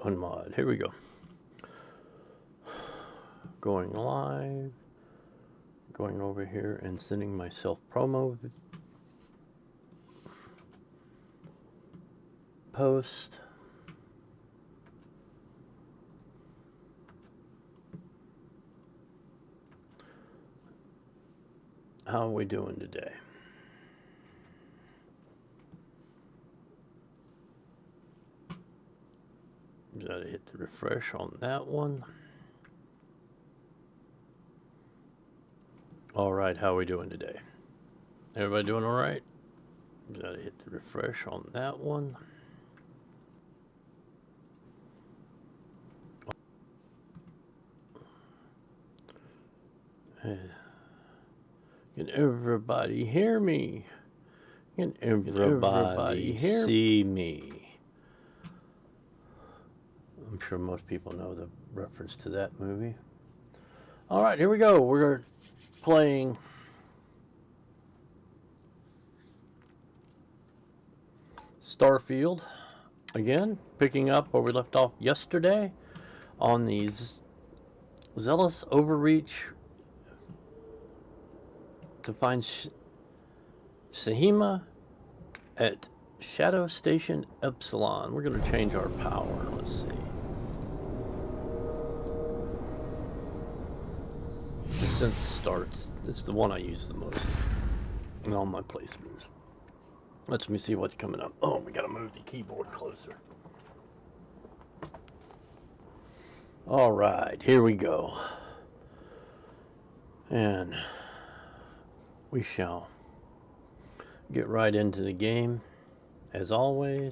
Unmod. Here we go. Going live. Going over here and sending myself promo post. How are we doing today? Gotta hit the refresh on that one. All right, how are we doing today? Everybody doing all right? Gotta hit the refresh on that one. Can everybody hear me? Can everybody see me? I'm sure most people know the reference to that movie. All right, here we go. We're playing Starfield again, picking up where we left off yesterday on the Zealous Overreach to find Sahima at Shadow Station Epsilon. We're going to change our power. Let's see. The sense starts. It's the one I use the most in all my placements. Let me see what's coming up. Oh, we got to move the keyboard closer. All right, here we go. And we shall get right into the game, as always,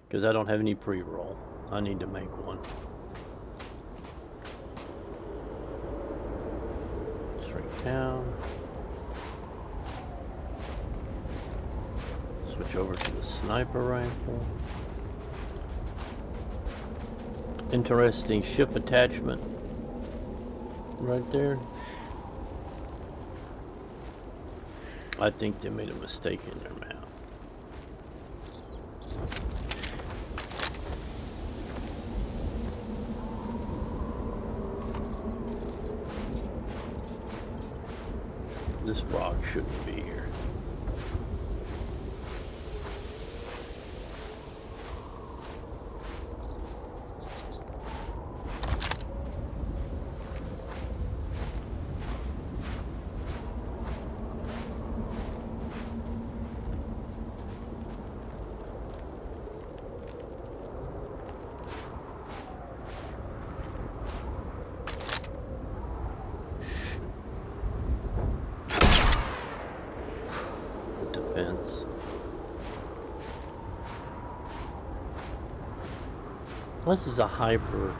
because I don't have any pre-roll. I need to make one. Shrink down. Switch over to the sniper rifle. Interesting ship attachment right there. I think they made a mistake in their map. This rock shouldn't be here. Defense. This is a hyper.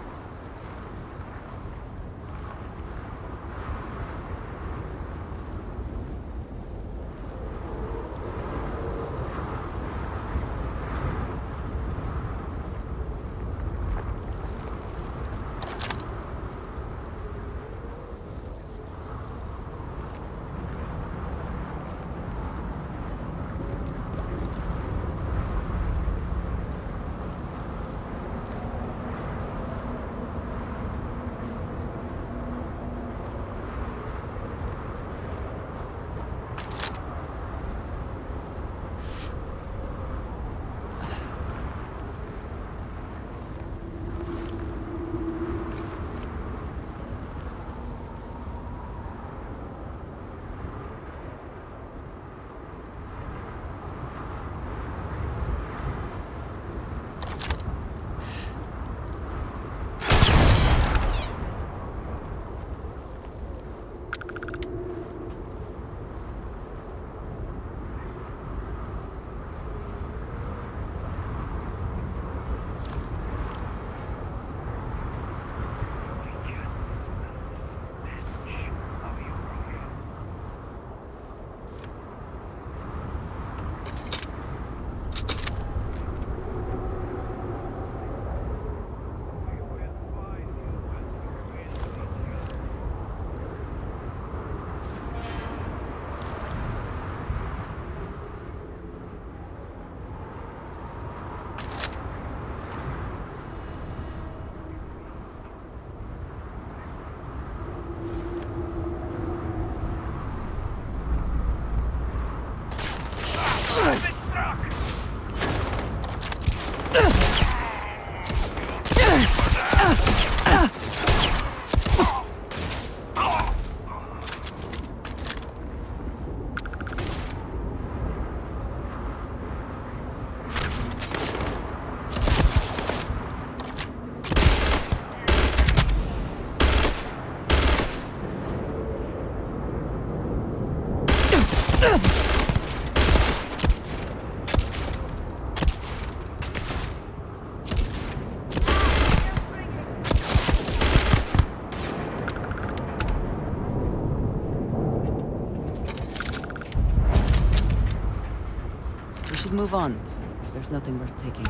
move on, if there's nothing worth taking.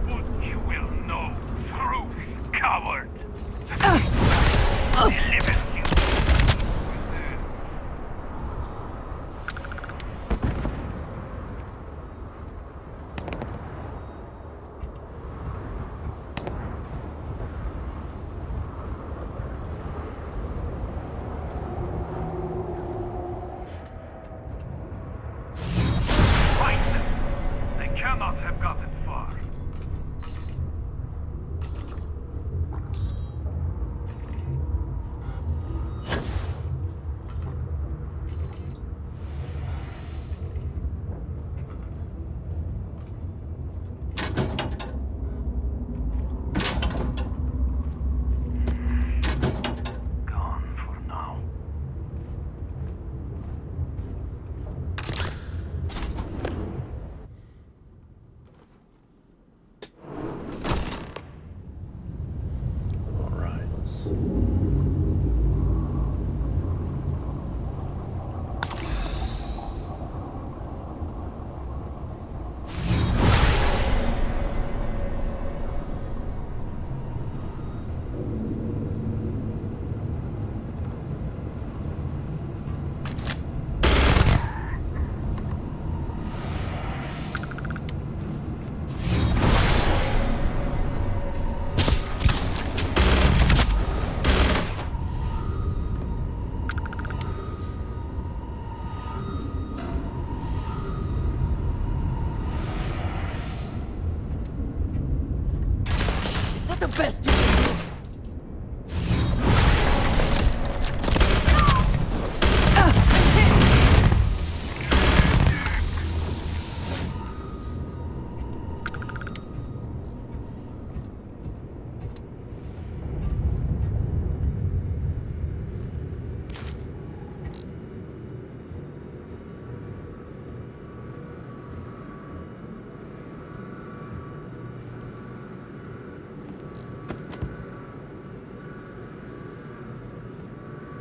What you will know, truth, coward! Delivers you. Fight them! They cannot have gotten far. Gone for now. All right. Let's... Not the best you can do!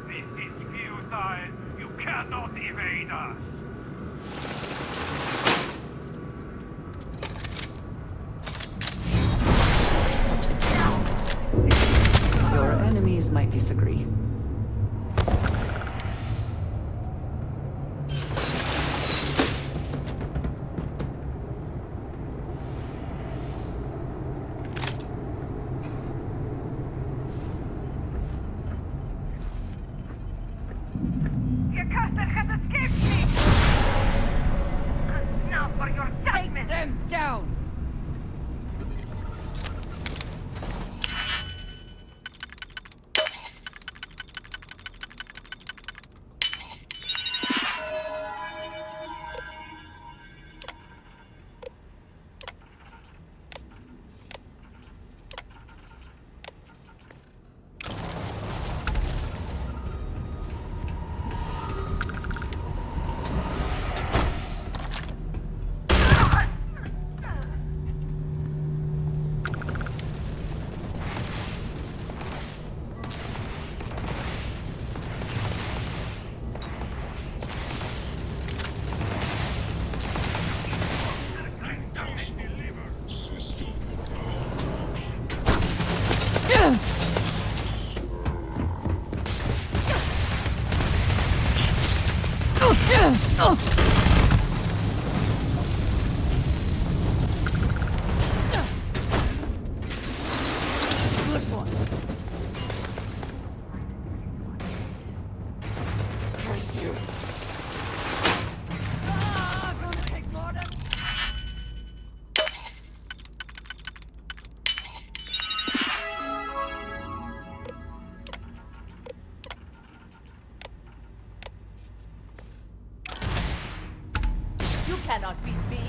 This is futile. You cannot evade us. You're such a cat. Your enemies might disagree. Your cousin has escaped me! And now for your judgment! Them down! Good one. Curse you. Gonna take more than... You cannot beat me.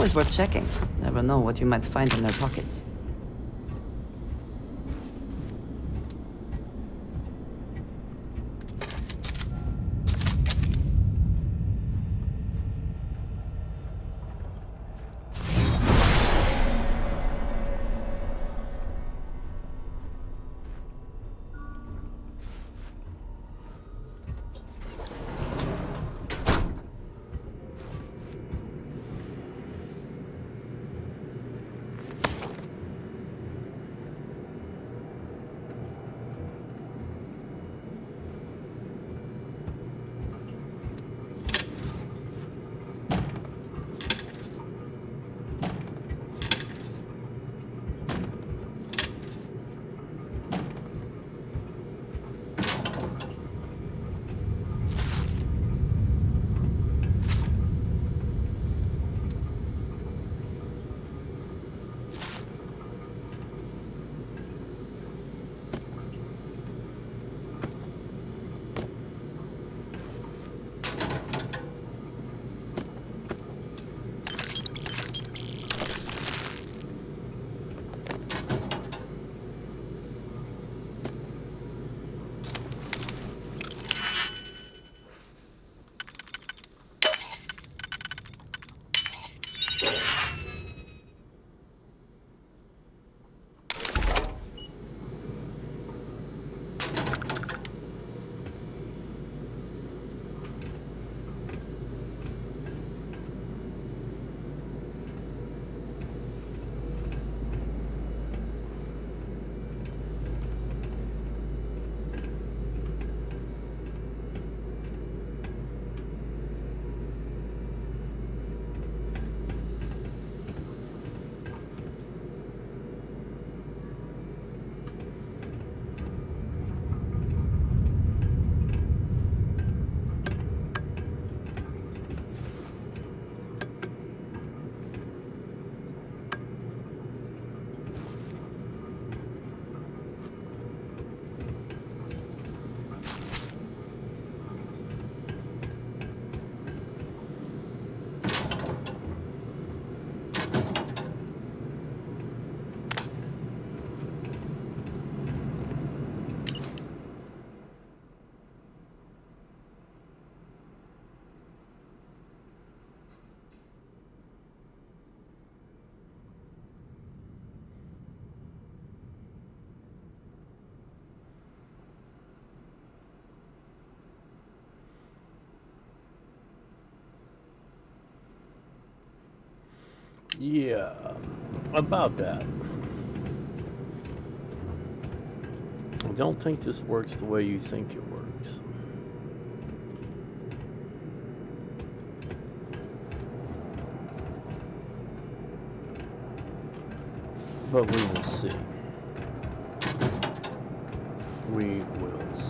Always worth checking. Never know what you might find in their pockets. Yeah, about that. I don't think this works the way you think it works. But we will see. We will see.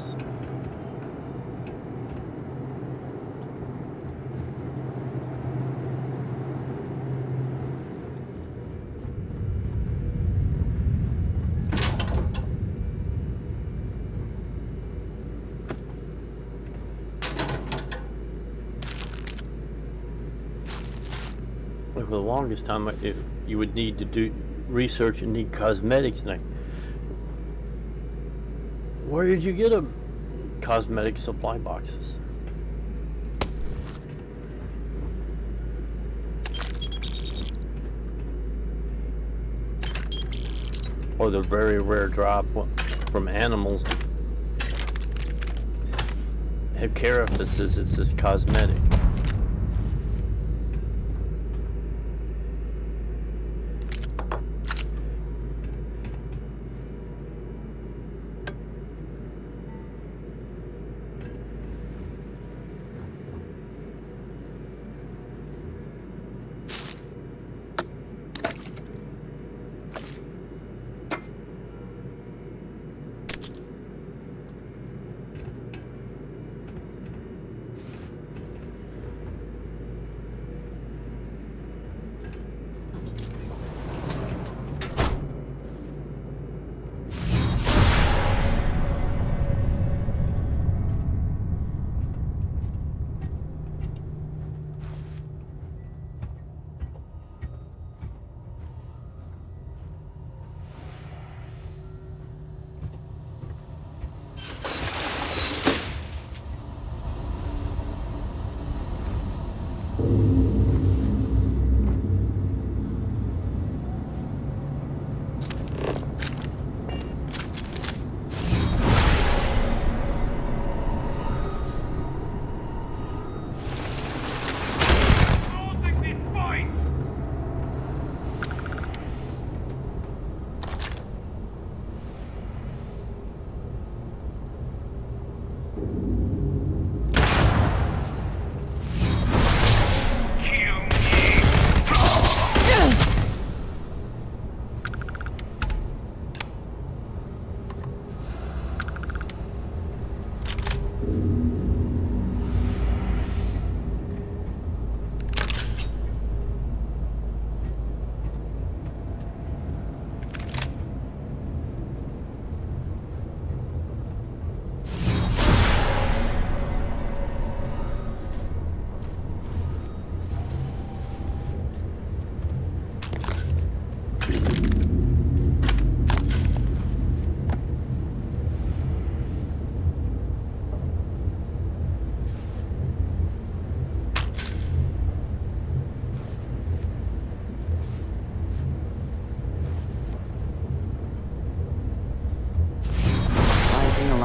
For the longest time, you would need to do research and need cosmetics. And where did you get them? Cosmetic supply boxes. Or the very rare drop from animals that have carapaces. It's just cosmetic.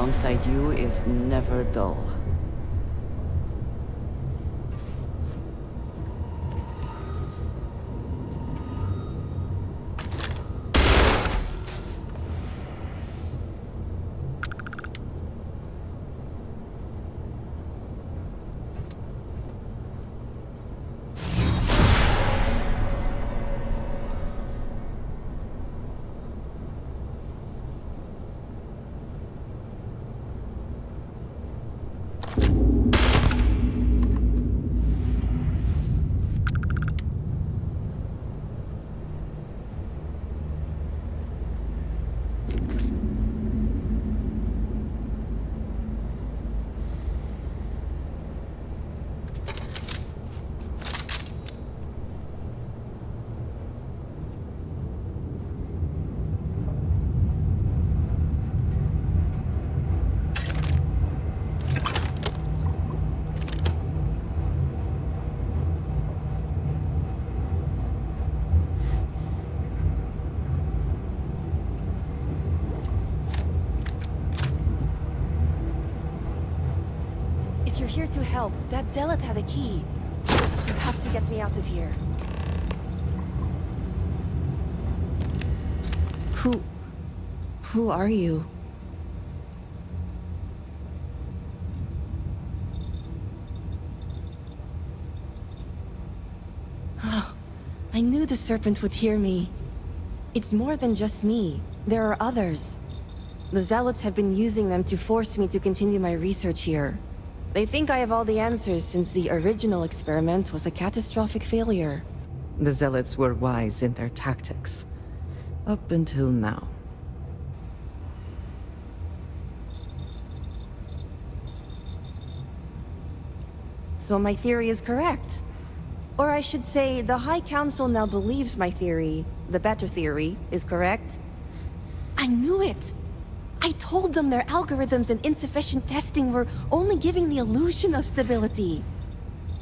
alongside you is never dull. If you're here to help, that zealot had a key. You have to get me out of here. Who are you? Oh, I knew the serpent would hear me. It's more than just me. There are others. The zealots have been using them to force me to continue my research here. They think I have all the answers since the original experiment was a catastrophic failure. The Zealots were wise in their tactics. Up until now. So my theory is correct. Or I should say, the High Council now believes my theory, the better theory, is correct. I knew it! I told them their algorithms and insufficient testing were only giving the illusion of stability.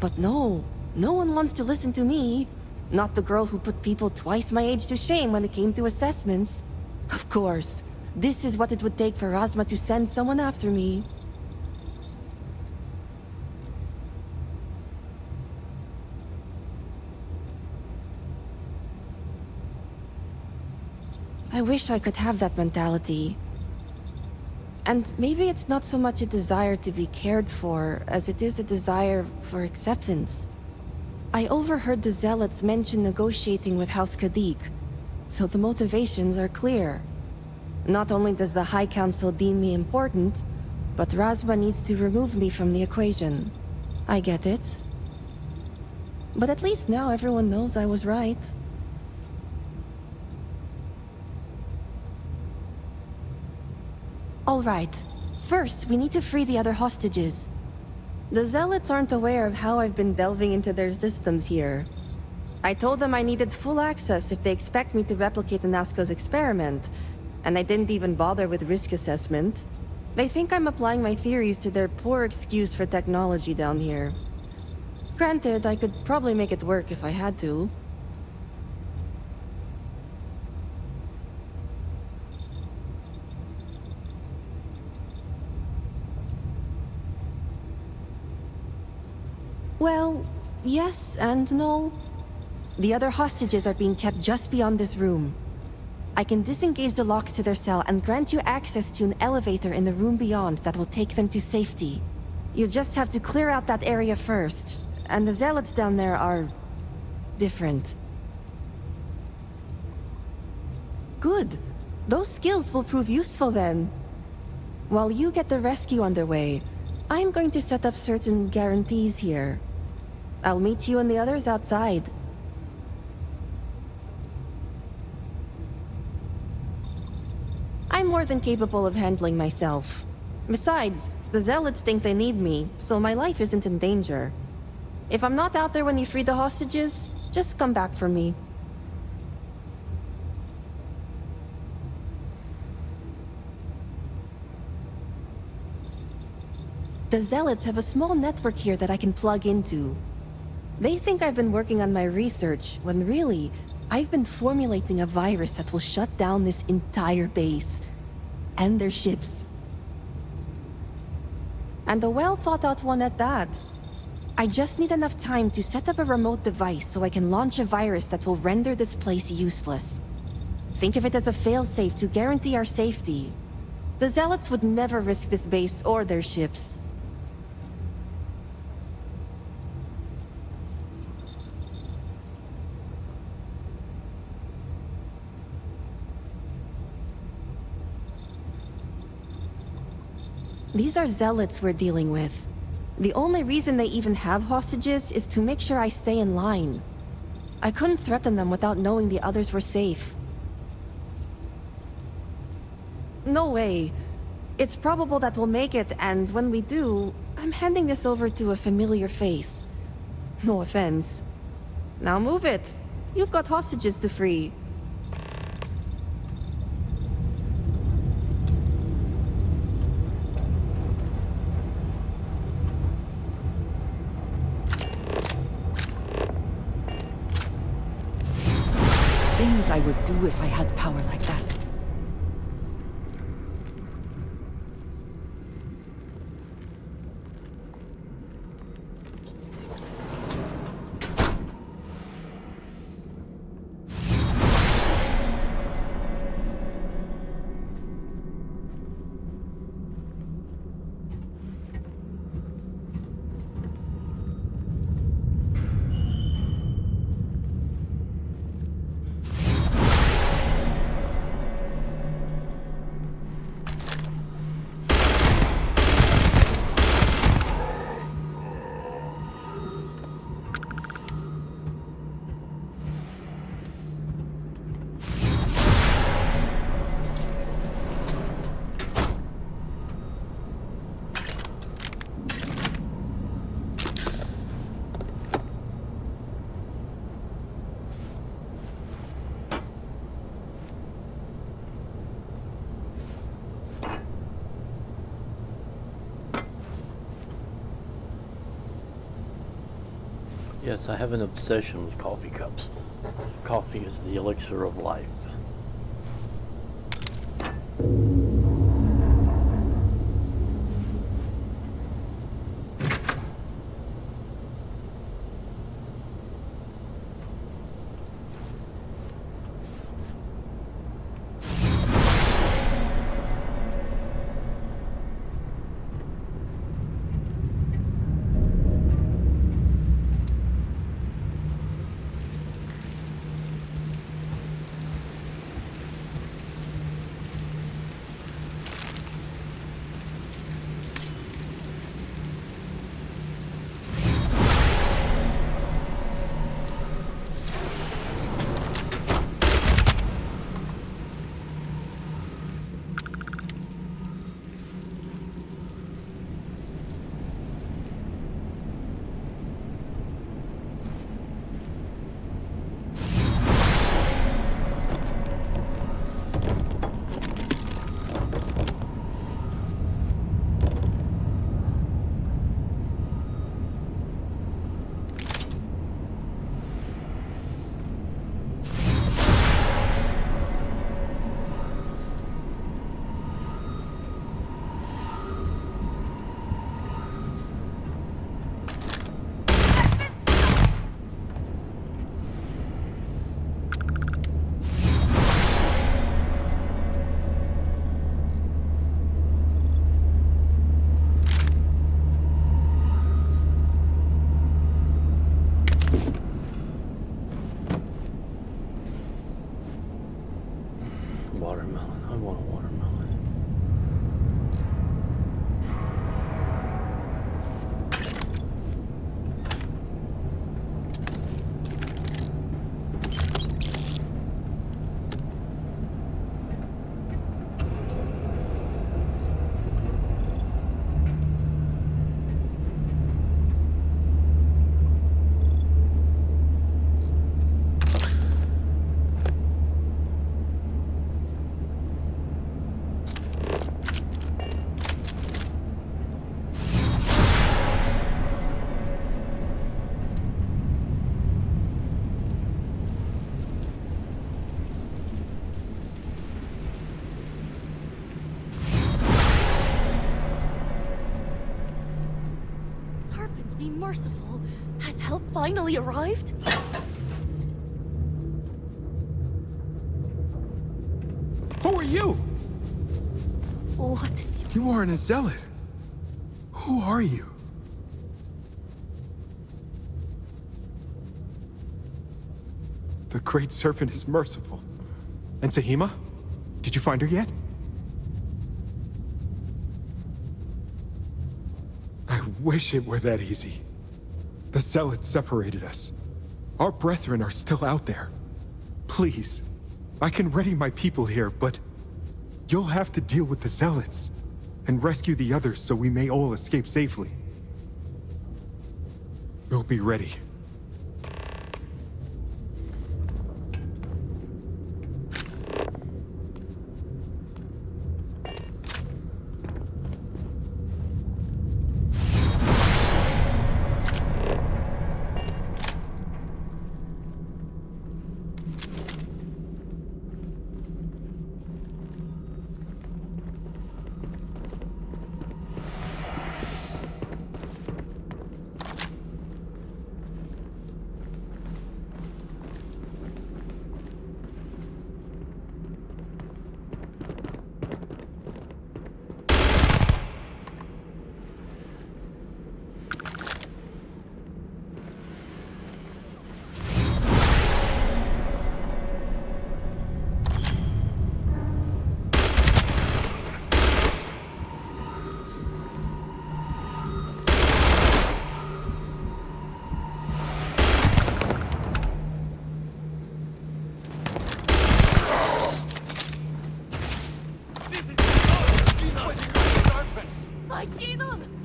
But no one wants to listen to me. Not the girl who put people twice my age to shame when it came to assessments. Of course, this is what it would take for Razma to send someone after me. I wish I could have that mentality. And maybe it's not so much a desire to be cared for as it is a desire for acceptance. I overheard the Zealots mention negotiating with House Kadik, so the motivations are clear. Not only does the High Council deem me important, but Razma needs to remove me from the equation. I get it. But at least now everyone knows I was right. All right. First, we need to free the other hostages. The Zealots aren't aware of how I've been delving into their systems here. I told them I needed full access if they expect me to replicate Anasco's experiment, and I didn't even bother with risk assessment. They think I'm applying my theories to their poor excuse for technology down here. Granted, I could probably make it work if I had to. Well, yes and no. The other hostages are being kept just beyond this room. I can disengage the locks to their cell and grant you access to an elevator in the room beyond that will take them to safety. You just have to clear out that area first, and the Zealots down there are... different. Good. Those skills will prove useful then. While you get the rescue underway, I'm going to set up certain guarantees here. I'll meet you and the others outside. I'm more than capable of handling myself. Besides, the Zealots think they need me, so my life isn't in danger. If I'm not out there when you free the hostages, just come back for me. The Zealots have a small network here that I can plug into. They think I've been working on my research, when really, I've been formulating a virus that will shut down this entire base. And their ships. And a well thought out one at that. I just need enough time to set up a remote device so I can launch a virus that will render this place useless. Think of it as a failsafe to guarantee our safety. The Zealots would never risk this base or their ships. These are Zealots we're dealing with. The only reason they even have hostages is to make sure I stay in line. I couldn't threaten them without knowing the others were safe. No way. It's probable that we'll make it, and when we do, I'm handing this over to a familiar face. No offense. Now move it. You've got hostages to free. Things I would do if I had power like that. Yes, I have an obsession with coffee cups. Coffee is the elixir of life. Watermelon. I want a watermelon. merciful. Has help finally arrived? Who are you? What is You aren't a zealot. Who are you? The Great Serpent is merciful. And Tahima? Did you find her yet? I wish it were that easy. The Zealots separated us. Our brethren are still out there. Please, I can ready my people here, but you'll have to deal with the Zealots and rescue the others so we may all escape safely. We'll be ready.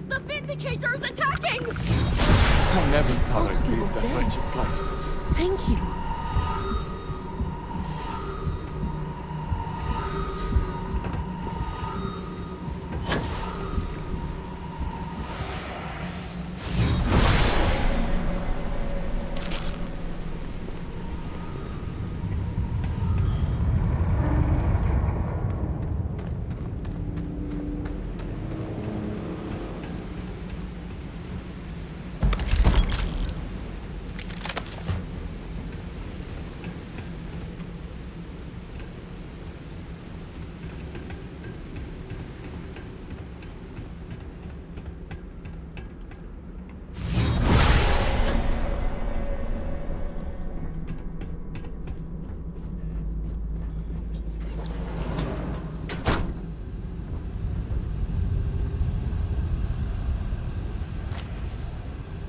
The Vindicator's attacking! I never thought I'd leave that wretched place. Thank you.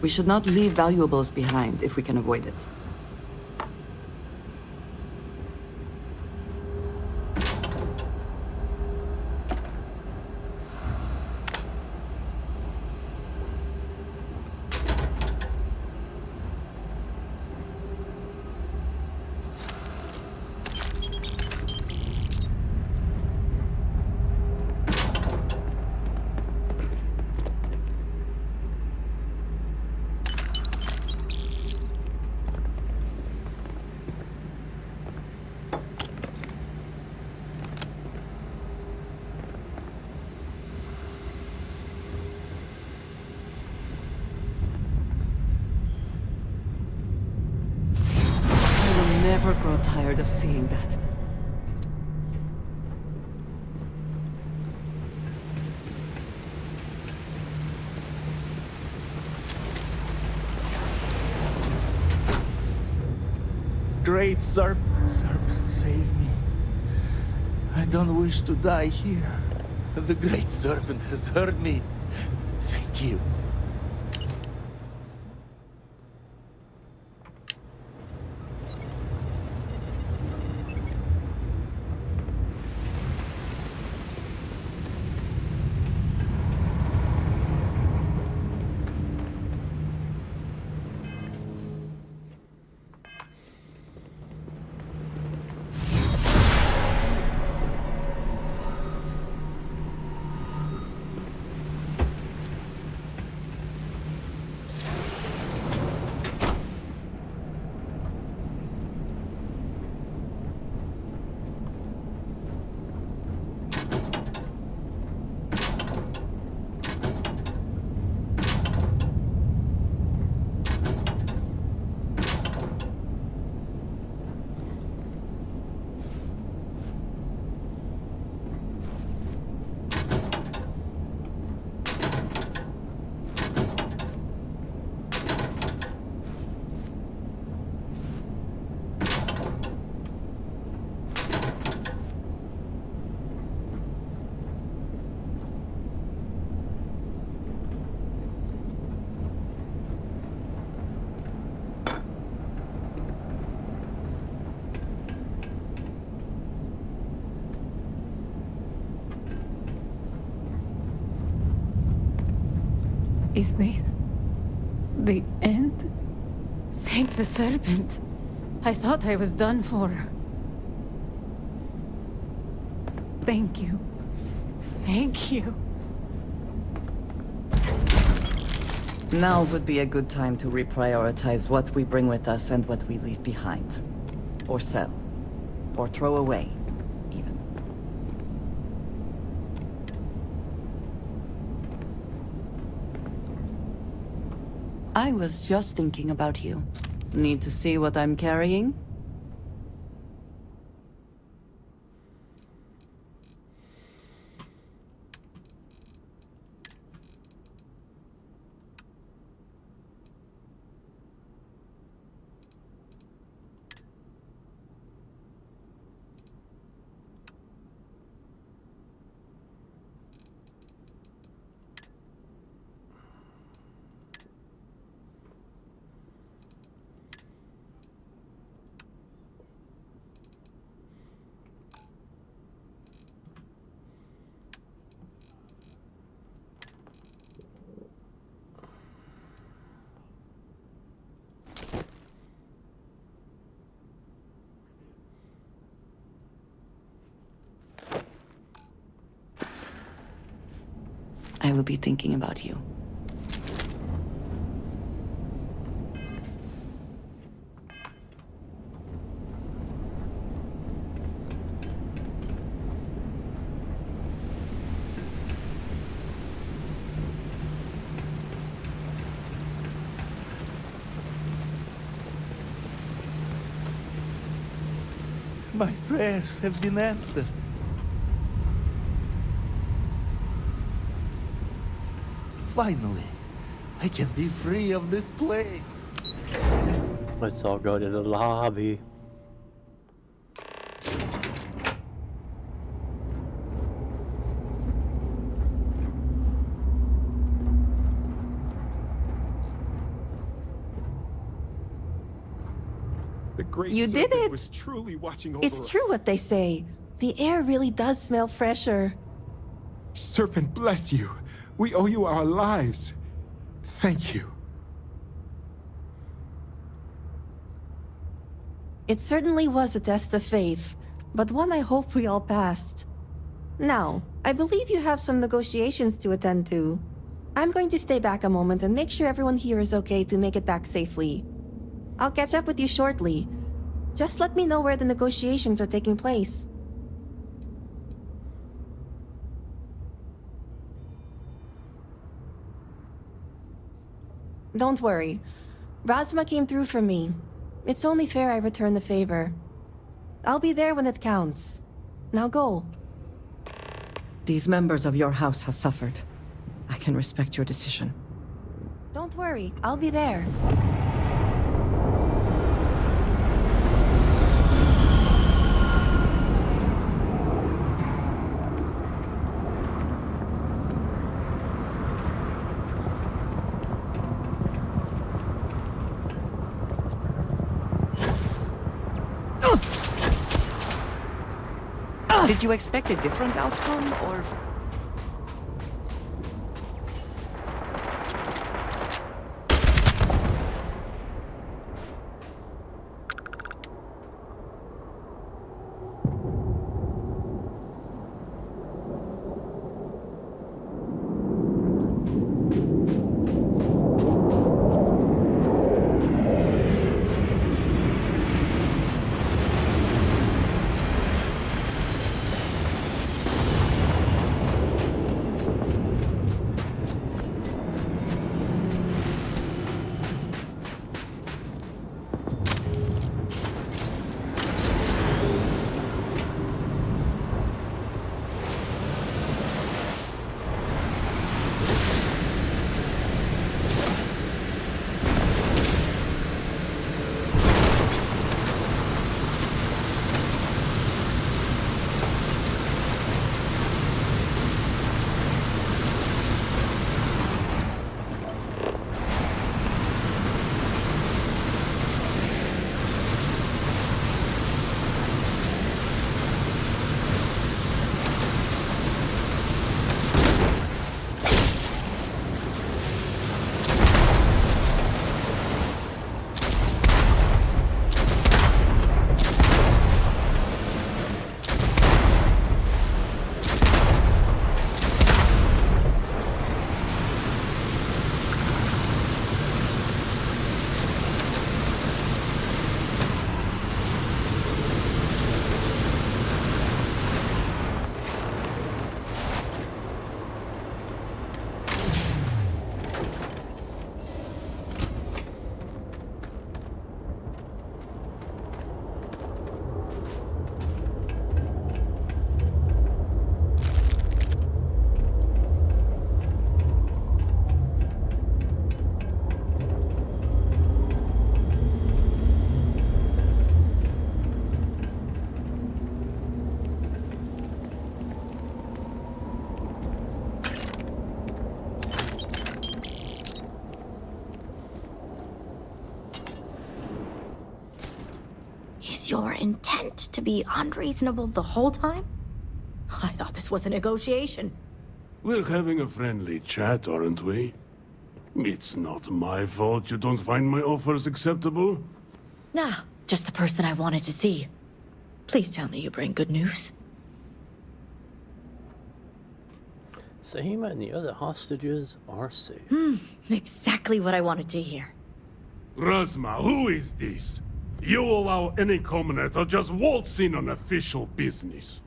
We should not leave valuables behind if we can avoid it. Never grow tired of seeing that. Great Serpent, save me. I don't wish to die here. The Great Serpent has heard me. Thank you. Is this the end? Thank the serpent. I thought I was done for. Thank you. Thank you. Now would be a good time to reprioritize what we bring with us and what we leave behind. Or sell. Or throw away, even. I was just thinking about you. Need to see what I'm carrying? I will be thinking about you. My prayers have been answered. Finally, I can be free of this place. Let's all go to the lobby. The great You did serpent it! was truly watching over It's us. true what they say. The air really does smell fresher. Serpent bless you. We owe you our lives. Thank you. It certainly was a test of faith, but one I hope we all passed. Now, I believe you have some negotiations to attend to. I'm going to stay back a moment and make sure everyone here is okay to make it back safely. I'll catch up with you shortly. Just let me know where the negotiations are taking place. Don't worry. Razma came through for me. It's only fair I return the favor. I'll be there when it counts. Now go. These members of your house have suffered. I can respect your decision. Don't worry, I'll be there. Did you expect a different outcome, or...? Was your intent to be unreasonable the whole time? I thought this was a negotiation. We're having a friendly chat, aren't we? It's not my fault you don't find my offers acceptable. Nah, just the person I wanted to see. Please tell me you bring good news. Sahima and the other hostages are safe. Exactly what I wanted to hear. Razma, who is this? You allow any commoner to just waltz in on official business.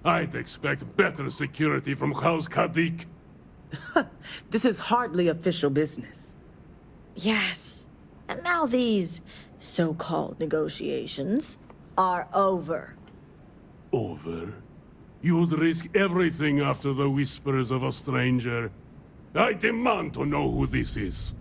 I'd expect better security from House Kadik. This is hardly official business. Yes. And now these so-called negotiations are over. Over? You'd risk everything after the whispers of a stranger. I demand to know who this is.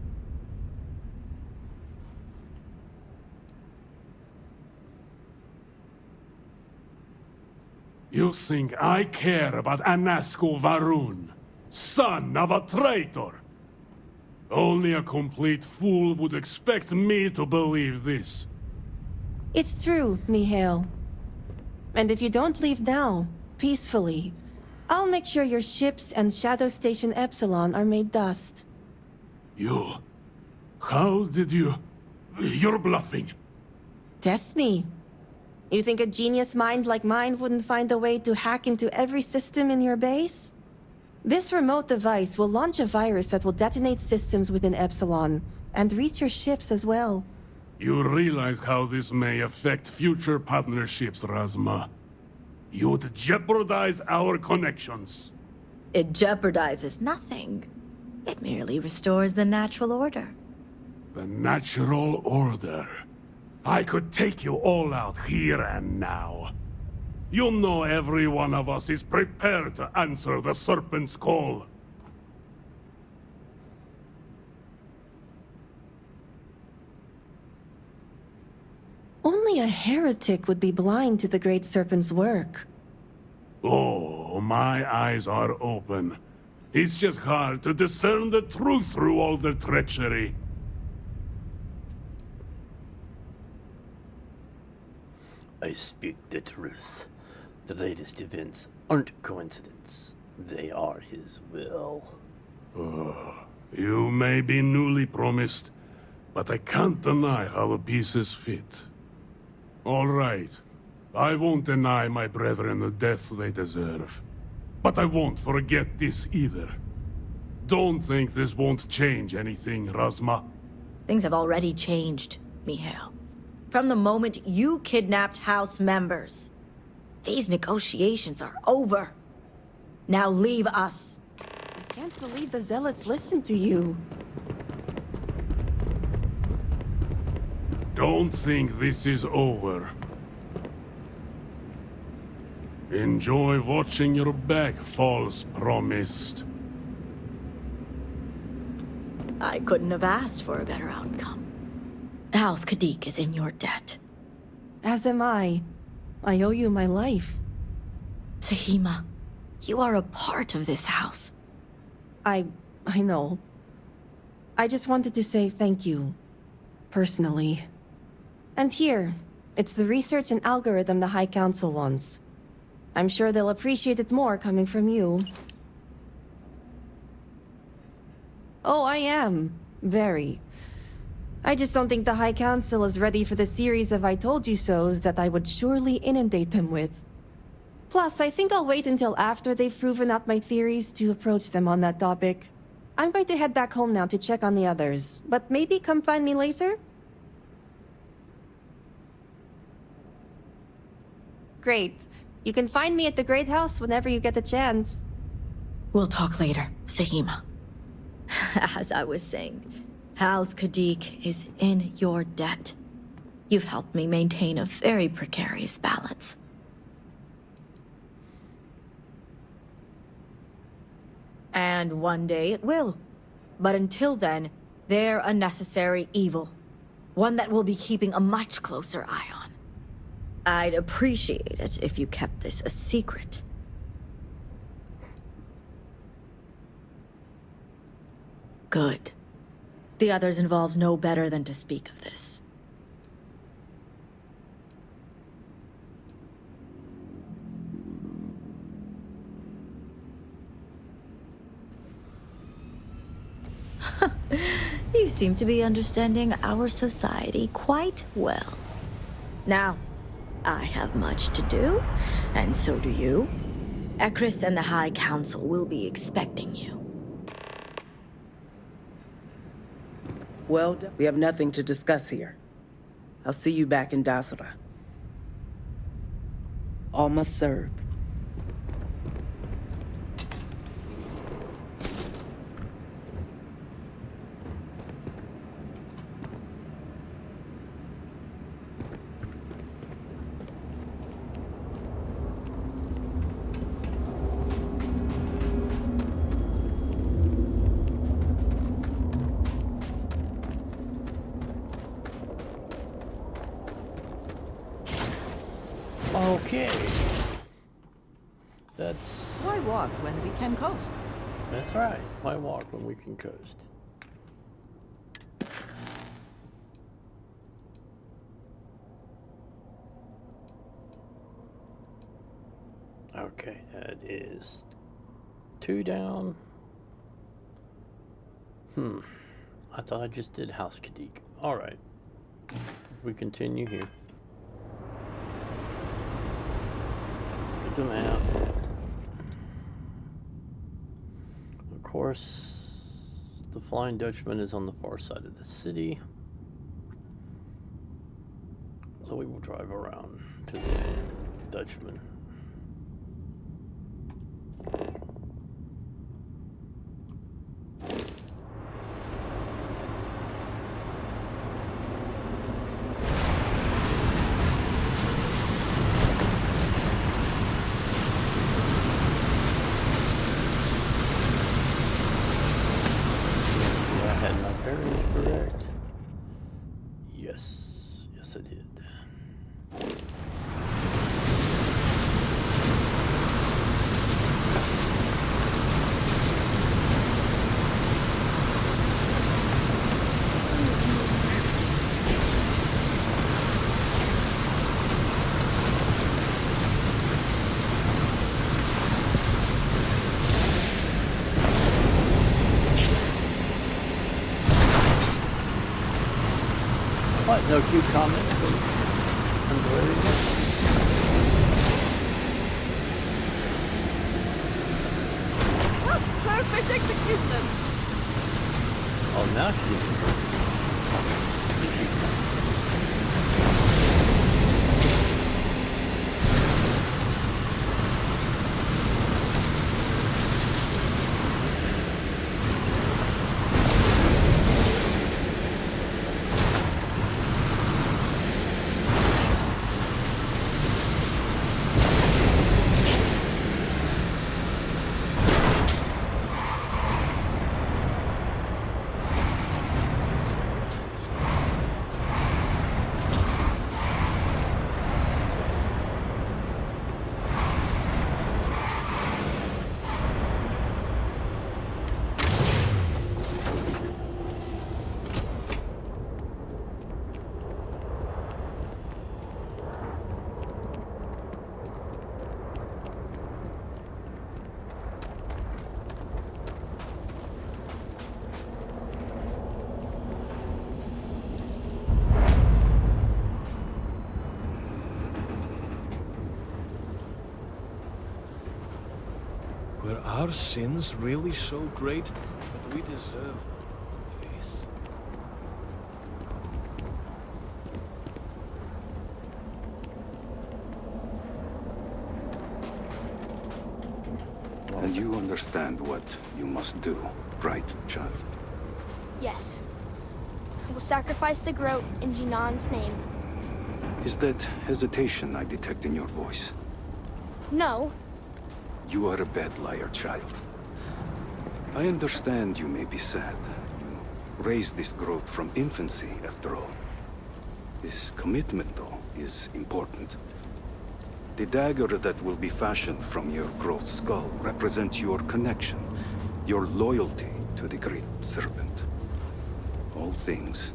You think I care about Anasco Varun, son of a traitor? Only a complete fool would expect me to believe this. It's true, Mihail. And if you don't leave now, peacefully, I'll make sure your ships and Shadow Station Epsilon are made dust. You... How did you... You're bluffing. Test me. You think a genius mind like mine wouldn't find a way to hack into every system in your base? This remote device will launch a virus that will detonate systems within Epsilon, and reach your ships as well. You realize how this may affect future partnerships, Razma. You'd jeopardize our connections. It jeopardizes nothing. It merely restores the natural order. The natural order. I could take you all out here and now. You know every one of us is prepared to answer the Serpent's call. Only a heretic would be blind to the Great Serpent's work. Oh, my eyes are open. It's just hard to discern the truth through all the treachery. I speak the truth. The latest events aren't coincidence. They are his will. You may be newly promised, but I can't deny how the pieces fit. All right. I won't deny my brethren the death they deserve. But I won't forget this either. Don't think this won't change anything, Razma. Things have already changed, Mihail. From the moment you kidnapped House members. These negotiations are over. Now leave us. I can't believe the Zealots listened to you. Don't think this is over. Enjoy watching your back, false promised. I couldn't have asked for a better outcome. House Kadik is in your debt. As am I. I owe you my life. Sahima, you are a part of this house. I know. I just wanted to say thank you. Personally. And here, it's the research and algorithm the High Council wants. I'm sure they'll appreciate it more coming from you. Oh, I am. Very. I just don't think the High Council is ready for the series of I told you so's that I would surely inundate them with. Plus, I think I'll wait until after they've proven out my theories to approach them on that topic. I'm going to head back home now to check on the others, but maybe come find me later? Great. You can find me at the Great House whenever you get the chance. We'll talk later, Sahima. As I was saying, House Kadik is in your debt. You've helped me maintain a very precarious balance. And one day it will. But until then, they're a necessary evil. One that we'll be keeping a much closer eye on. I'd appreciate it if you kept this a secret. Good. The others involved know better than to speak of this. You seem to be understanding our society quite well. Now, I have much to do, and so do you. Ekris and the High Council will be expecting you. Well, we have nothing to discuss here. I'll see you back in Dasra. All must serve. Okay. That's Why walk when we can coast? right. Why walk when we can coast? Okay, that is 2 down. I thought I just did House Kadik. Alright. We continue here. Get the map. Of course, the Flying Dutchman is on the far side of the city. So we will drive around to the Dutchman. Correct. Yes, I did. What? No cute comments from Gloria? Perfect execution! Oh, now she... Were our sins really so great that we deserved this? And you understand what you must do, right, child? Yes. I will sacrifice the Groat in Jinan's name. Is that hesitation I detect in your voice? No. You are a bad liar, child. I understand you may be sad. You raised this Groat from infancy, after all. This commitment, though, is important. The dagger that will be fashioned from your Groat's skull represents your connection, your loyalty to the Great Serpent. All things,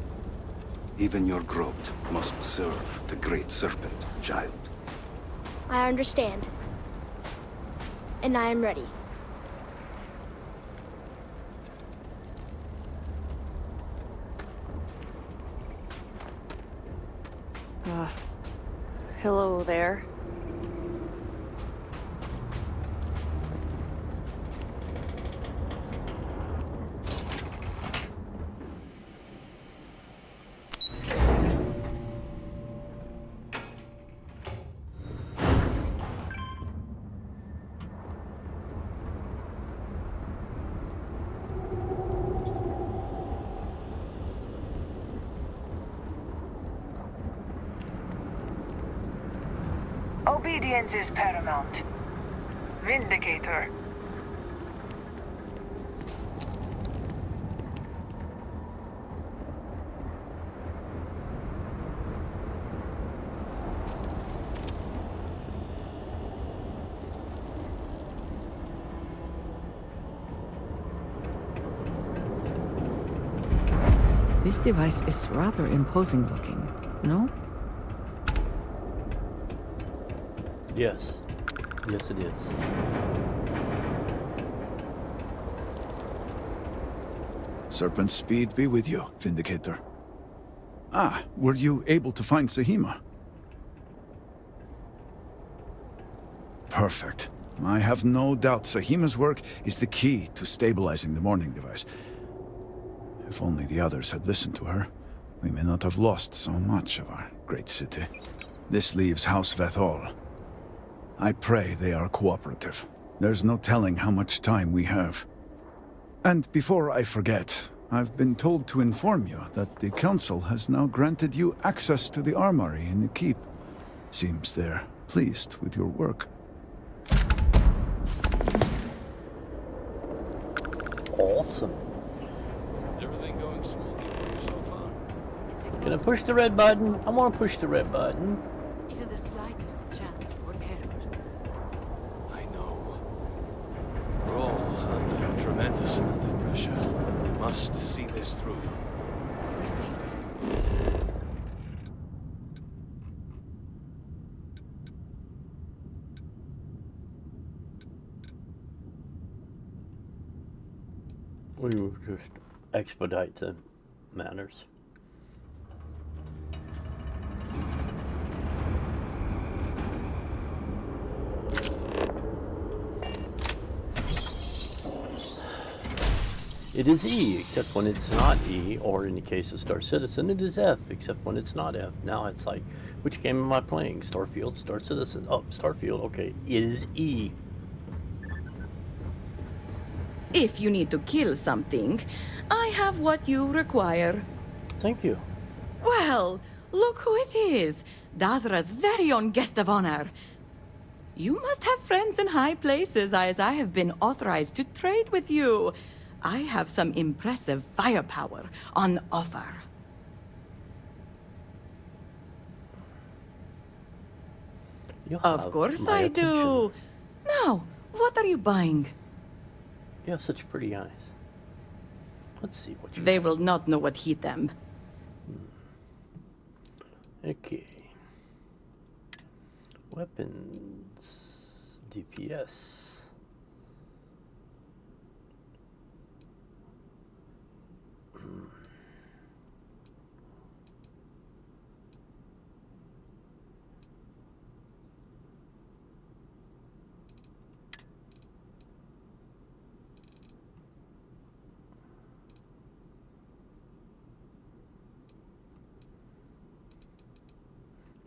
even your Groat, must serve the Great Serpent, child. I understand. And I am ready. Hello there. Obedience is paramount. Vindicator. This device is rather imposing looking, no? Yes. Yes, it is. Serpent speed be with you, Vindicator. Ah, were you able to find Sahima? Perfect. I have no doubt Sahima's work is the key to stabilizing the morning device. If only the others had listened to her, we may not have lost so much of our great city. This leaves House Vethol. I pray they are cooperative. There's no telling how much time we have. And before I forget, I've been told to inform you that the Council has now granted you access to the armory in the keep. Seems they're pleased with your work. Awesome. Is everything going smoothly for you so far? Can I push the red button? I want to push the red button. Even the slightest chance for error. I know. We're all under a tremendous amount of pressure, but we must see this through. We will just expedite the matters. It is E, except when it's not E, or in the case of Star Citizen, it is F, except when it's not F. Now it's like, which game am I playing? Starfield, Star Citizen? Oh, Starfield, okay. It is E. If you need to kill something, I have what you require. Thank you. Well, look who it is. Dazra's very own guest of honor. You must have friends in high places, as I have been authorized to trade with you. I have some impressive firepower on offer. Of course I do. Now, what are you buying? You have such pretty eyes. Let's see what you They will not know what hit them. Okay. Weapons. DPS.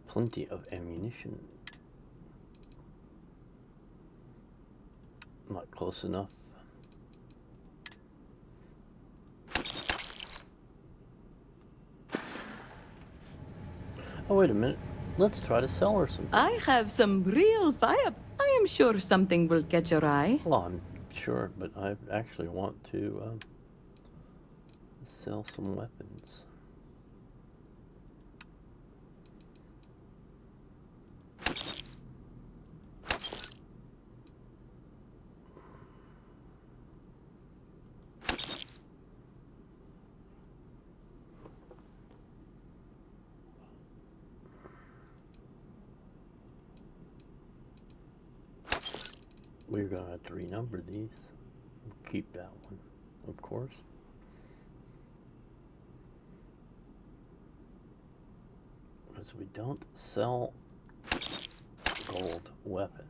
Plenty of ammunition. Not close enough. Oh, wait a minute. Let's try to sell her some. I have some real fire. I am sure something will catch your eye. Well, I'm sure, but I actually want to sell some weapons. We're gonna have to renumber these. Keep that one, of course. because we don't sell gold weapons.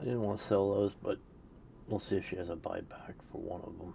I didn't want to sell those, but we'll see if she has a buyback for one of them.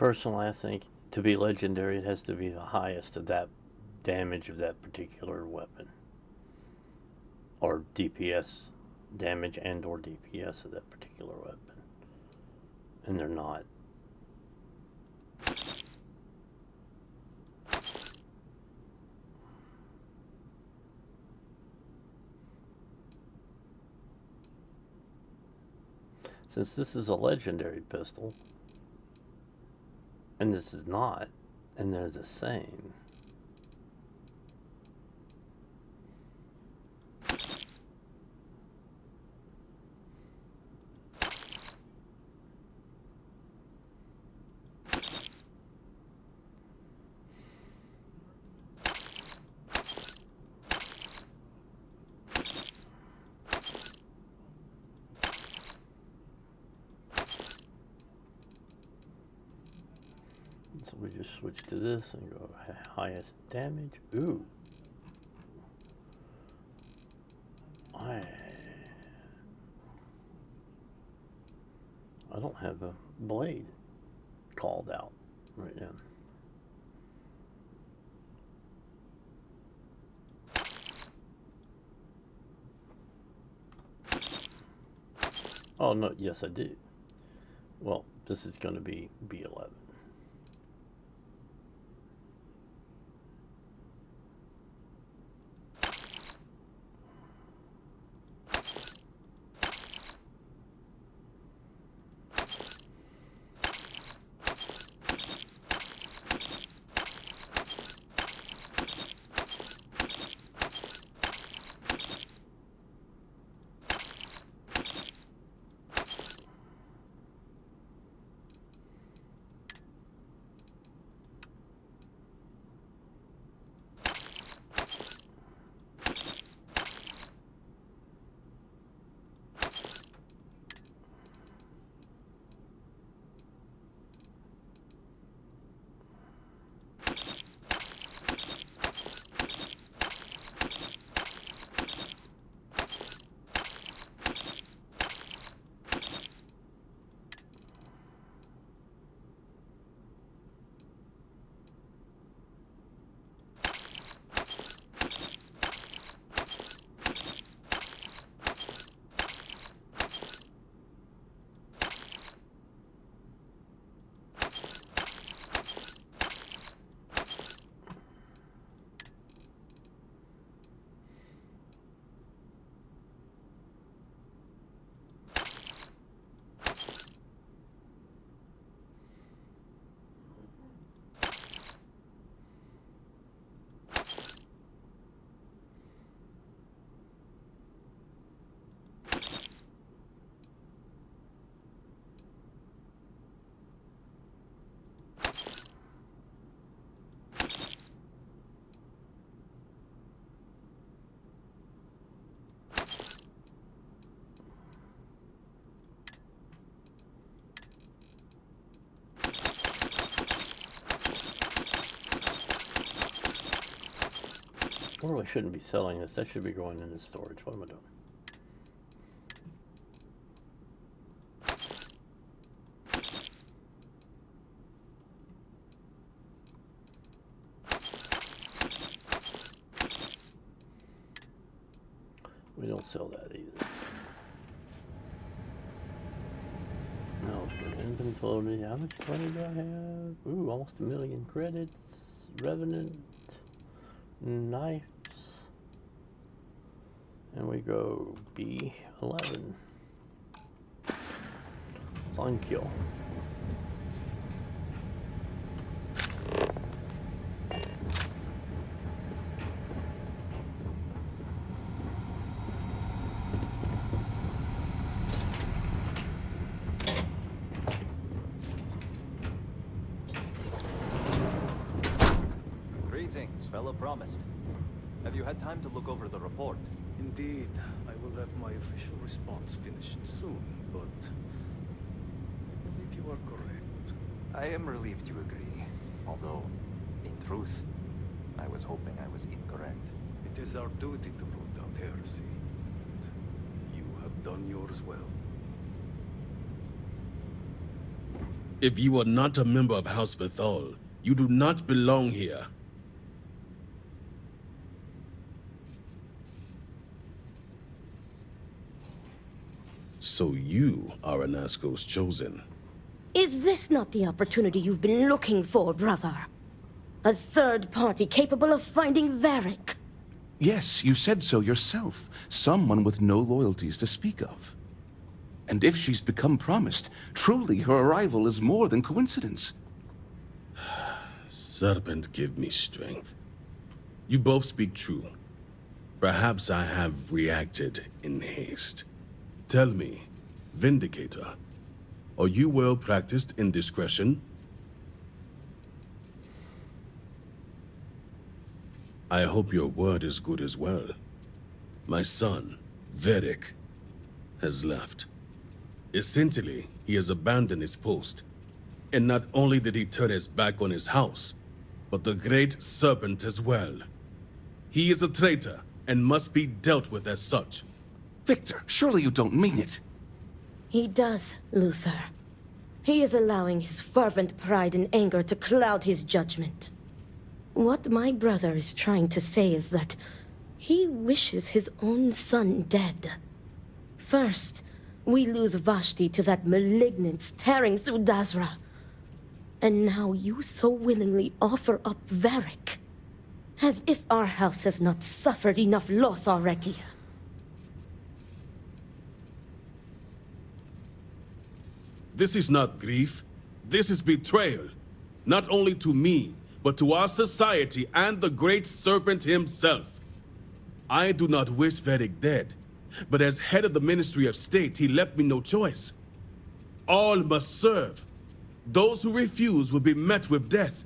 Personally, I think to be legendary, it has to be the highest of that damage of that particular weapon. Or DPS damage and or DPS of that particular weapon. And they're not. Since this is a legendary pistol, and this is not, and they're the same. So we just switch to this and go highest damage. Ooh. I don't have a blade called out right now. Oh no, yes I do. Well, this is going to be B11. probably shouldn't be selling this. That should be going into storage. What am I doing? We don't sell that either. No, it's good. Inventory. How much money do I have? Ooh, almost 1 million credits. Revenant. Knives. And we go B11. Fun kill. Fellow promised. Have you had time to look over the report? Indeed, I will have my official response finished soon, but I believe you are correct. I am relieved you agree, although, in truth, I was hoping I was incorrect. It is our duty to root out heresy. You have done yours well. If you are not a member of House Bethal, you do not belong here. So you are Anasco's chosen. Is this not the opportunity you've been looking for, brother? A third party capable of finding Varric? Yes, you said so yourself. Someone with no loyalties to speak of. And if she's become promised, truly her arrival is more than coincidence. Serpent, give me strength. You both speak true. Perhaps I have reacted in haste. Tell me, Vindicator, are you well practiced in discretion? I hope your word is good as well. My son, Varric, has left. Essentially, he has abandoned his post. And not only did he turn his back on his house, but the Great Serpent as well. He is a traitor and must be dealt with as such. Victor, surely you don't mean it. He does, Luther. He is allowing his fervent pride and anger to cloud his judgment. What my brother is trying to say is that he wishes his own son dead. First, we lose Vashti to that malignance tearing through Dazra. And now you so willingly offer up Varric. As if our house has not suffered enough loss already. This is not grief. This is betrayal. Not only to me, but to our society and the Great Serpent himself. I do not wish Varric dead, but as head of the Ministry of State, he left me no choice. All must serve. Those who refuse will be met with death.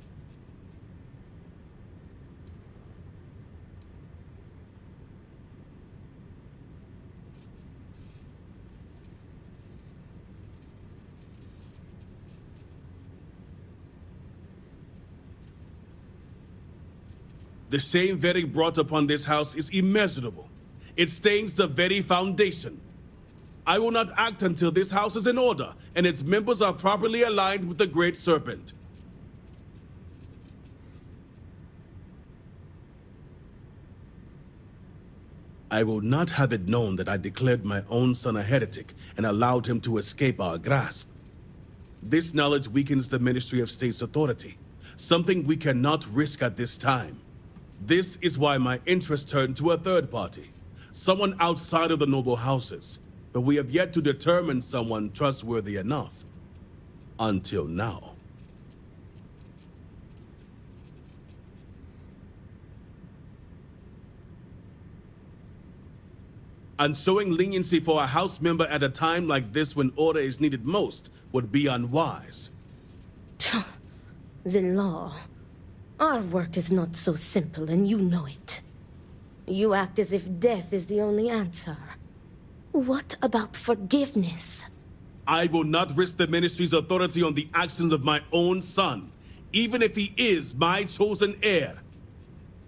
The shame Varric brought upon this house is immeasurable. It stains the very foundation. I will not act until this house is in order and its members are properly aligned with the Great Serpent. I will not have it known that I declared my own son a heretic and allowed him to escape our grasp. This knowledge weakens the Ministry of State's authority, something we cannot risk at this time. This is why my interest turned to a third party, someone outside of the noble houses, but we have yet to determine someone trustworthy enough. Until now. And showing leniency for a house member at a time like this when order is needed most would be unwise. The law. Our work is not so simple, and you know it. You act as if death is the only answer. What about forgiveness? I will not risk the Ministry's authority on the actions of my own son, even if he is my chosen heir.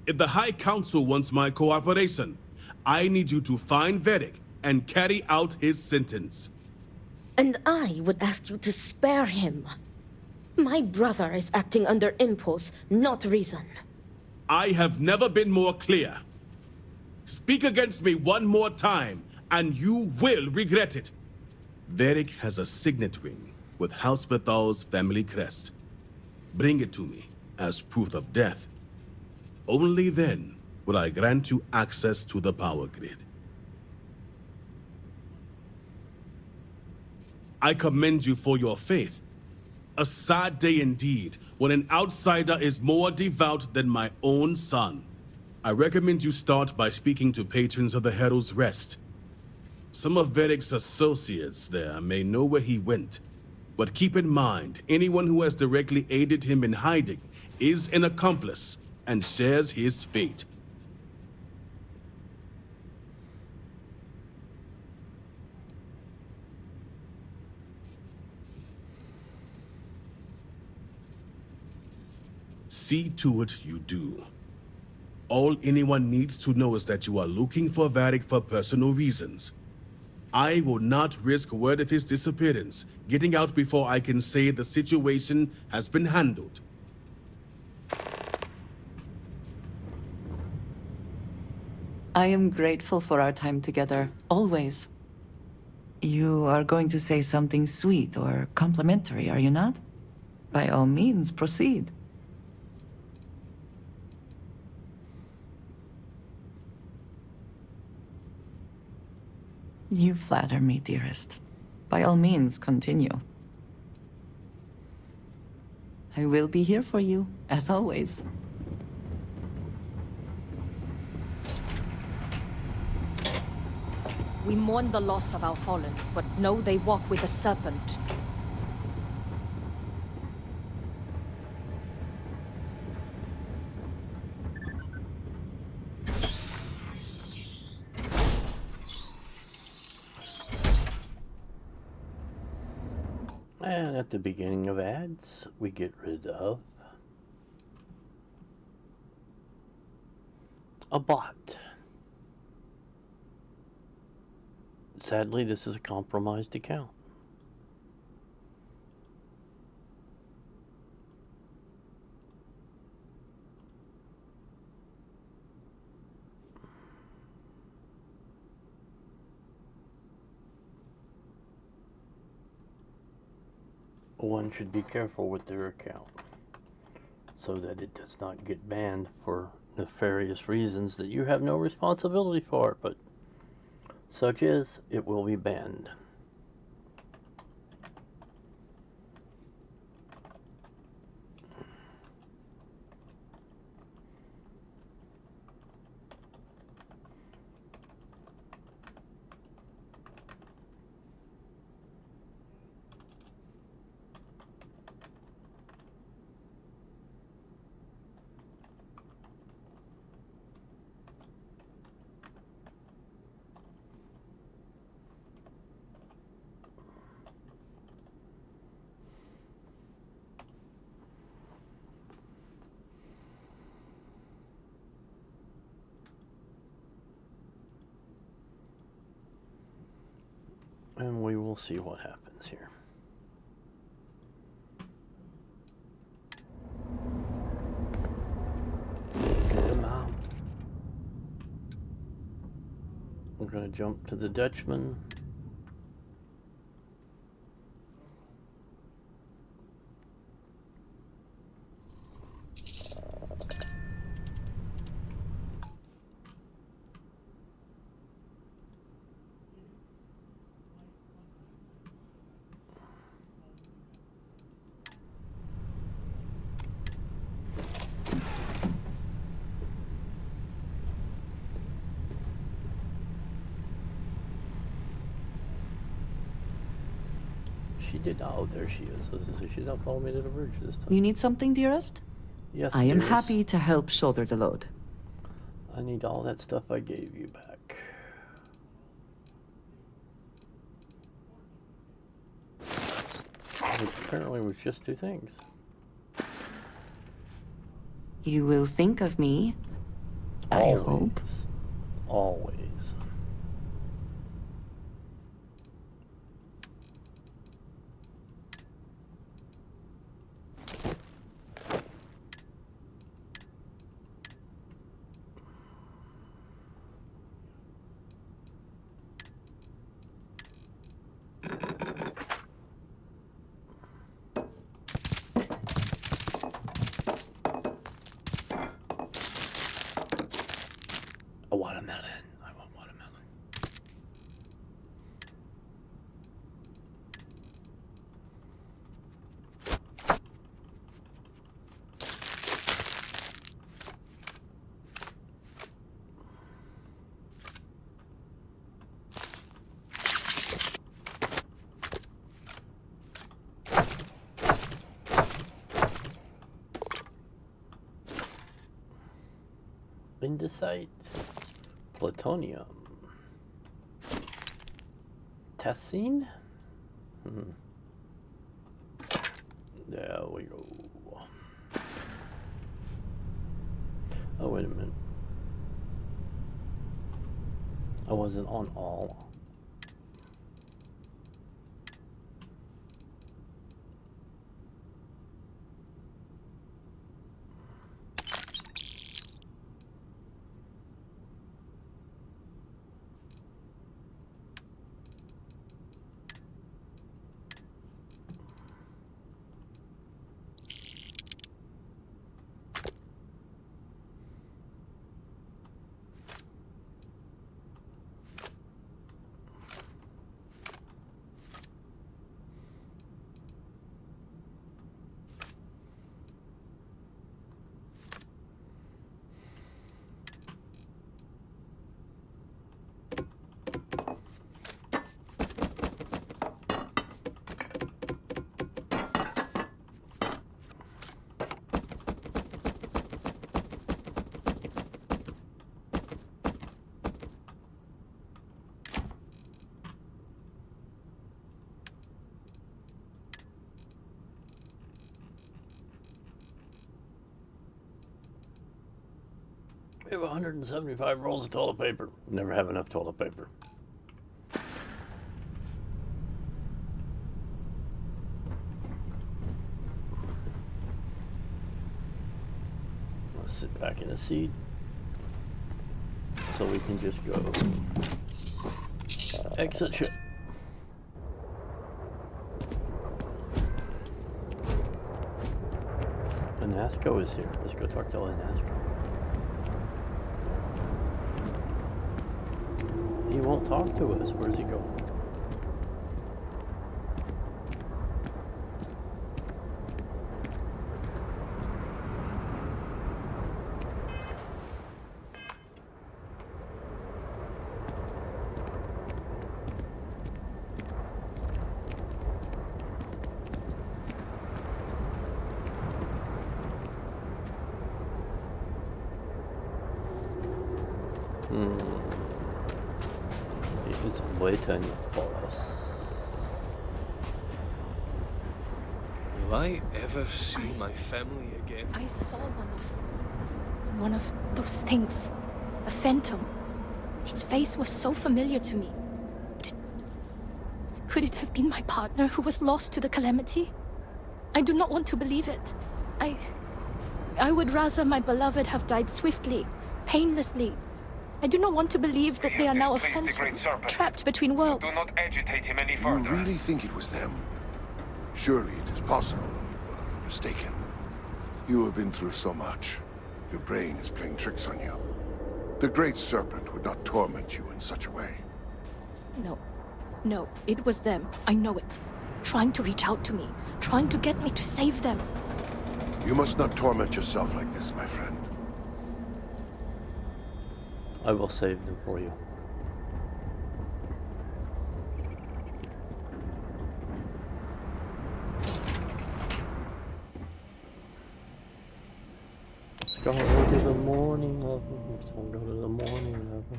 If the High Council wants my cooperation, I need you to find Vedek and carry out his sentence. And I would ask you to spare him. My brother is acting under impulse, not reason. I have never been more clear. Speak against me one more time, and you will regret it. Vedek has a signet ring with House Vithal's family crest. Bring it to me as proof of death. Only then will I grant you access to the power grid. I commend you for your faith. A sad day indeed, when an outsider is more devout than my own son. I recommend you start by speaking to patrons of the Herald's Rest. Some of Vedek's associates there may know where he went, but keep in mind, anyone who has directly aided him in hiding is an accomplice and shares his fate. See to it you do. All anyone needs to know is that you are looking for Vedek for personal reasons. I will not risk word of his disappearance getting out before I can say the situation has been handled. I am grateful for our time together, always. You are going to say something sweet or complimentary, are you not? By all means, proceed. You flatter me, dearest. By all means, continue. I will be here for you, as always. We mourn the loss of our fallen, but know they walk with the serpent. And at the beginning of ads, we get rid of a bot. Sadly, this is a compromised account. One should be careful with their account so that it does not get banned for nefarious reasons that you have no responsibility for, but such is, it will be banned. And we will see what happens here. Get them out. We're going to jump to the Dutchman. She did. Oh, there she is. She's not following me to the bridge this time. You need something, dearest? Yes, I am dearest. happy to help shoulder the load. I need all that stuff I gave you back. Which apparently was just 2 things. You will think of me I hope. Always. A watermelon. I want watermelon. Andesite. Plutonium. Tessine? There we go. Oh, wait a minute. I wasn't on all. We have 175 rolls of toilet paper. Never have enough toilet paper. Let's sit back in the seat so we can just go exit ship. Anasco is here. Let's go talk to Anasco. He won't talk to us. Where's he going? It's waiting for us. Will I ever see my family again? I saw one of those things. A phantom. Its face was so familiar to me. Could it have been my partner who was lost to the calamity? I do not want to believe it. I would rather my beloved have died swiftly, painlessly. I do not want to believe that they are now a phantom, trapped between worlds. So do not agitate him any further. You really think it was them? Surely it is possible you are mistaken. You have been through so much. Your brain is playing tricks on you. The Great Serpent would not torment you in such a way. No, it was them. I know it. Trying to reach out to me, trying to get me to save them. You must not torment yourself like this, my friend. I will save them for you. Let's go to the morning level. Let's go to the morning level.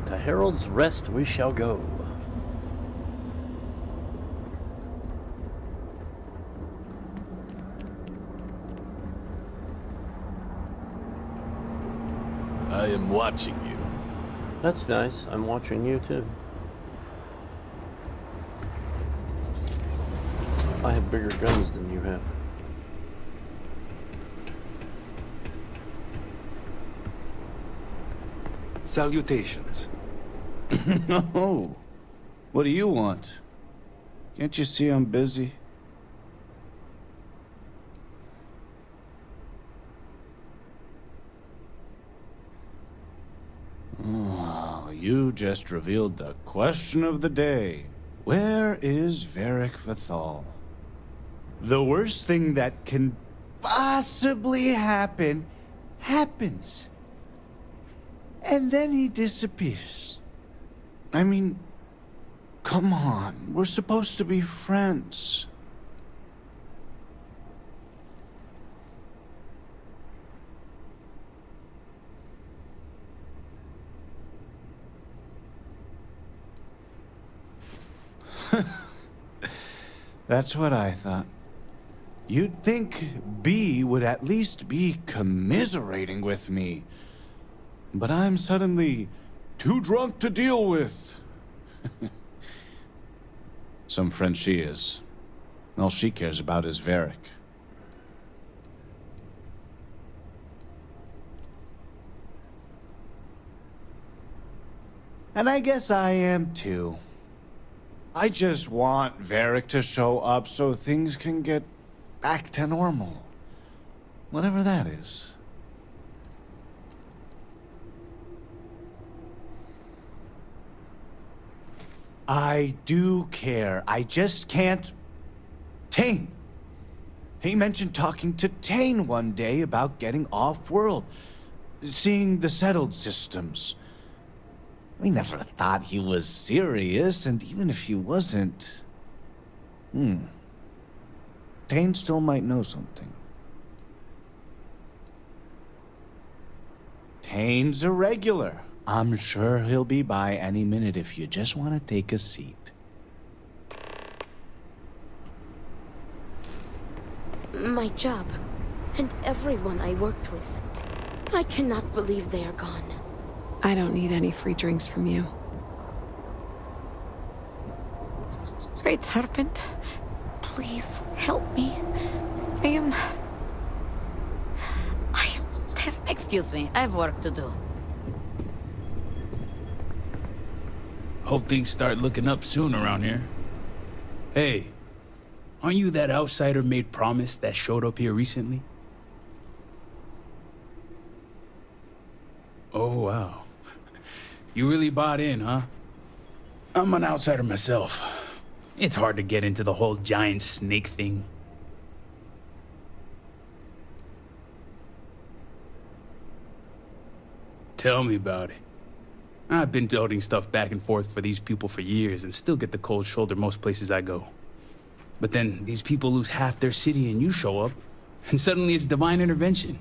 To Herald's Rest we shall go. I am watching you. That's nice. I'm watching you too. I have bigger guns than you have. Salutations. Oh, what do you want? Can't you see I'm busy? Oh, you just revealed the question of the day. Where is Varric Vethal? The worst thing that can possibly happen, happens. And then he disappears. I mean, come on, we're supposed to be friends. That's what I thought. You'd think B would at least be commiserating with me. But I'm suddenly too drunk to deal with. Some friend she is. All she cares about is Varric. And I guess I am too. I just want Varric to show up so things can get back to normal. Whatever that is. I do care. I just can't... Tane. He mentioned talking to Tane one day about getting off-world. Seeing the settled systems. We never thought he was serious, and even if he wasn't... Tane still might know something. Tane's a regular. I'm sure he'll be by any minute if you just want to take a seat. My job, and everyone I worked with. I cannot believe they are gone. I don't need any free drinks from you. Great Serpent, please help me. I am Excuse me, I have work to do. Hope things start looking up soon around here. Hey, aren't you that outsider made promise that showed up here recently? Oh, wow. You really bought in, huh? I'm an outsider myself. It's hard to get into the whole giant snake thing. Tell me about it. I've been toting stuff back and forth for these people for years and still get the cold shoulder most places I go. But then these people lose half their city and you show up, and suddenly it's divine intervention.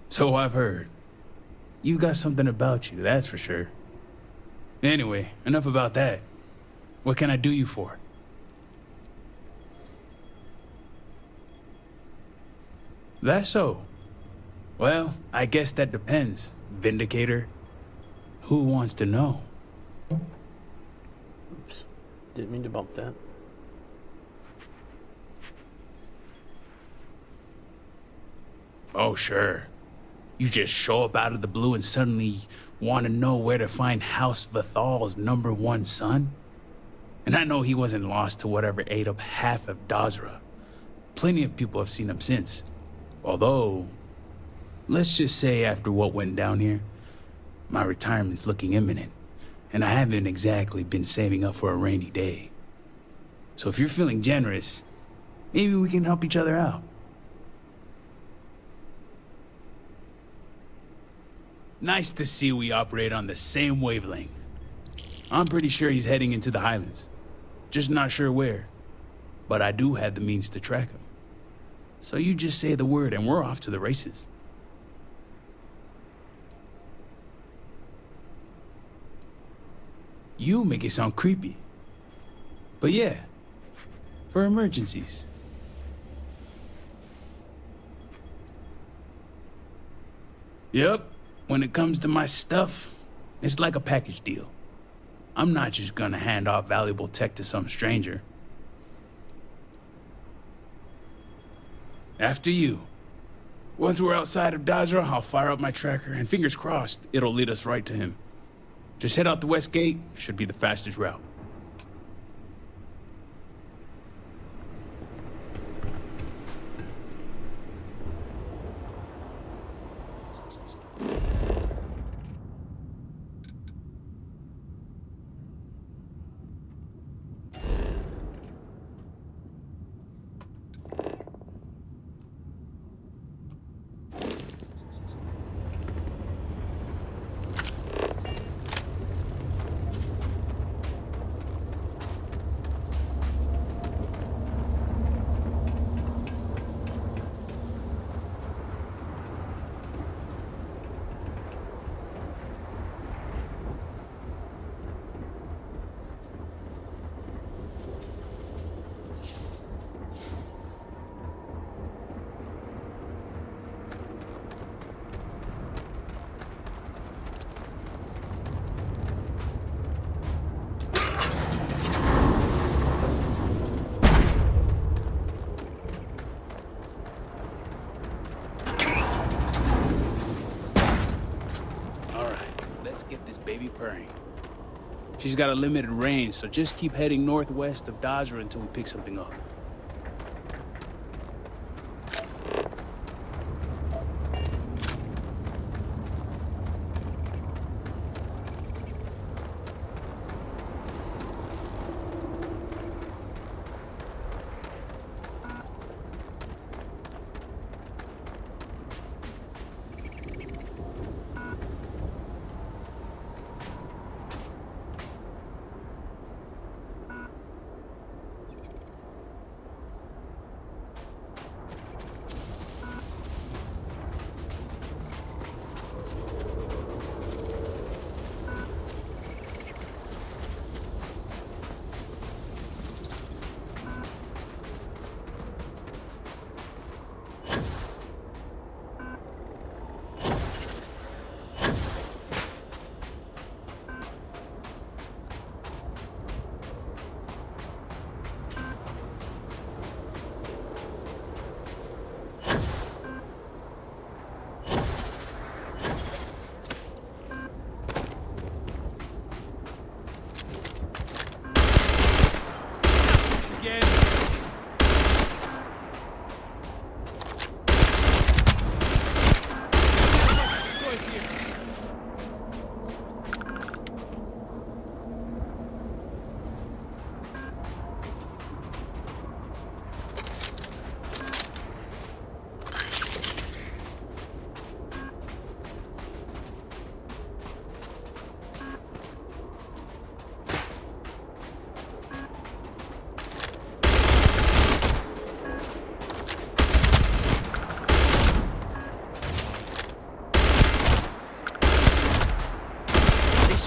So I've heard. You got something about you, that's for sure. Anyway, enough about that. What can I do you for? That's so. Well, I guess that depends, Vindicator. Who wants to know? Oops. Didn't mean to bump that. Oh, sure. You just show up out of the blue and suddenly want to know where to find House Vathal's #1 son? And I know he wasn't lost to whatever ate up half of Dazra. Plenty of people have seen him since. Although, let's just say after what went down here, my retirement's looking imminent, and I haven't exactly been saving up for a rainy day. So if you're feeling generous, maybe we can help each other out. Nice to see we operate on the same wavelength. I'm pretty sure he's heading into the Highlands. Just not sure where. But I do have the means to track him. So you just say the word and we're off to the races. You make it sound creepy. But yeah, for emergencies. Yep. When it comes to my stuff, it's like a package deal. I'm not just gonna hand off valuable tech to some stranger. After you. Once we're outside of Dazra, I'll fire up my tracker, and fingers crossed, it'll lead us right to him. Just head out the west gate, should be the fastest route. Baby purring. She's got a limited range, so just keep heading northwest of Dazra until we pick something up.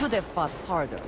Should have fought harder.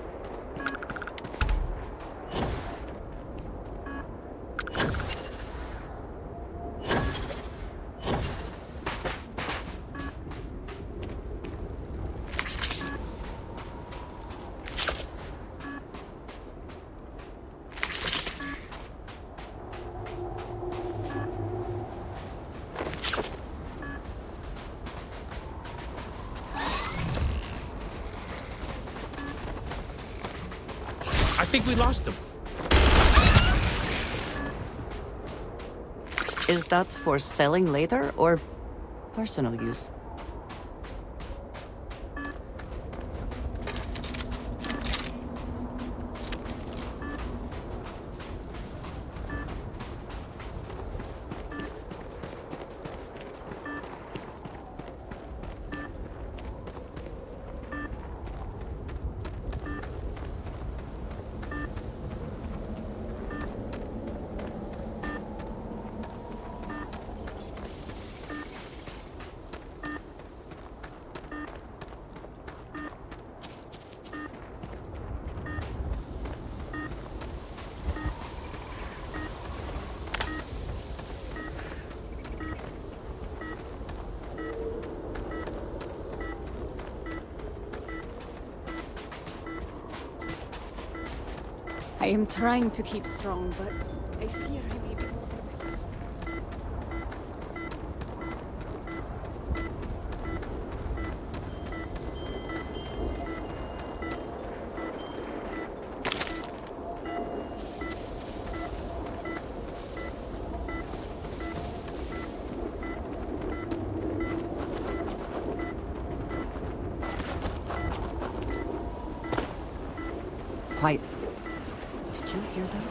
I think we lost him. Is that for selling later or personal use? I am trying to keep strong, but I fear I may be losing my... Quiet. Did you hear them?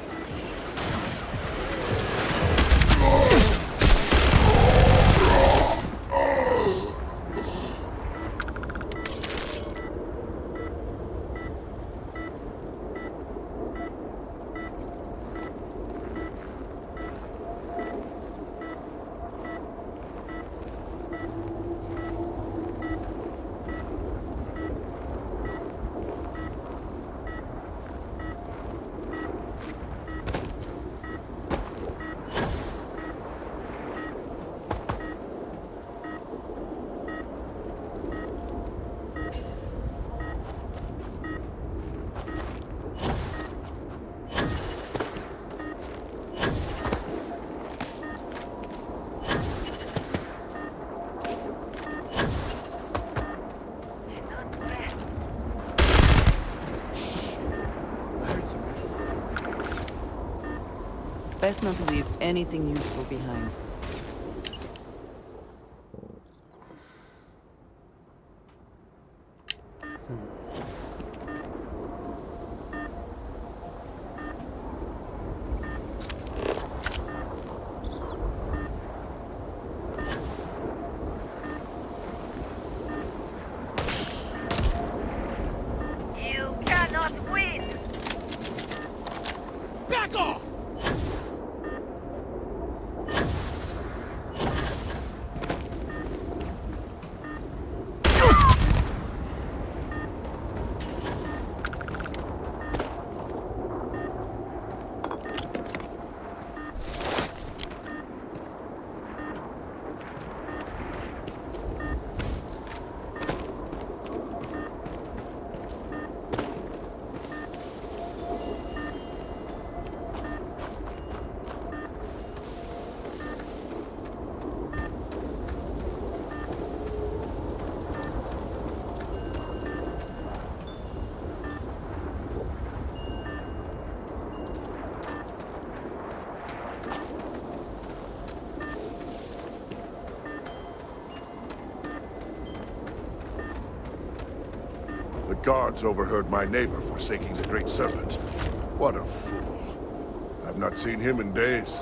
Best not to leave anything useful behind. You cannot win! Back off! The guards overheard my neighbor forsaking the Great Serpent. What a fool. I've not seen him in days.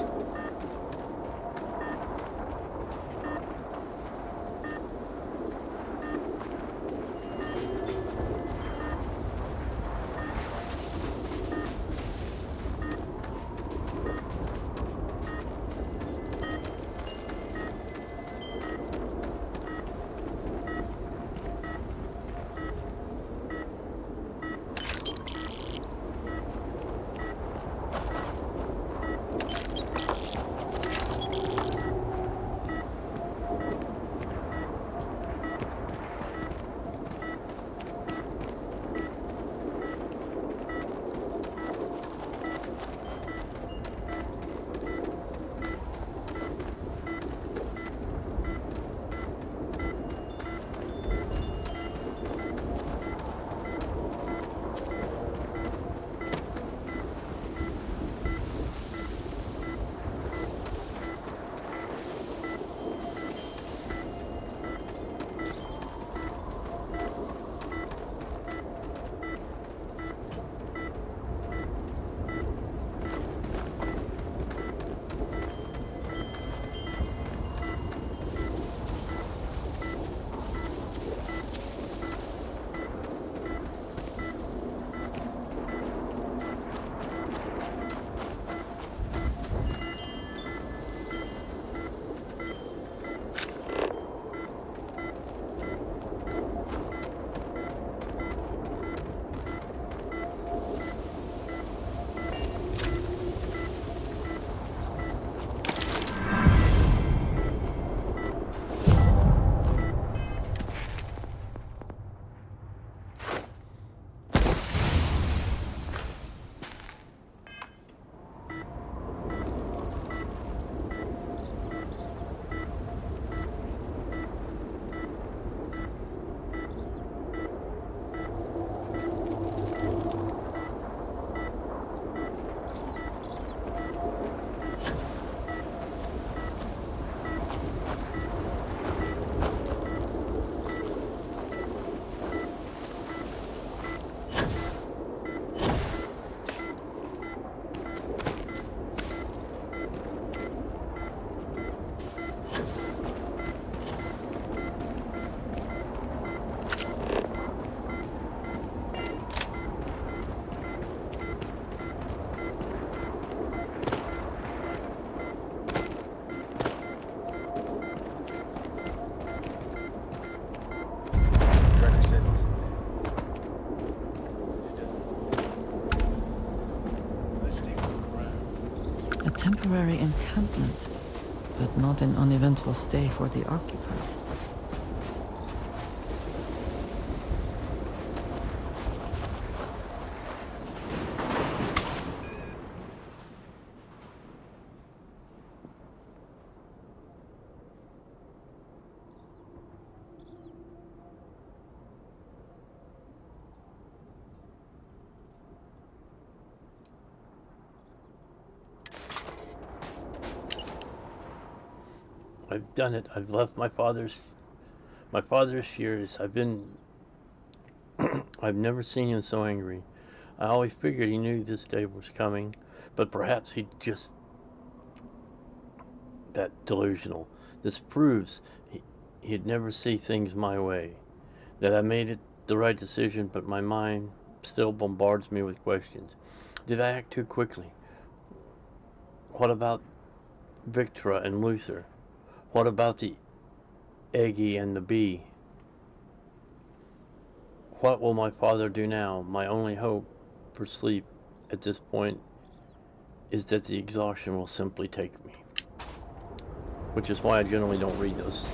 temporary encampment, but not an uneventful stay for the occupant. I've done it. I've left my father's fears. I've never seen him so angry. I always figured he knew this day was coming, but perhaps he just that delusional. This proves he'd never see things my way. That I made it the right decision, but my mind still bombards me with questions. Did I act too quickly? What about Victra and Luther? What about the Eggy and the bee? What will my father do now? My only hope for sleep at this point is that the exhaustion will simply take me. Which is why I generally don't read those.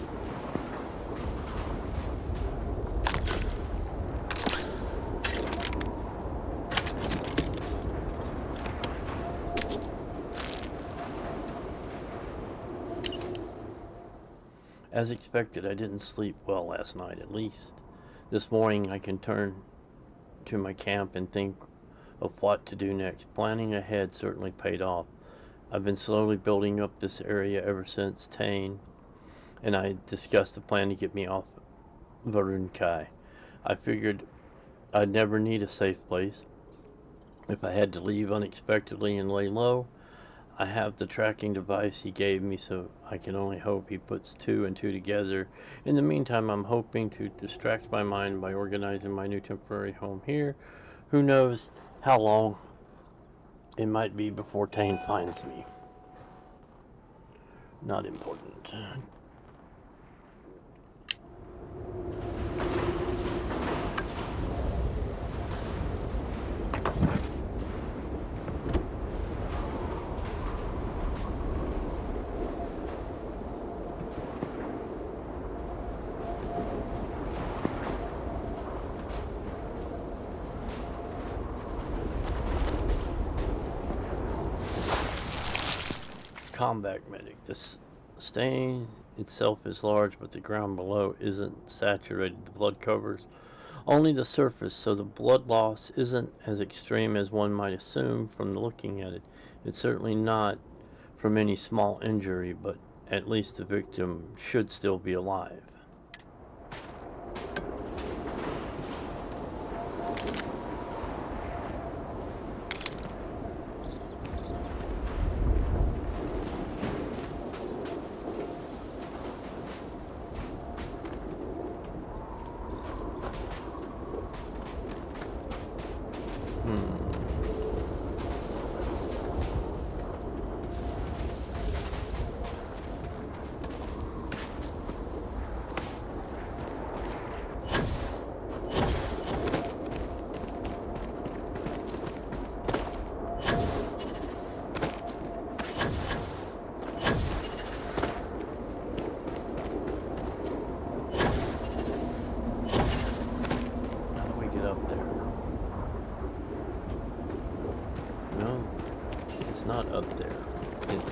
As expected, I didn't sleep well last night, at least. This morning I can turn to my camp and think of what to do next. Planning ahead certainly paid off. I've been slowly building up this area ever since Tain and I discussed a plan to get me off Varun Kai. I figured I'd never need a safe place. If I had to leave unexpectedly and lay low, I have the tracking device he gave me, so I can only hope he puts 2 and 2 together. In the meantime, I'm hoping to distract my mind by organizing my new temporary home here. Who knows how long it might be before Tain finds me. Not important. Combat medic. This stain itself is large, but the ground below isn't saturated. The blood covers only the surface, so the blood loss isn't as extreme as one might assume from looking at it. It's certainly not from any small injury, but at least the victim should still be alive. Not up there. It's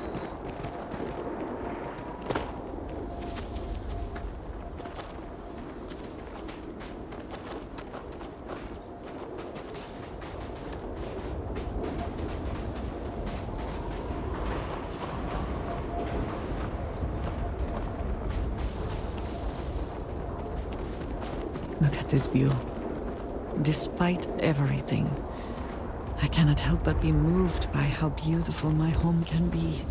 Look at this view. Despite everything, I cannot help but be moved by how beautiful my home can be.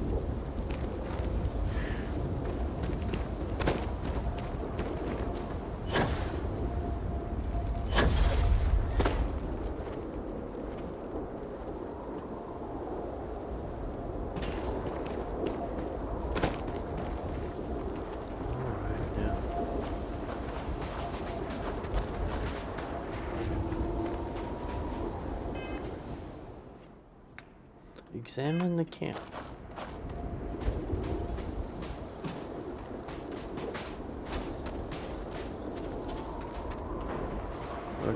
examine the camp.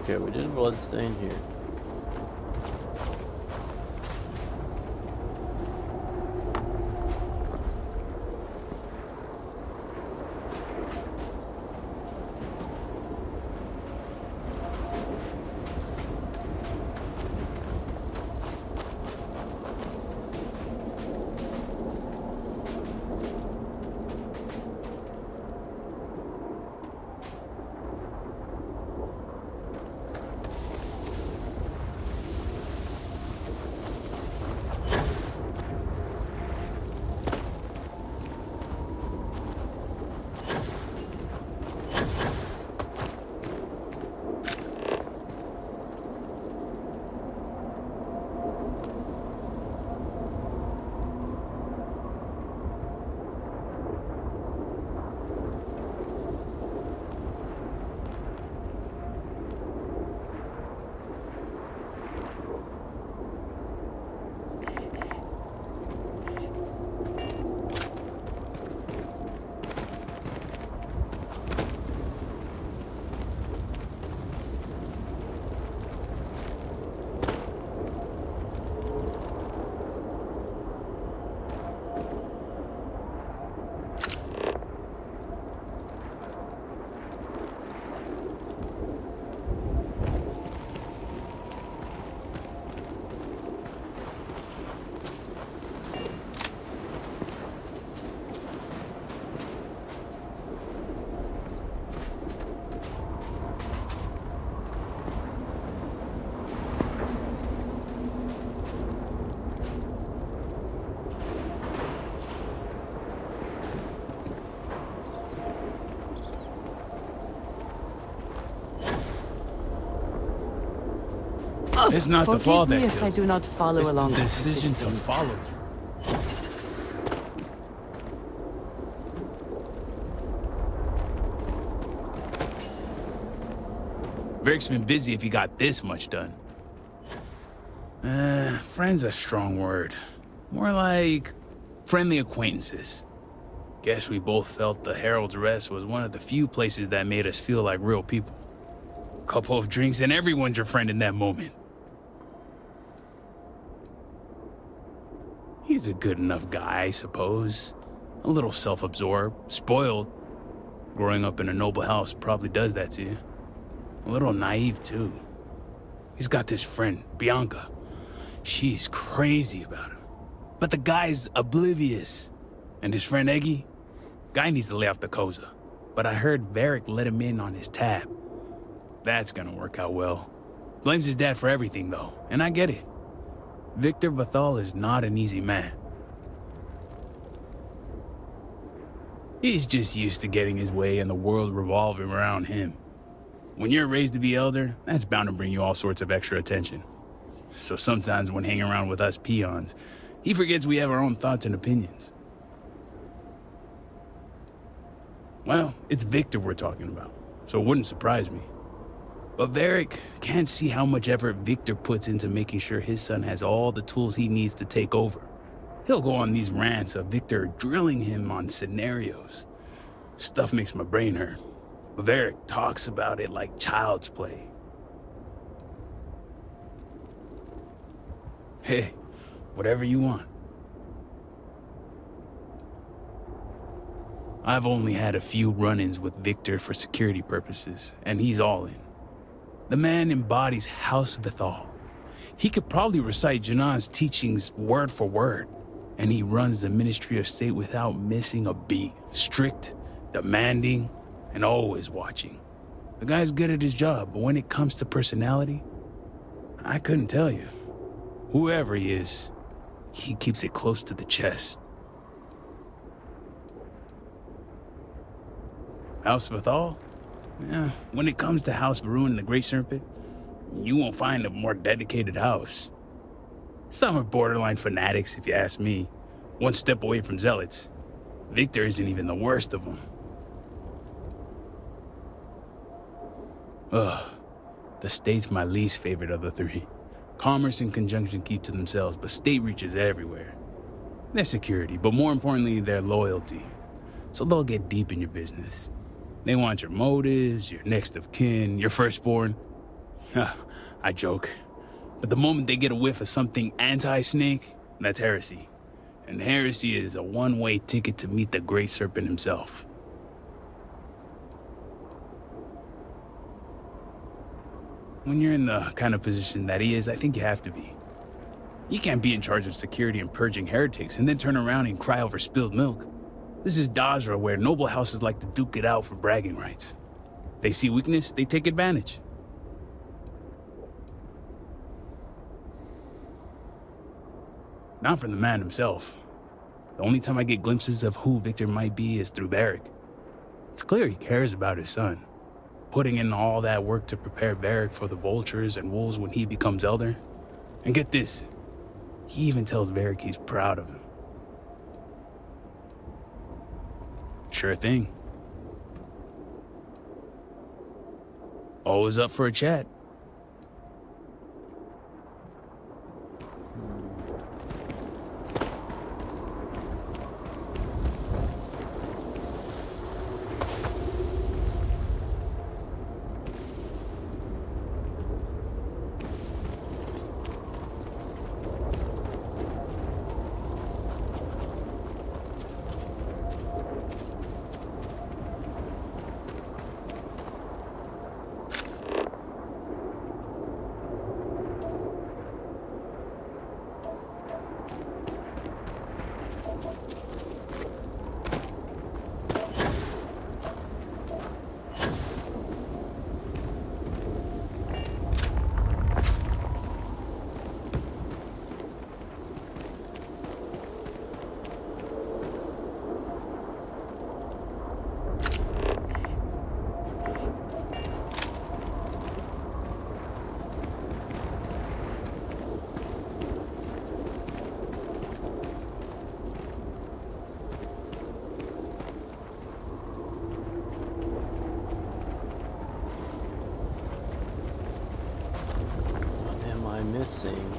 Okay, we did bloodstain here. It's not the fall Forgive that me if I kills. do not follow It's along the with this decision to scene. follow. Varric's been busy if he got this much done. Friend's a strong word. More like friendly acquaintances. Guess we both felt the Herald's Rest was one of the few places that made us feel like real people. Couple of drinks and everyone's your friend in that moment. He's a good enough guy, I suppose. A little self-absorbed, spoiled. Growing up in a noble house probably does that to you. A little naive, too. He's got this friend, Bianca. She's crazy about him. But the guy's oblivious. And his friend Eggy? Guy needs to lay off the Koza. But I heard Varric let him in on his tab. That's gonna work out well. Blames his dad for everything, though, and I get it. Victor Vathal is not an easy man. He's just used to getting his way and the world revolving around him. When you're raised to be elder, that's bound to bring you all sorts of extra attention. So sometimes when hanging around with us peons, he forgets we have our own thoughts and opinions. Well, it's Victor we're talking about, so it wouldn't surprise me. But Varric can't see how much effort Victor puts into making sure his son has all the tools he needs to take over. He'll go on these rants of Victor drilling him on scenarios. Stuff makes my brain hurt. But Varric talks about it like child's play. Hey, whatever you want. I've only had a few run-ins with Victor for security purposes, and he's all in. The man embodies House Vathal. He could probably recite Janan's teachings word for word, and he runs the Ministry of State without missing a beat. Strict, demanding, and always watching. The guy's good at his job, but when it comes to personality, I couldn't tell you. Whoever he is, he keeps it close to the chest. House Vathal? Yeah, when it comes to House Varun and the Great Serpent, you won't find a more dedicated house. Some are borderline fanatics, if you ask me. One step away from zealots. Victor isn't even the worst of them. Ugh. The state's my least favorite of the three. Commerce and conjunction keep to themselves, but state reaches everywhere. Their security, but more importantly, their loyalty. So they'll get deep in your business. They want your motives, your next of kin, your firstborn. I joke. But the moment they get a whiff of something anti-snake, that's heresy. And heresy is a one-way ticket to meet the Great Serpent himself. When you're in the kind of position that he is, I think you have to be. You can't be in charge of security and purging heretics and then turn around and cry over spilled milk. This is Dazra, where noble houses like to duke it out for bragging rights. They see weakness, they take advantage. Not from the man himself. The only time I get glimpses of who Victor might be is through Varric. It's clear he cares about his son, putting in all that work to prepare Varric for the vultures and wolves when he becomes elder. And get this, he even tells Varric he's proud of him. Sure thing. Always up for a chat. What am I missing?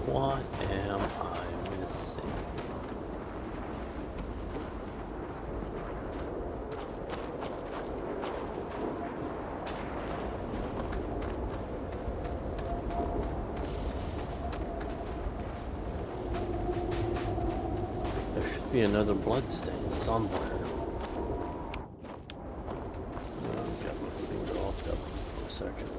There should be another bloodstain somewhere. I've got my finger off that one for a second.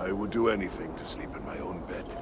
I would do anything to sleep in my own bed again.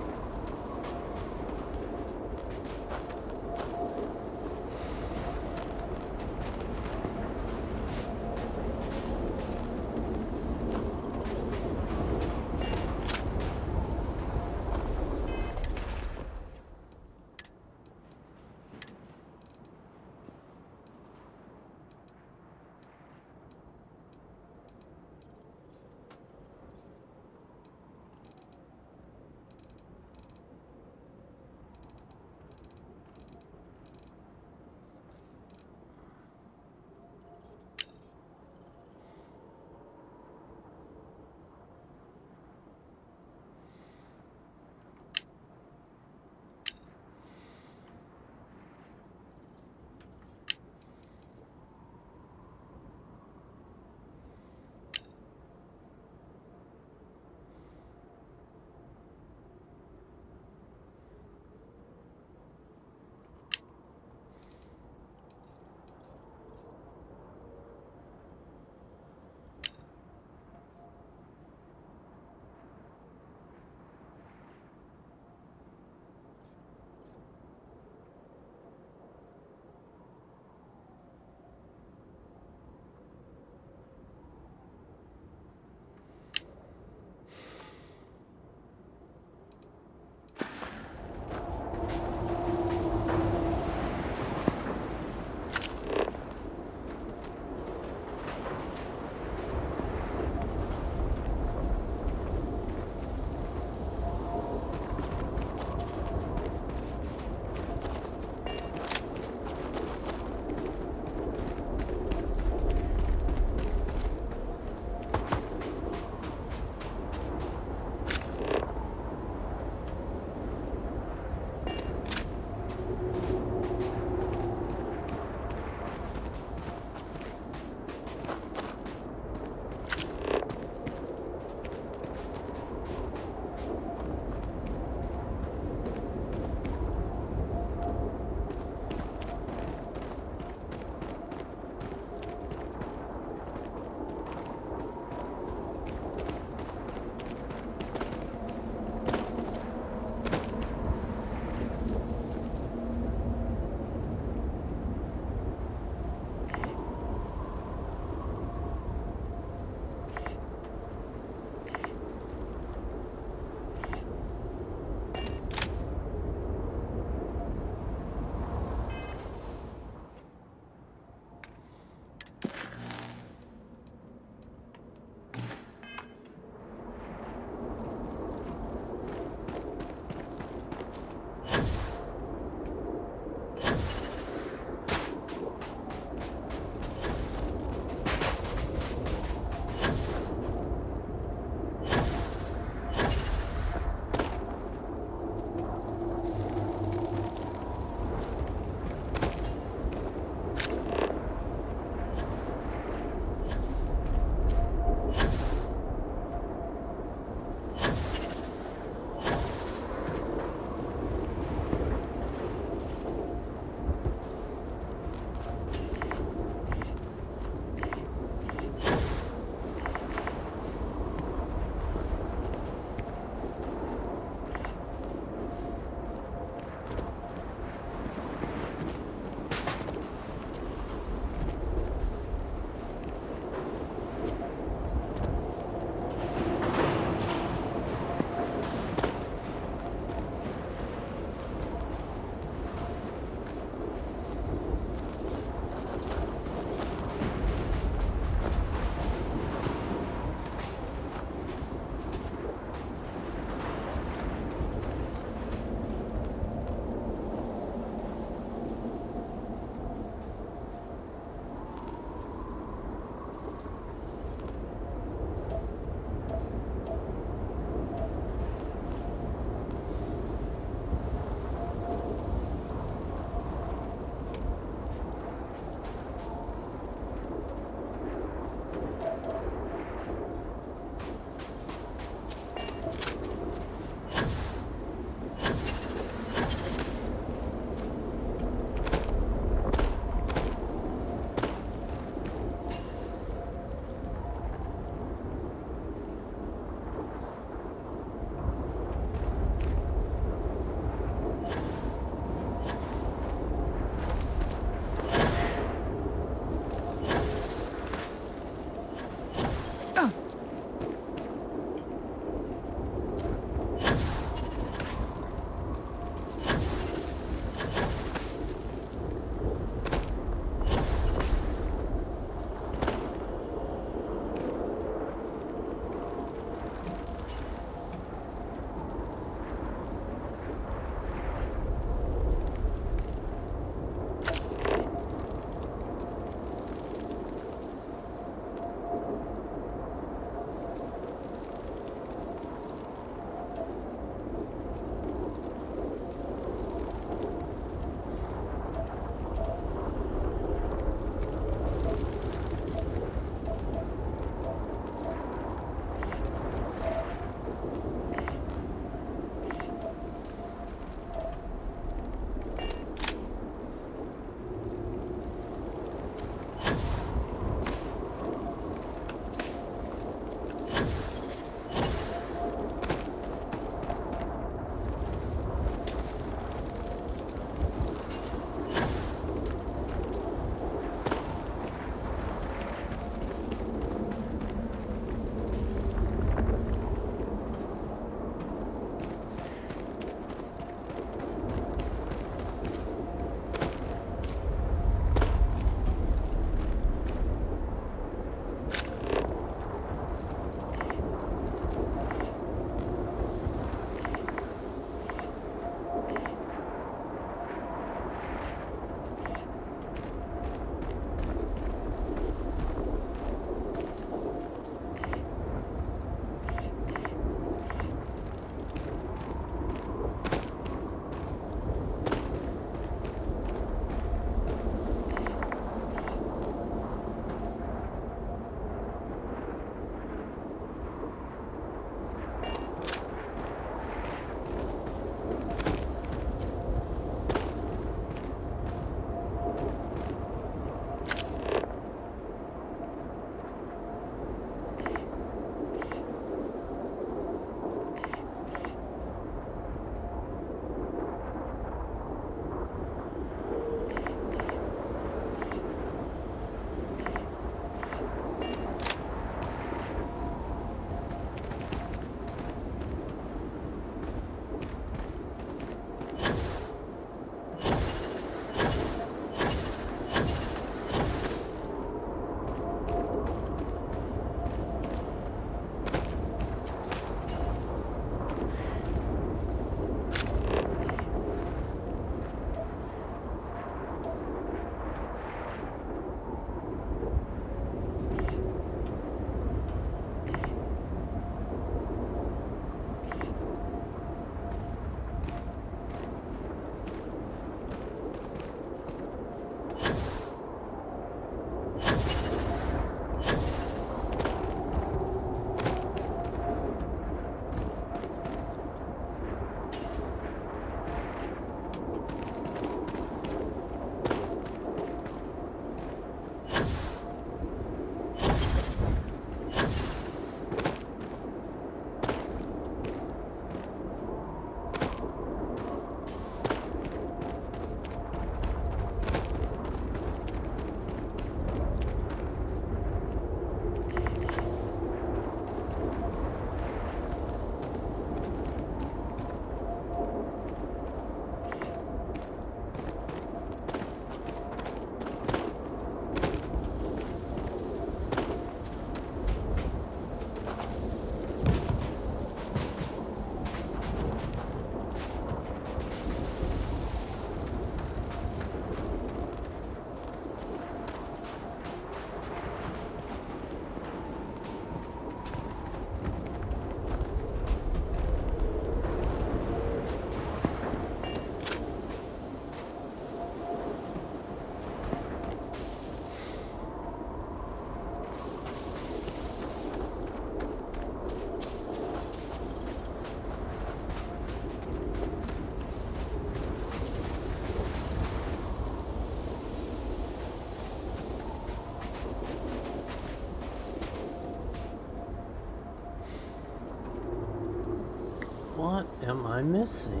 I missing?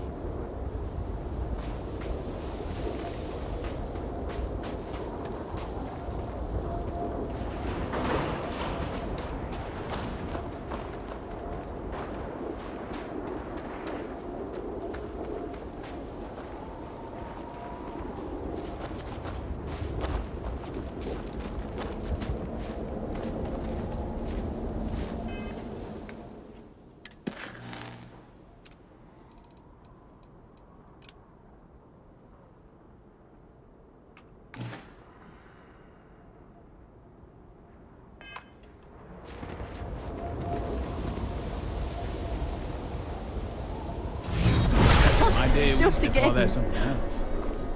My day, we used to call that something else.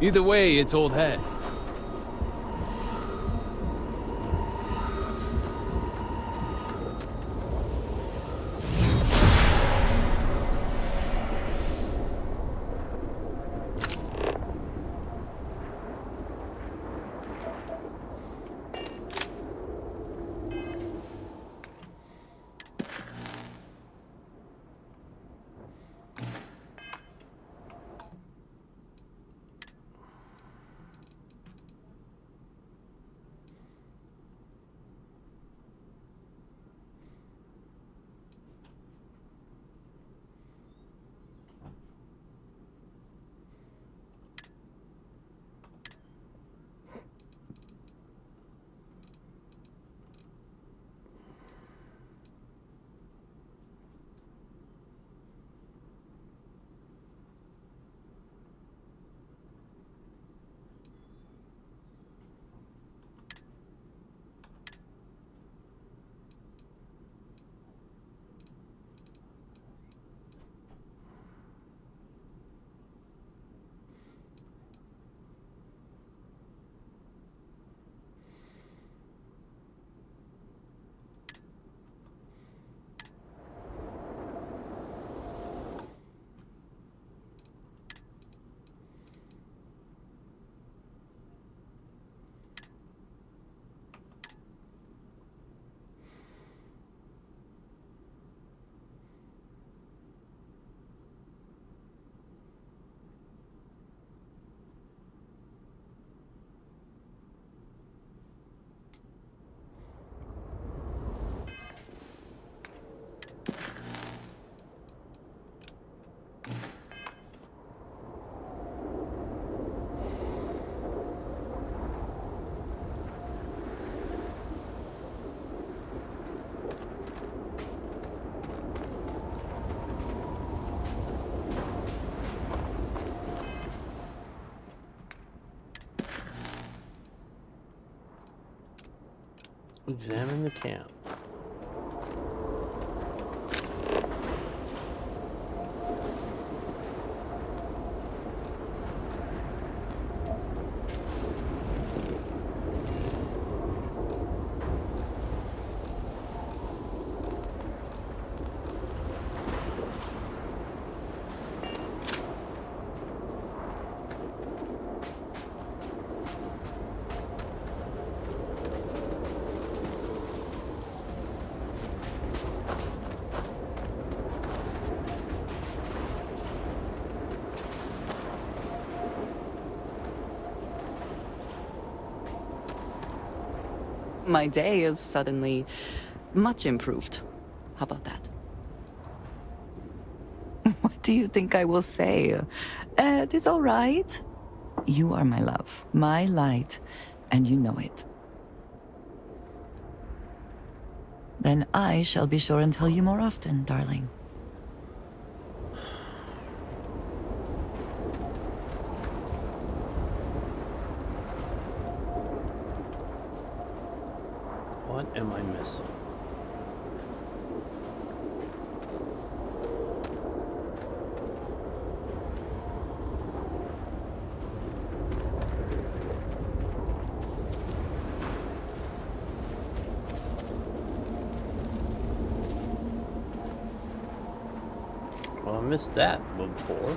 Either way, it's old hat. Examine the camp. My day is suddenly much improved. How about that? What do you think I will say? It is all right. You are my love, my light, and you know it. Then I shall be sure and tell you more often, darling. What am I missing? Well, I missed that before.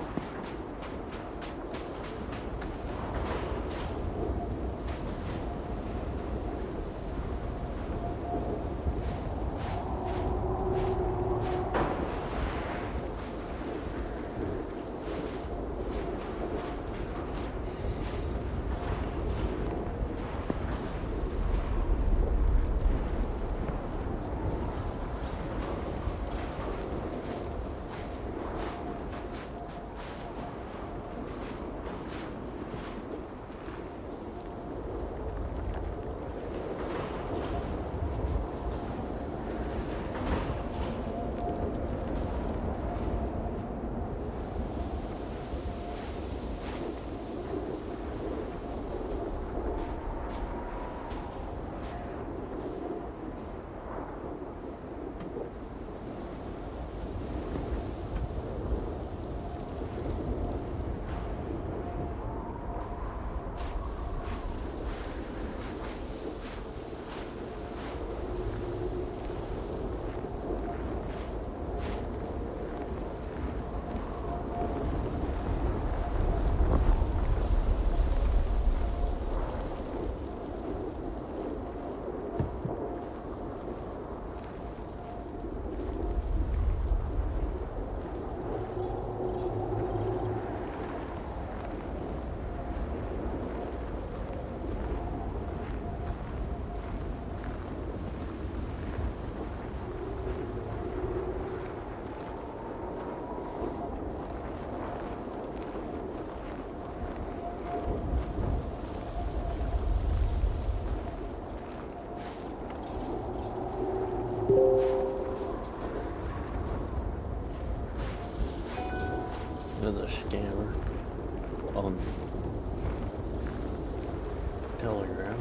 telegram.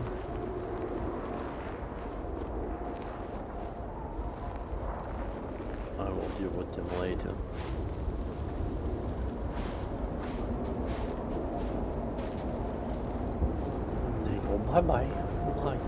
I will deal with them later. They go bye-bye. Bye.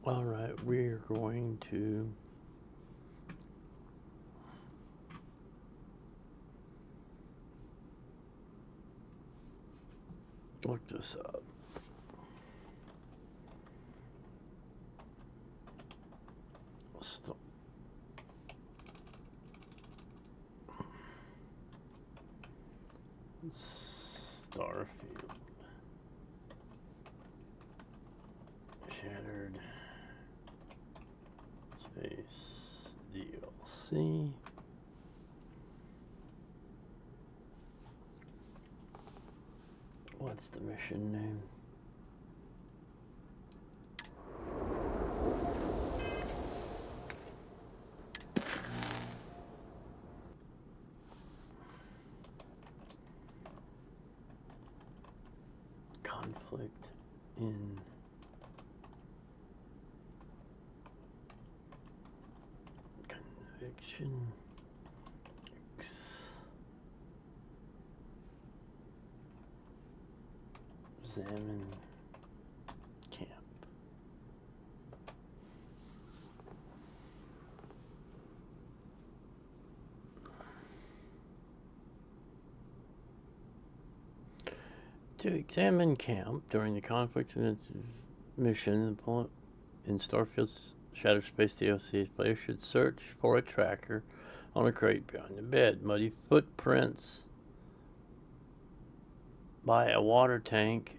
All right, we're going to look this up. Starfield. Shattered Space DLC. What's the mission name? Conflict in Conviction. Examine camp. To examine camp during the conflict mission in Starfield's Shattered Space DLC, players should search for a tracker on a crate behind the bed. Muddy footprints by a water tank.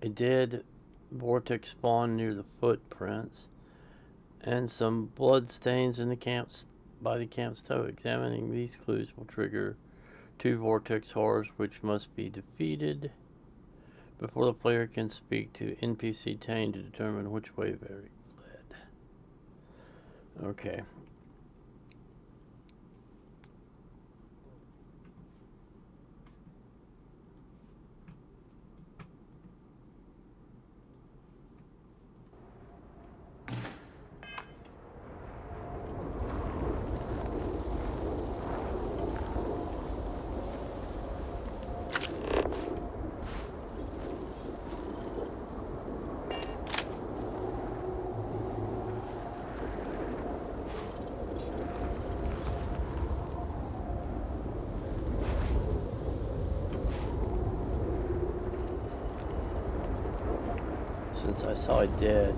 A dead vortex spawn near the footprints, and some blood stains in the by the camp's toe. Examining these clues will trigger 2 vortex horrors, which must be defeated before the player can speak to NPC Tane to determine which way they led. Okay. Since I saw it dead.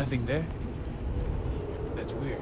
Nothing there? That's weird.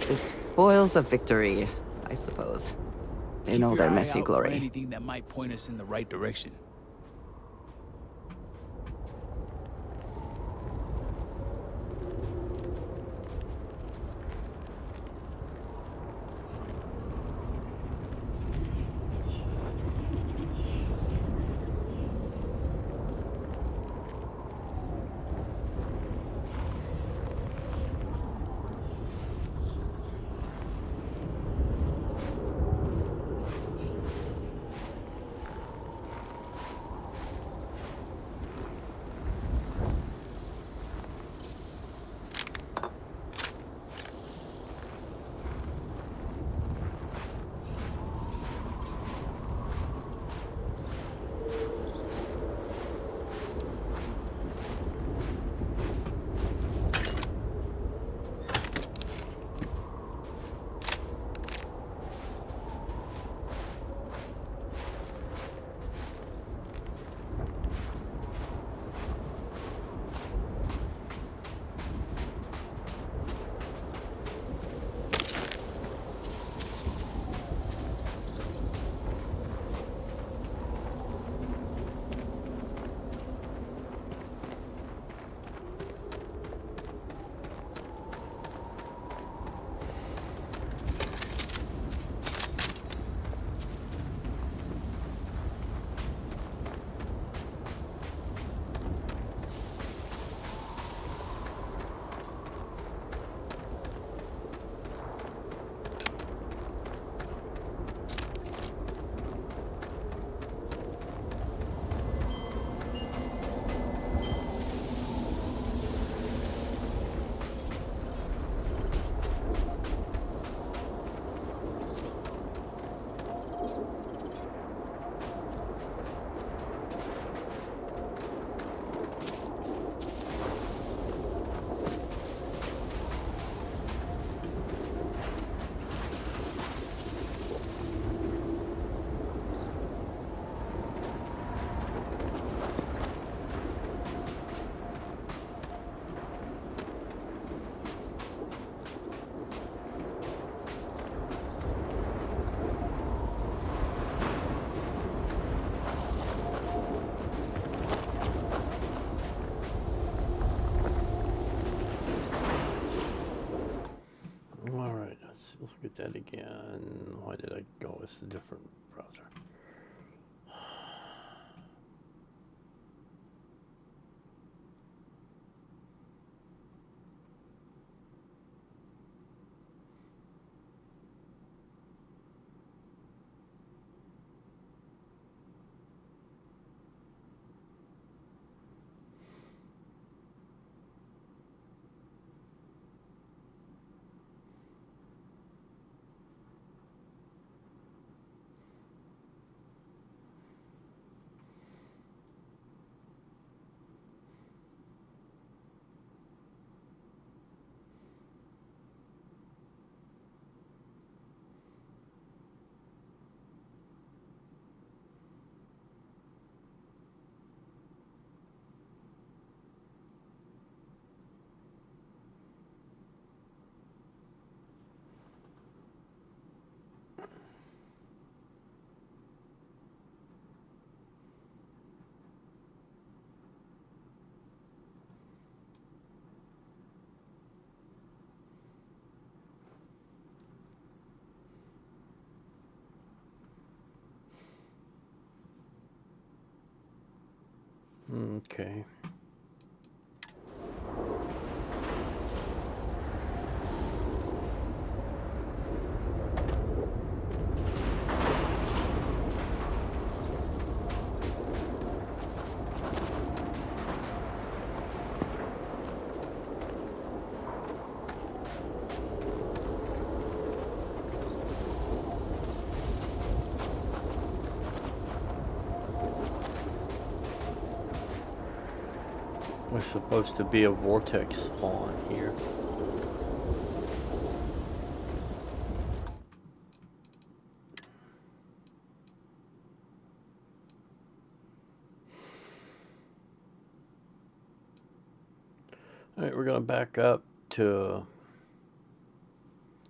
The spoils of victory, I suppose. They know Keep their your eye messy out for glory. anything that might point us in the right direction. Let's look at that again. Why did I go? It's a different browser. Okay. There's supposed to be a vortex on here. Alright, we're gonna back up to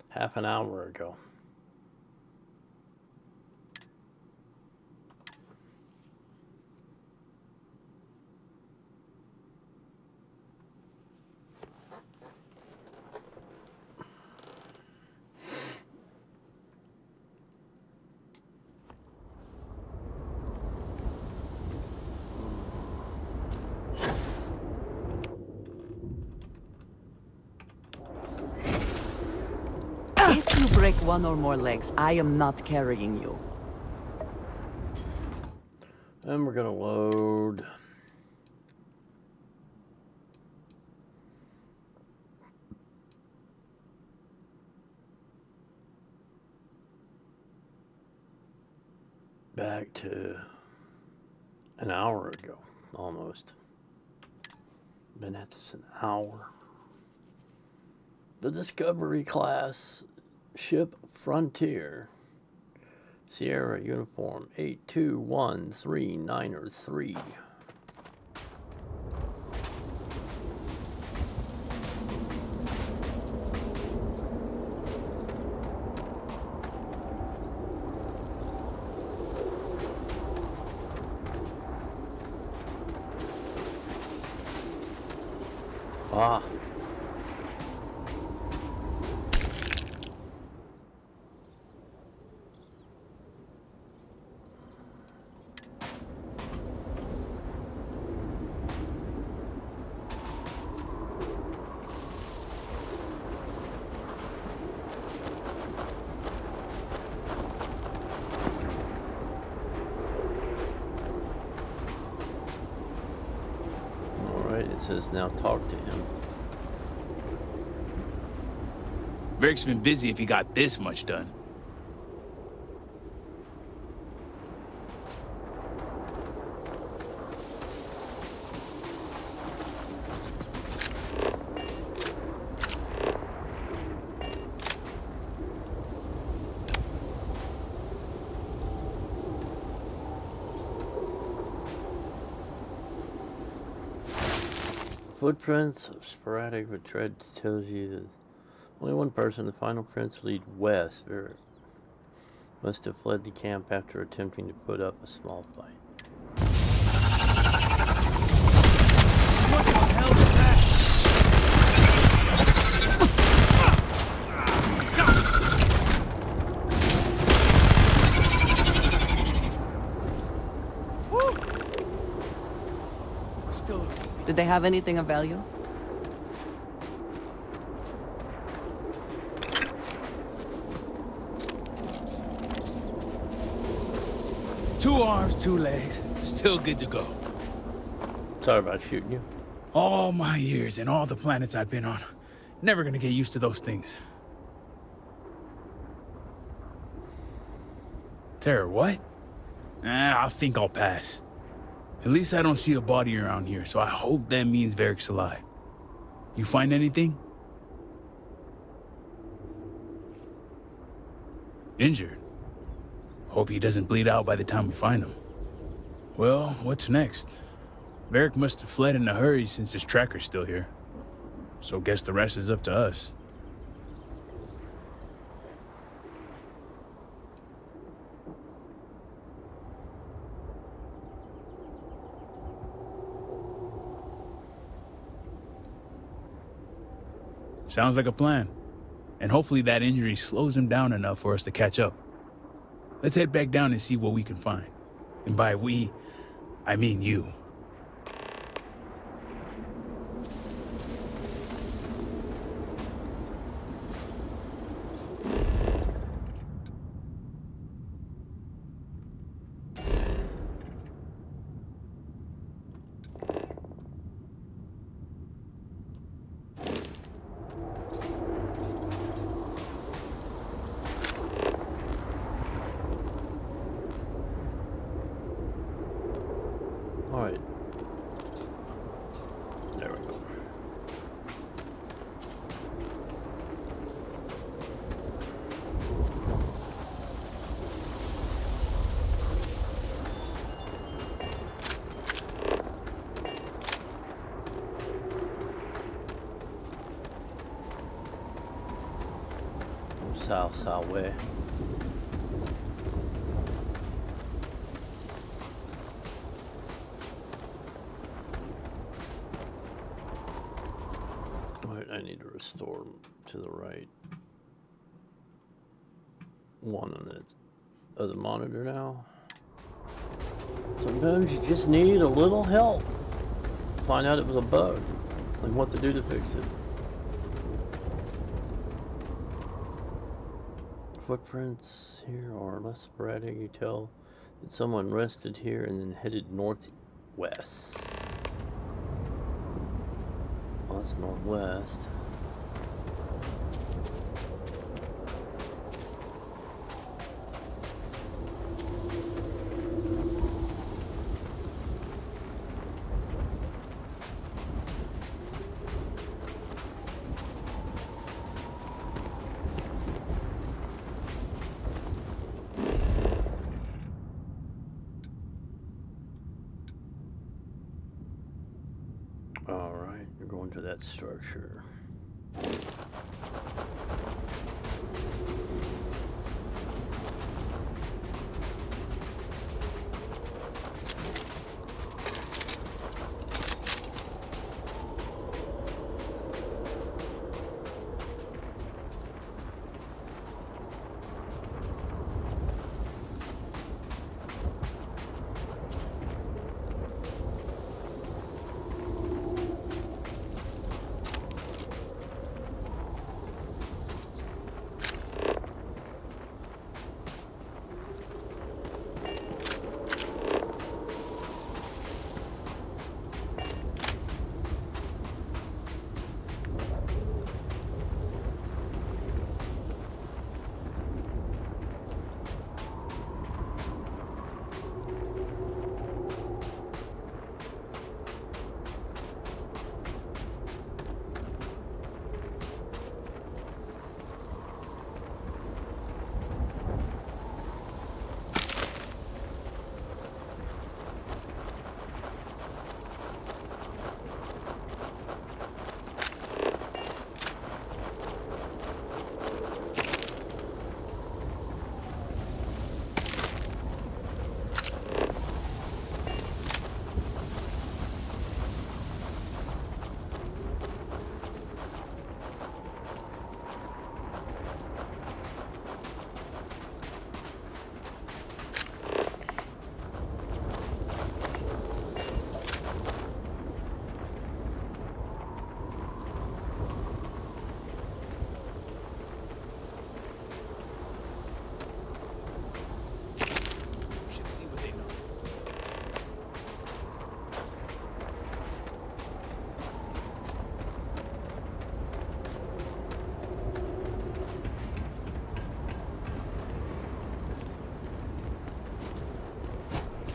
half an hour ago. If you break one or more legs, I am not carrying you. And we're gonna load. Back to an hour ago, almost. Been at this an hour. The Discovery class ship Frontier, Sierra uniform 821393. Ah. It says now talk to him. Varric's been busy if he got this much done. Footprints, sporadic but tread tells you that only one person. The final prints lead west. Varric must have fled the camp after attempting to put up a small fight. What the hell is that? Did they have anything of value? Two arms, two legs, still good to go. Sorry about shooting you. All my years and all the planets I've been on, never gonna get used to those things. Terror, what? I think I'll pass. At least I don't see a body around here, so I hope that means Varric's alive. You find anything? Injured? Hope he doesn't bleed out by the time we find him. Well, what's next? Varric must have fled in a hurry since his tracker's still here. So guess the rest is up to us. Sounds like a plan. And hopefully that injury slows him down enough for us to catch up. Let's head back down and see what we can find. And by we, I mean you. right. There we go. South way. Alright, I need to restore to the right. One on the other monitor now. Sometimes you just need a little help. Find out it was a bug and what to do to fix it. Footprints here are less sporadic. You tell that someone rested here and then headed northwest. Well, that's northwest. Alright, you're going to that structure.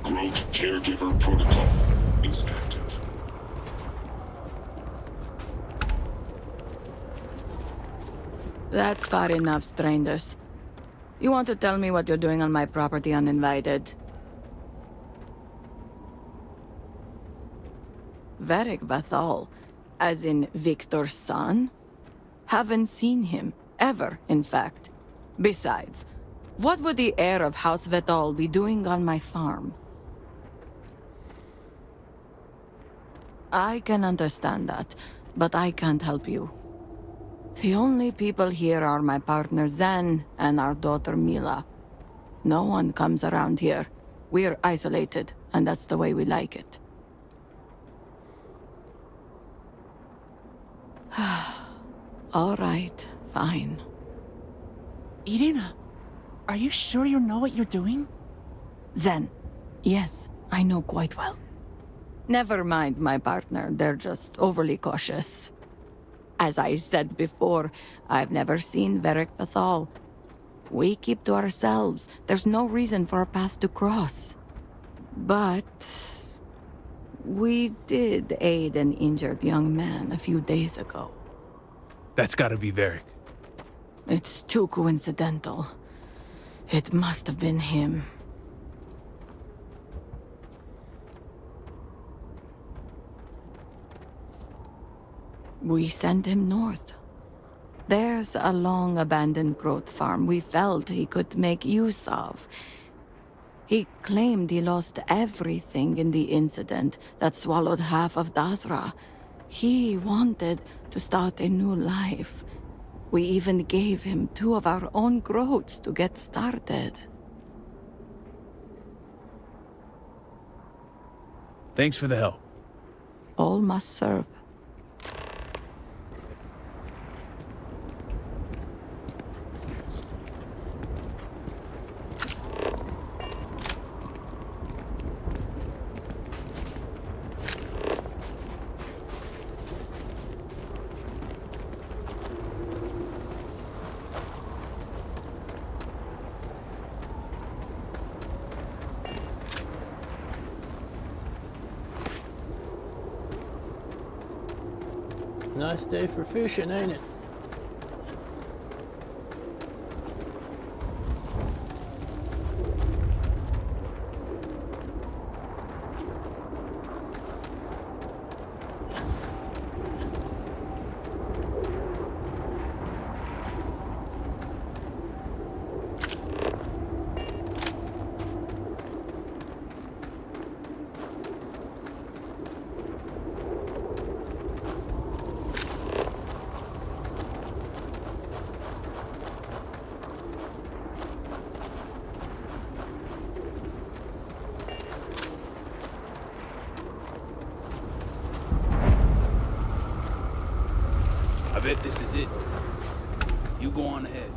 Growth Caregiver Protocol is active. That's far enough, strangers. You want to tell me what you're doing on my property uninvited? Varric Vathal, as in Victor's son? Haven't seen him, ever, in fact. Besides, what would the heir of House Vathal be doing on my farm? I can understand that, but I can't help you. The only people here are my partner Zen and our daughter Mila. No one comes around here. We're isolated, and that's the way we like it. All right, fine. Irina, are you sure you know what you're doing? Zen, yes, I know quite well. Never mind my partner, they're just overly cautious. As I said before, I've never seen Varric Vathal. We keep to ourselves. There's no reason for a path to cross. But We did aid an injured young man a few days ago. That's gotta be Varric. It's too coincidental. It must have been him. We sent him north. There's a long-abandoned growth farm we felt he could make use of. He claimed he lost everything in the incident that swallowed half of Dazra. He wanted to start a new life. We even gave him 2 of our own groats to get started. Thanks for the help. All must serve. Nice day for fishing, ain't it? I bet this is it. You go on ahead.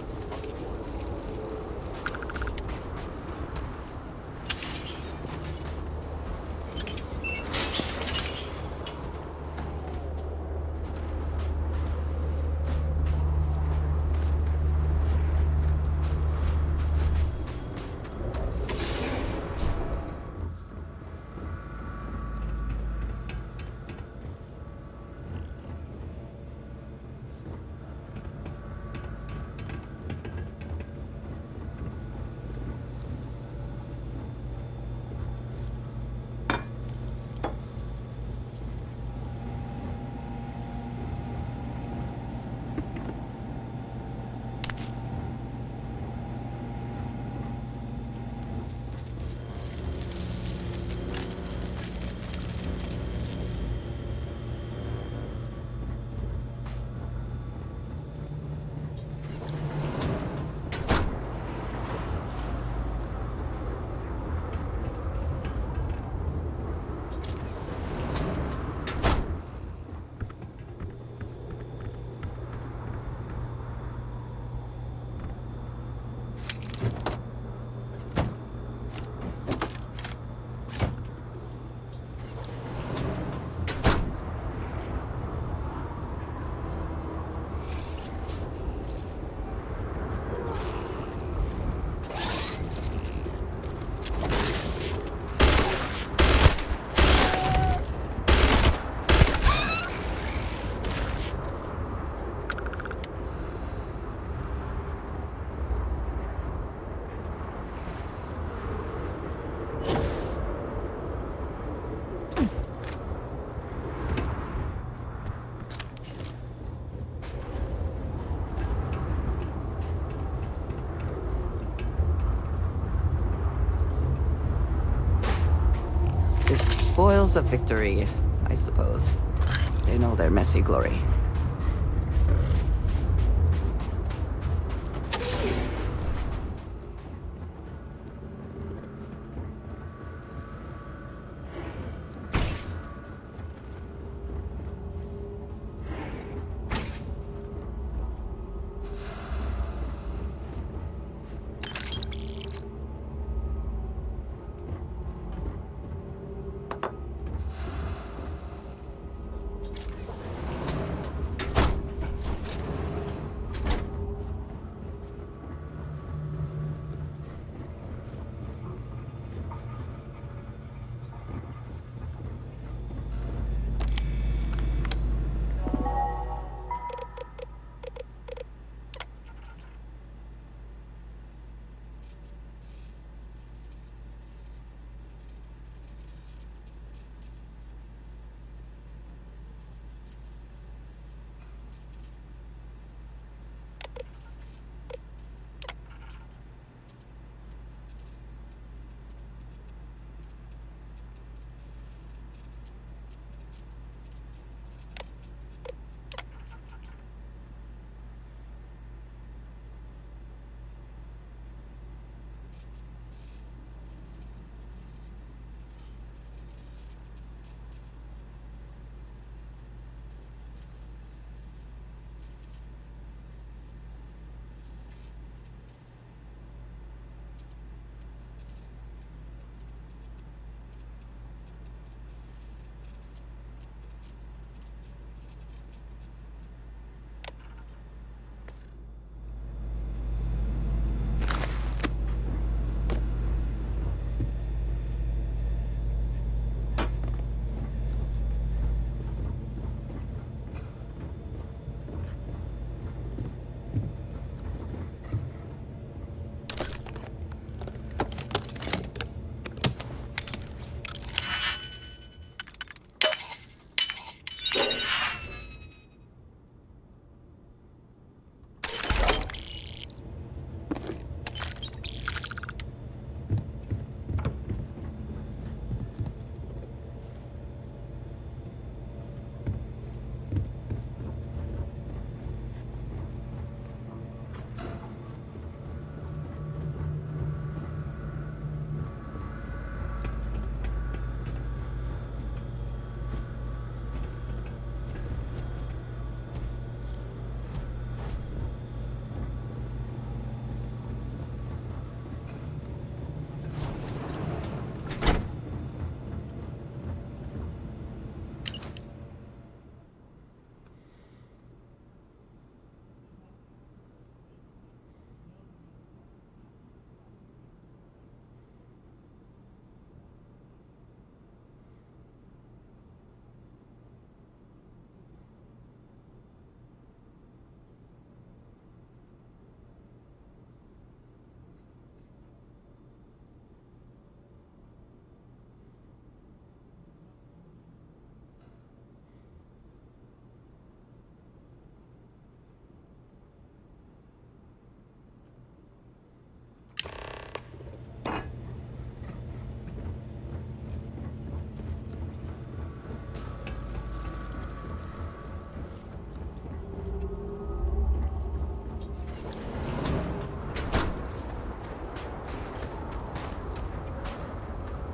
The spoils of victory, I suppose. They know their messy glory.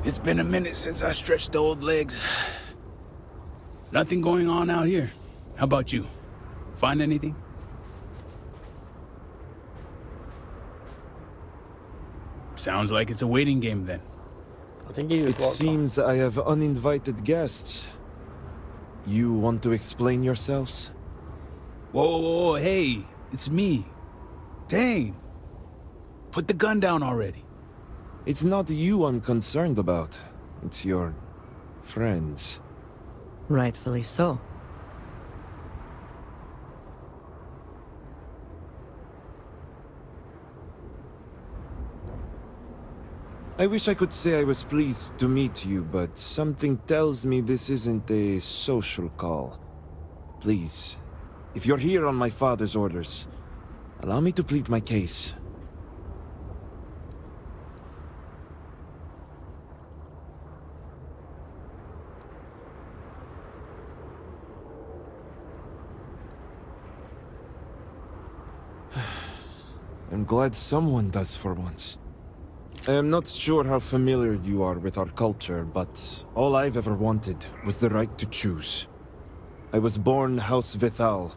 It's been a minute since I stretched the old legs. Nothing going on out here. How about you? Find anything? Sounds like it's a waiting game then. I think he was It seems I have uninvited guests. You want to explain yourselves? Whoa, hey, it's me. Dang. Put the gun down already. It's not you I'm concerned about. It's your friends. Rightfully so. I wish I could say I was pleased to meet you, but something tells me this isn't a social call. Please, if you're here on my father's orders, allow me to plead my case. I'm glad someone does for once. I am not sure how familiar you are with our culture, but all I've ever wanted was the right to choose. I was born House Vithal.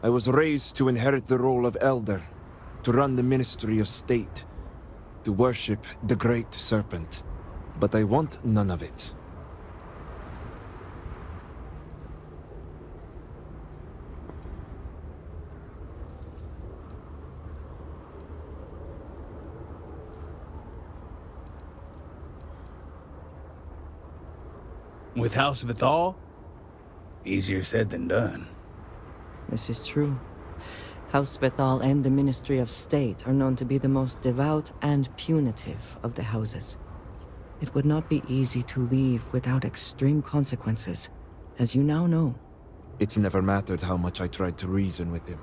I was raised to inherit the role of elder, to run the Ministry of State, to worship the Great Serpent. But I want none of it. With House Vithal? Easier said than done. This is true. House Vethal and the Ministry of State are known to be the most devout and punitive of the houses. It would not be easy to leave without extreme consequences, as you now know. It's never mattered how much I tried to reason with him.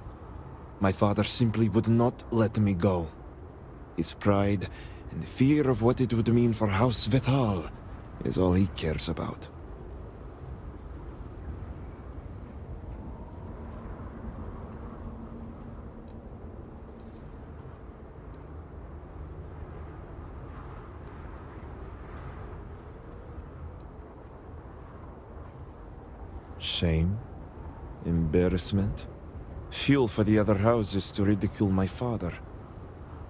My father simply would not let me go. His pride and the fear of what it would mean for House Vithal is all he cares about. Shame, embarrassment, fuel for the other houses to ridicule my father.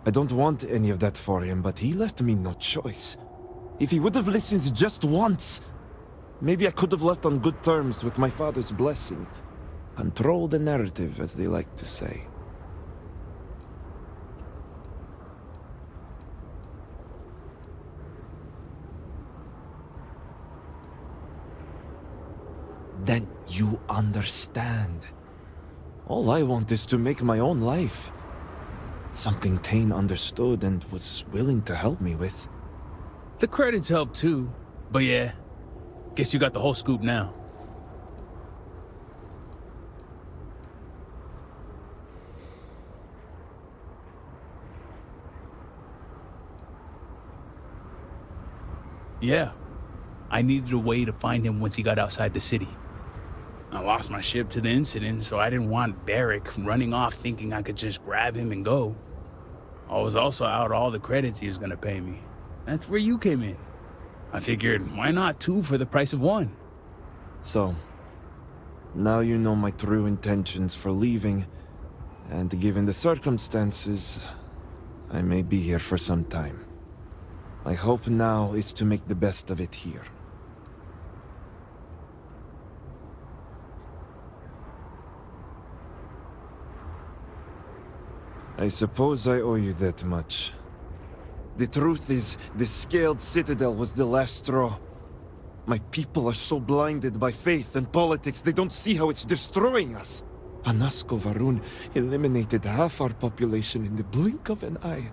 I don't want any of that for him, but he left me no choice. If he would have listened just once, maybe I could have left on good terms with my father's blessing. Control the narrative, as they like to say. Then you understand. All I want is to make my own life. Something Tane understood and was willing to help me with. The credits help too. But yeah, guess you got the whole scoop now. Yeah, I needed a way to find him once he got outside the city. I lost my ship to the incident, so I didn't want Barrick running off thinking I could just grab him and go. I was also out all the credits he was gonna pay me. That's where you came in. I figured, why not two for the price of one? So, now you know my true intentions for leaving, and given the circumstances, I may be here for some time. My hope now is to make the best of it here. I suppose I owe you that much. The truth is, the Scaled Citadel was the last straw. My people are so blinded by faith and politics, they don't see how it's destroying us. Anasko Varun eliminated half our population in the blink of an eye.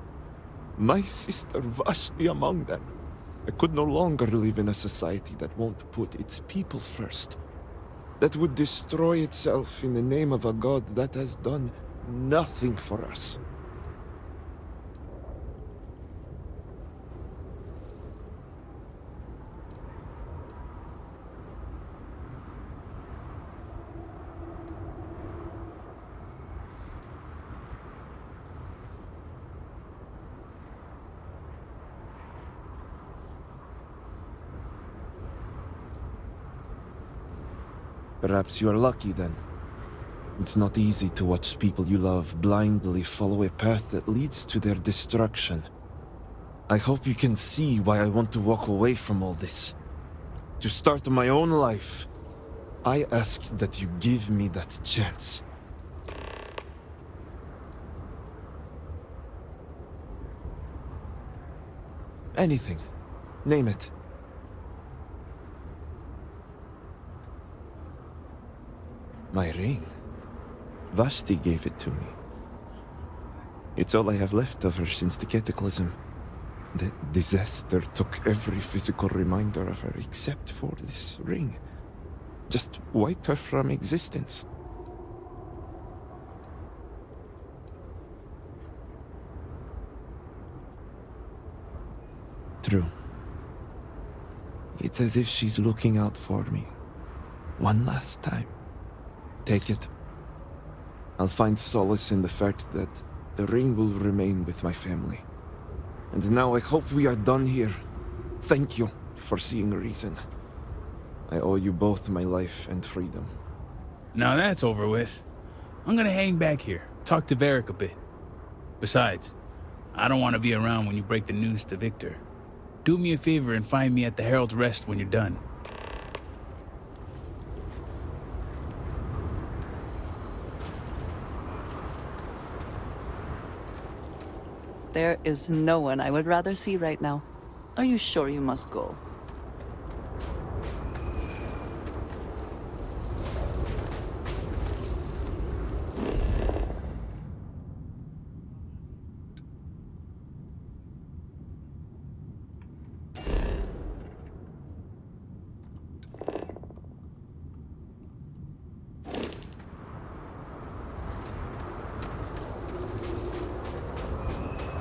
My sister Vashti among them. I could no longer live in a society that won't put its people first. That would destroy itself in the name of a god that has done nothing for us. Perhaps you are lucky then. It's not easy to watch people you love blindly follow a path that leads to their destruction. I hope you can see why I want to walk away from all this. To start my own life. I ask that you give me that chance. Anything. Name it. My ring. Vashti gave it to me. It's all I have left of her since the cataclysm. The disaster took every physical reminder of her except for this ring. Just wiped her from existence. True. It's as if she's looking out for me. One last time. Take it. I'll find solace in the fact that the ring will remain with my family. And now I hope we are done here. Thank you for seeing reason. I owe you both my life and freedom. Now that's over with. I'm gonna hang back here, talk to Varric a bit. Besides, I don't want to be around when you break the news to Victor. Do me a favor and find me at the Herald's Rest when you're done. There is no one I would rather see right now. Are you sure you must go?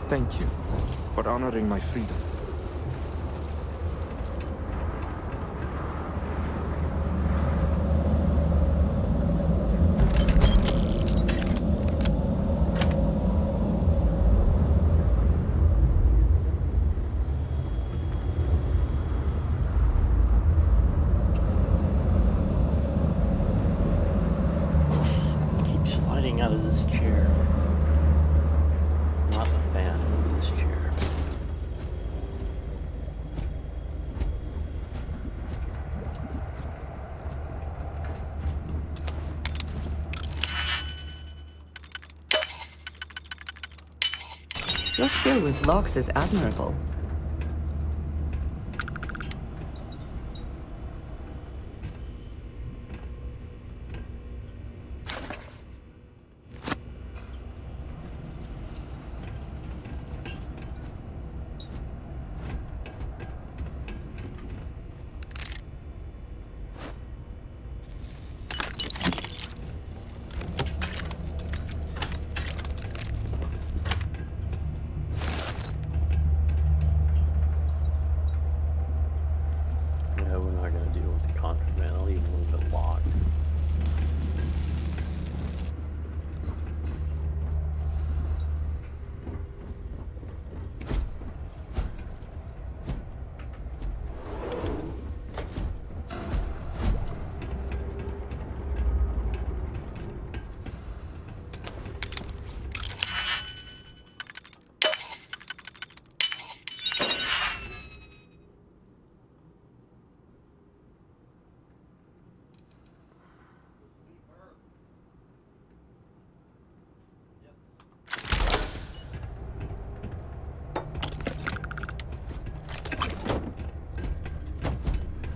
Thank you for honoring my freedom. Keep sliding out of this chair. Not a fan of this chair. Your skill with locks is admirable. Yeah, we're not going to deal with the contraband. I'll leave a little bit locked.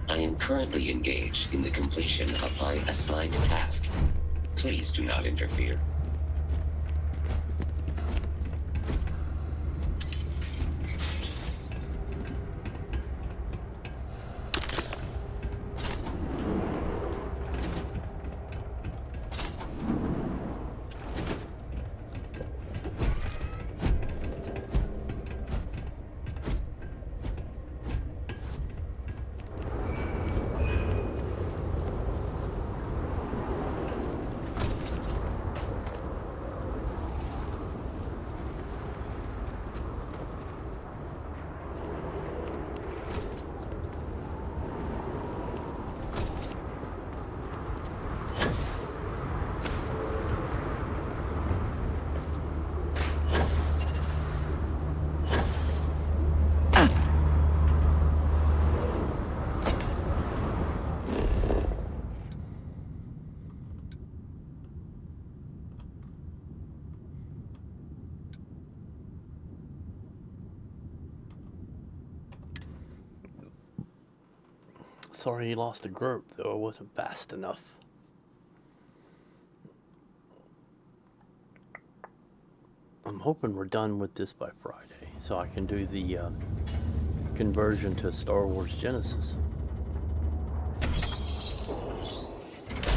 I am currently engaged in the completion of my assigned task. Please do not interfere. Sorry he lost a group, though it wasn't fast enough. I'm hoping we're done with this by Friday, so I can do the conversion to Star Wars Genesis.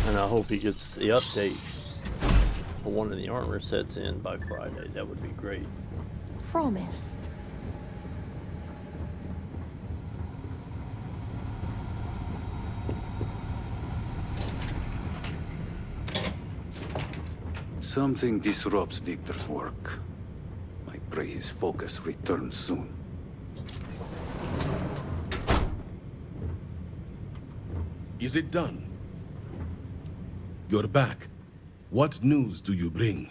And I hope he gets the update for one of the armor sets in by Friday. That would be great. Promised. Something disrupts Victor's work. I pray his focus returns soon. Is it done? You're back. What news do you bring?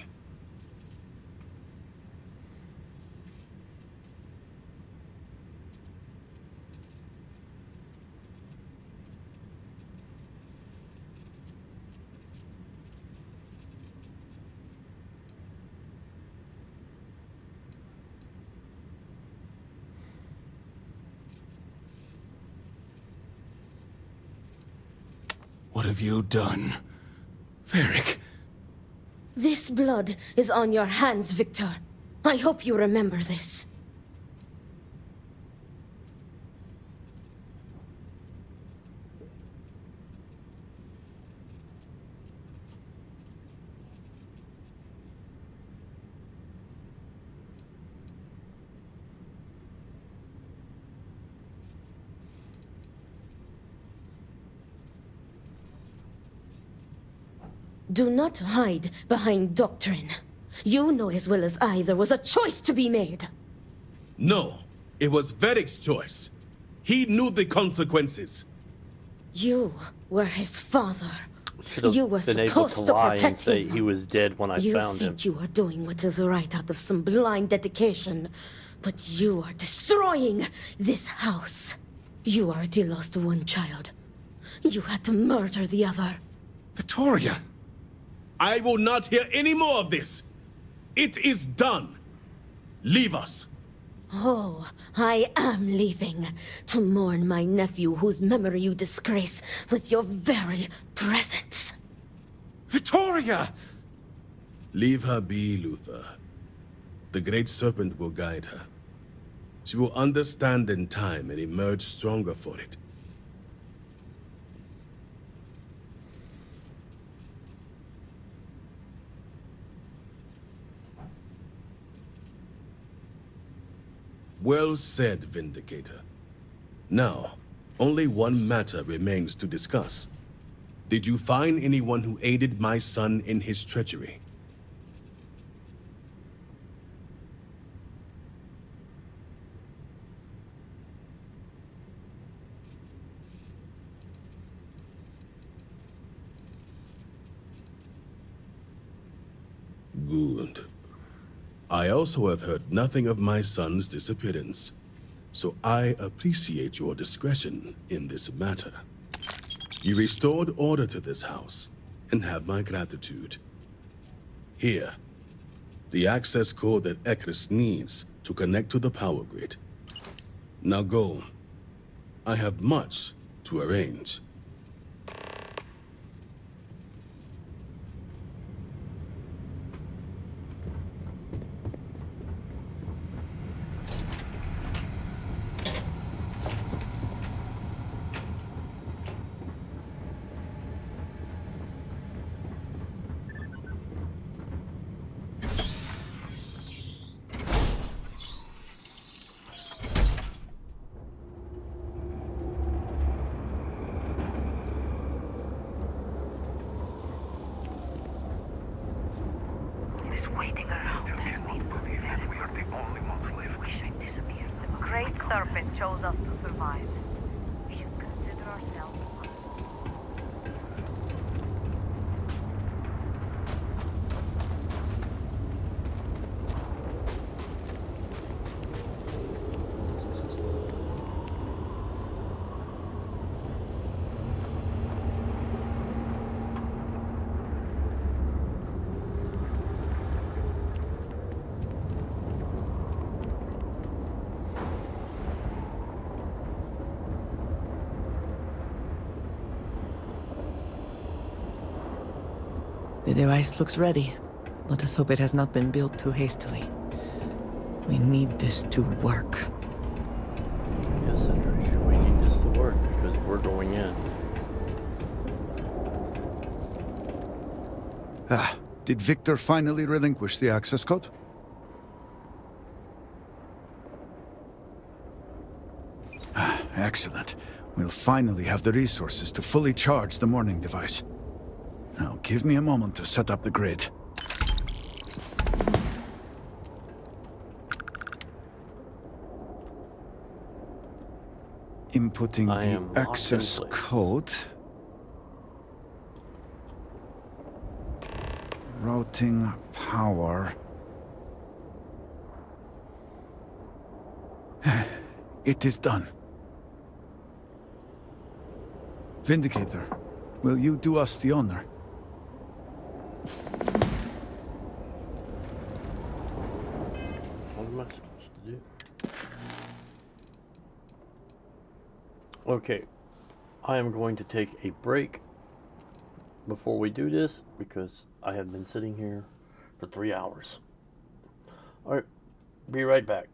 What have you done? Varric. This blood is on your hands, Victor. I hope you remember this. Do not hide behind doctrine. You know as well as I there was a choice to be made. No, it was Varric's choice. He knew the consequences. You were his father. Should've You were been able supposed to to lie and protect say him. he was dead when I You found him. think you are doing what is right out of some blind dedication, but you are destroying this house. You already lost one child. You had to murder the other. Victoria! I will not hear any more of this. It is done. Leave us. Oh, I am leaving to mourn my nephew whose memory you disgrace with your very presence. Victoria! Leave her be, Luther. The Great Serpent will guide her. She will understand in time and emerge stronger for it. Well said, Vindicator. Now, only one matter remains to discuss. Did you find anyone who aided my son in his treachery? Good. I also have heard nothing of my son's disappearance, so I appreciate your discretion in this matter. You restored order to this house, and have my gratitude. Here, the access code that Ekris needs to connect to the power grid. Now go. I have much to arrange. Great Serpent chose us to survive. We should consider ourselves one. The device looks ready. Let us hope it has not been built too hastily. We need this to work. Yes, Andrea, we need this to work because we're going in. Ah, did Victor finally relinquish the access code? Ah, excellent. We'll finally have the resources to fully charge the morning device. Now, give me a moment to set up the grid. Inputting the access code. Routing power. It is done. Vindicator, will you do us the honor? What am I supposed to do? Okay, I am going to take a break before we do this because I have been sitting here for 3 hours. Alright, be right back.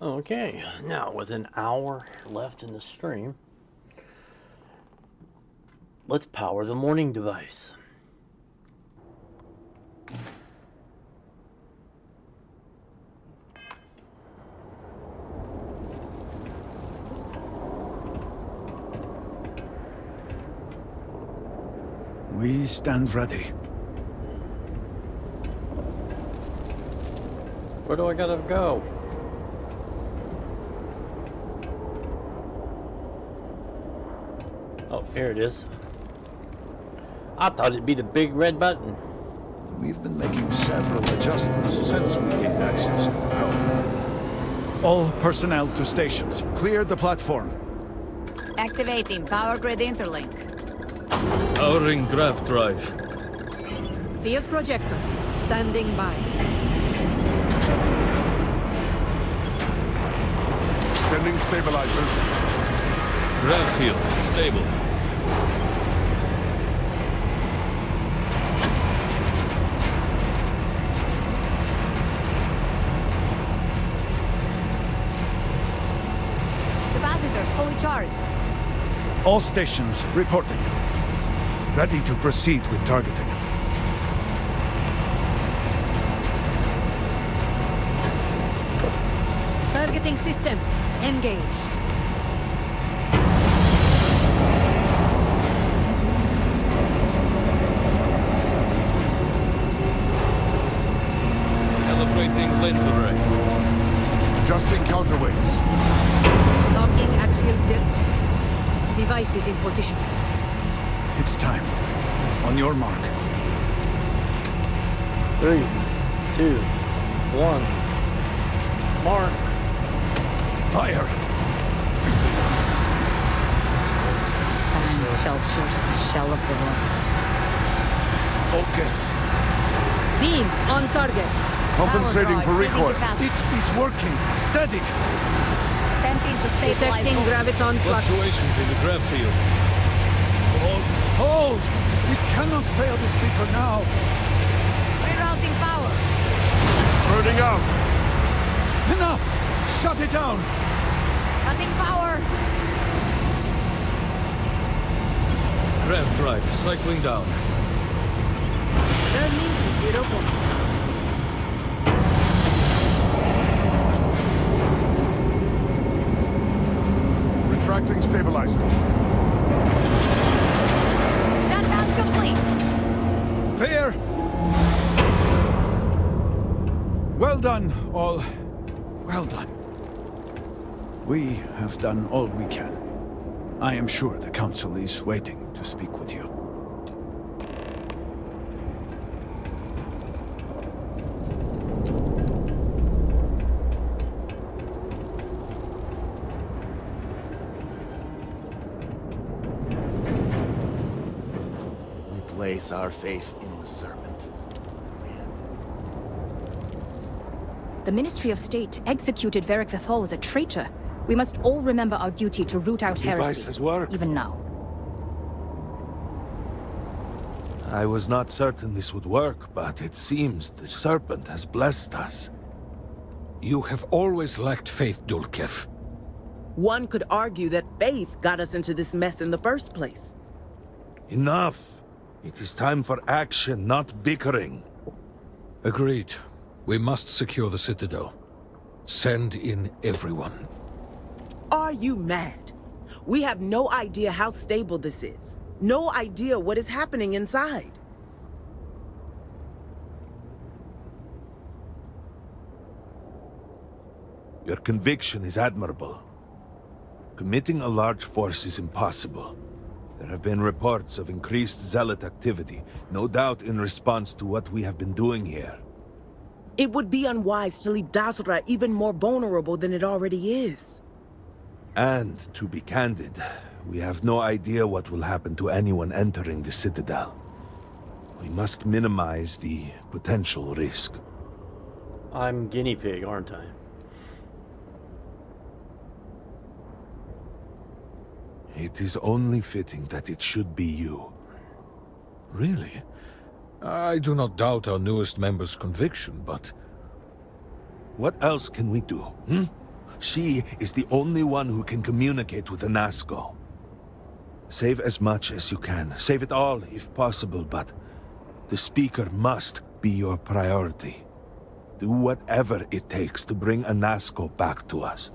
Okay, now with an hour left in the stream, let's power the morning device. We stand ready. Where do I gotta go? Oh, here it is. I thought it'd be the big red button. We've been making several adjustments since we gained access to the power grid. All personnel to stations. Clear the platform. Activating power grid interlink. Powering grav drive. Field projector, standing by. Extending stabilizers. Grav field stable. Capacitors fully charged. All stations reporting. Ready to proceed with targeting. Targeting system engaged. Calibrating lens array. Adjusting counterweights. Locking axial tilt. Device is in position. It's time. On your mark. 3, 2, 1. Mark. Fire! This fan shall pierce the shell of the world. Focus. Beam on target. Compensating for recoil. It is working. Steady. Attempting to stabilize. Detecting graviton flux. Fluctuations in the grav field. Hold. Hold! We cannot fail the speaker now. Rerouting power. Burning out. Enough! Shut it down! Cutting power. Grav drive cycling down. Turning to 0 point. Retracting stabilizers. Shutdown complete. Clear! Well done, all. Well done. We have done all we can. I am sure the Council is waiting to speak with you. We place our faith in the Serpent. The Ministry of State executed Varric Vethal as a traitor. We must all remember our duty to root out The device heresy, has worked. even now. I was not certain this would work, but it seems the Serpent has blessed us. You have always lacked faith, Dulkev. One could argue that faith got us into this mess in the first place. Enough! It is time for action, not bickering. Agreed. We must secure the Citadel. Send in everyone. Are you mad? We have no idea how stable this is. No idea what is happening inside. Your conviction is admirable. Committing a large force is impossible. There have been reports of increased zealot activity, no doubt in response to what we have been doing here. It would be unwise to leave Dazra even more vulnerable than it already is. And, to be candid, we have no idea what will happen to anyone entering the Citadel. We must minimize the potential risk. I'm guinea pig, aren't I? It is only fitting that it should be you. Really? I do not doubt our newest member's conviction, but... What else can we do, She is the only one who can communicate with the Nazgul. Save as much as you can. Save it all, if possible, but the Speaker must be your priority. Do whatever it takes to bring a Nazgul back to us.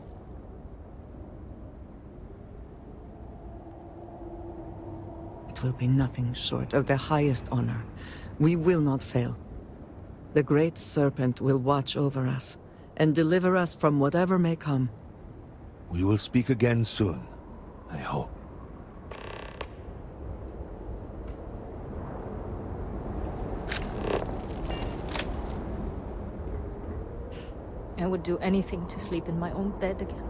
It will be nothing short of the highest honor. We will not fail. The Great Serpent will watch over us and deliver us from whatever may come. We will speak again soon, I hope. I would do anything to sleep in my own bed again.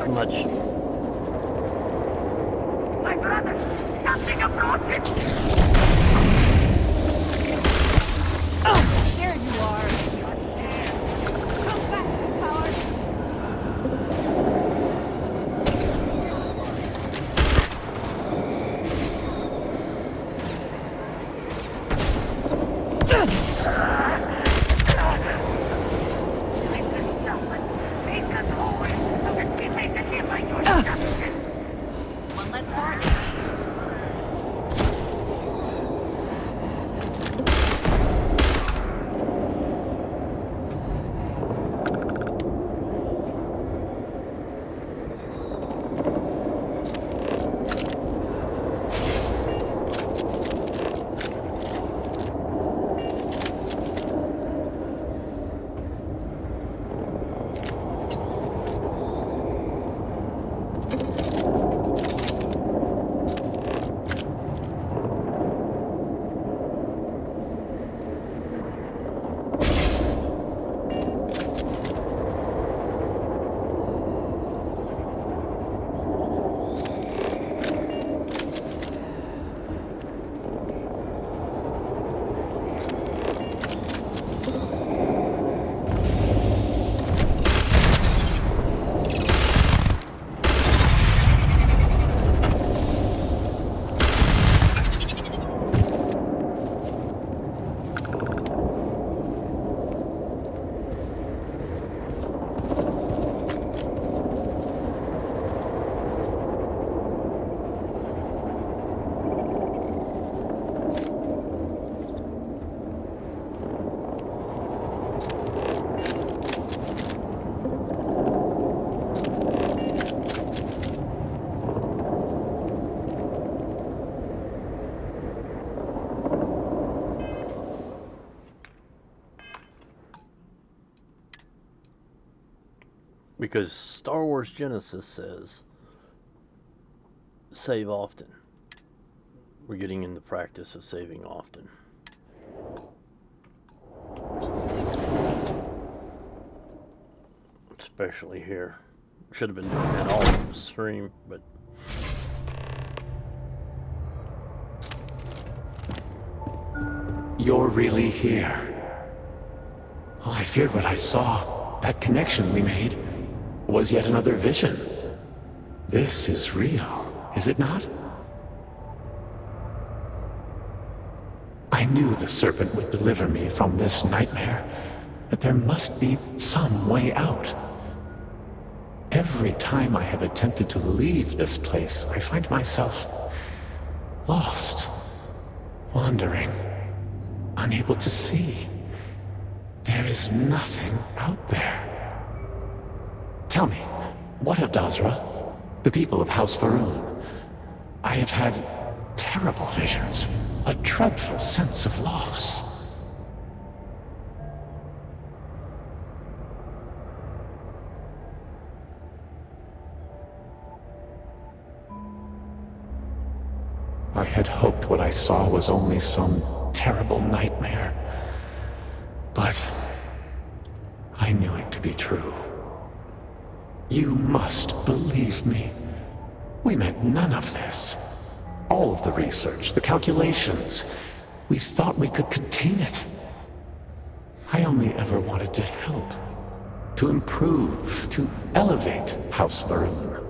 Much. My brother, something approaches! There you are! Come back, you coward! One less target. Because Star Wars Genesis says, save often. We're getting in the practice of saving often. Especially here. Should have been doing that all in the stream, but... You're really here. Oh, I feared what I saw. That connection we made was yet another vision. This is real, is it not? I knew the serpent would deliver me from this nightmare, that there must be some way out. Every time I have attempted to leave this place, I find myself lost, wandering, unable to see. There is nothing out there. Tell me, what of Dazra? The people of House Va'ruun? I have had terrible visions, a dreadful sense of loss. I had hoped what I saw was only some terrible nightmare, but I knew it to be true. You must believe me. We meant none of this. All of the research, the calculations, we thought we could contain it. I only ever wanted to help, to improve, to elevate House Va'ruun.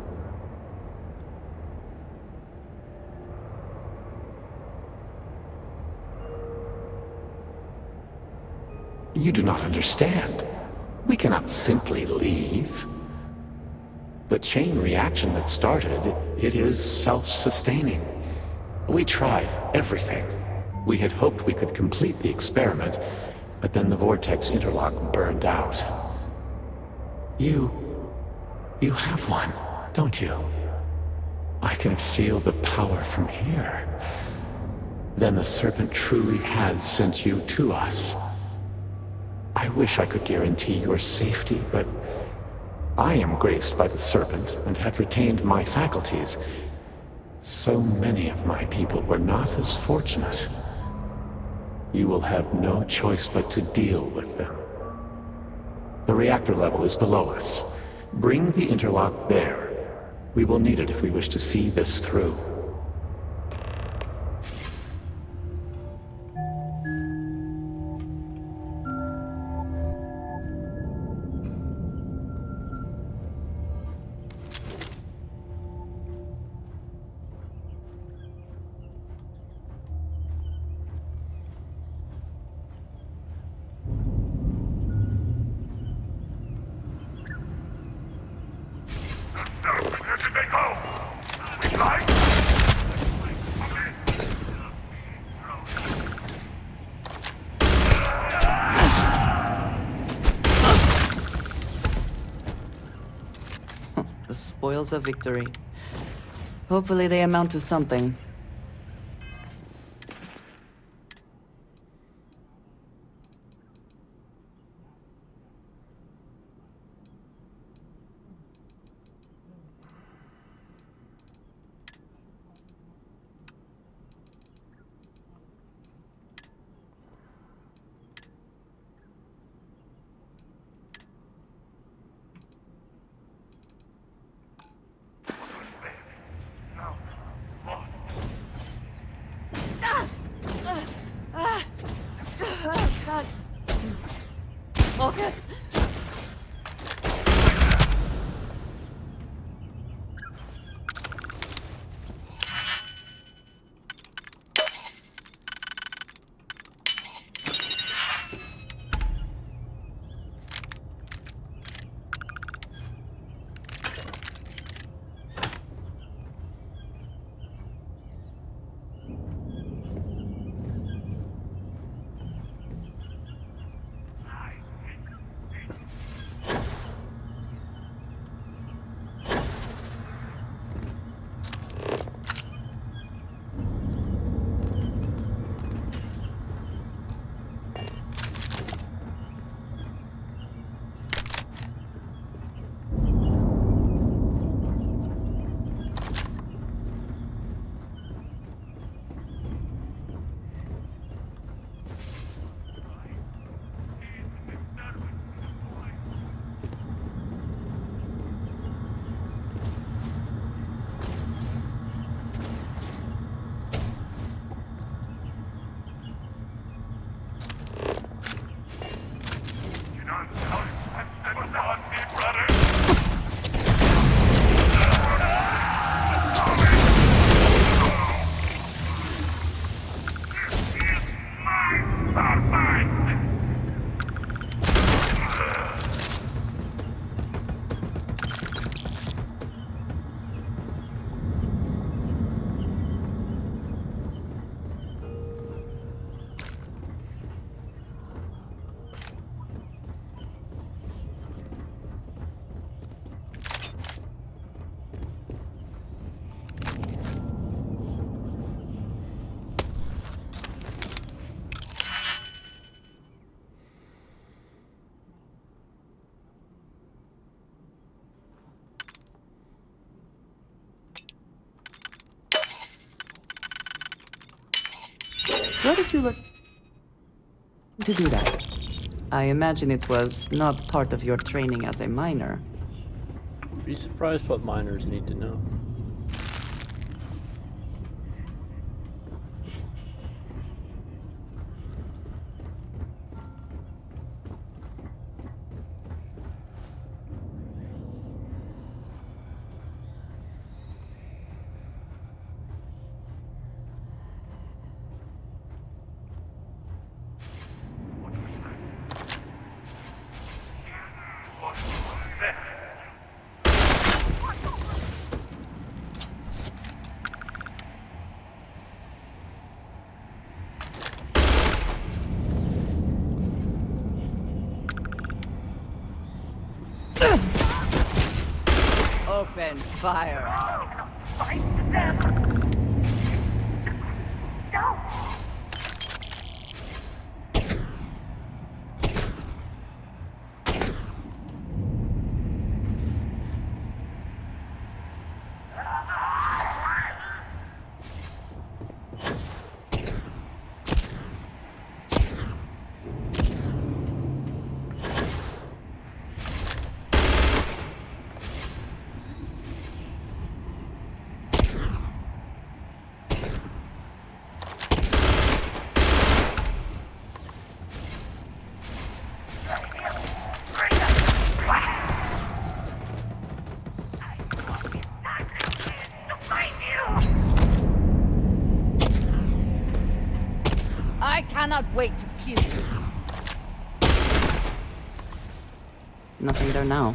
You do not understand. We cannot simply leave. The chain reaction that started, it is self-sustaining. We tried everything. We had hoped we could complete the experiment, but then the vortex interlock burned out. You have one, don't you? I can feel the power from here. Then the serpent truly has sent you to us. I wish I could guarantee your safety, but I am graced by the serpent and have retained my faculties. So many of my people were not as fortunate. You will have no choice but to deal with them. The reactor level is below us. Bring the interlock there. We will need it if we wish to see this through. The spoils of victory. Hopefully they amount to something. God. Focus. Where did you learn to do that? I imagine it was not part of your training as a miner. Be surprised what miners need to know. Open fire. I cannot wait to kill you. Nothing there now.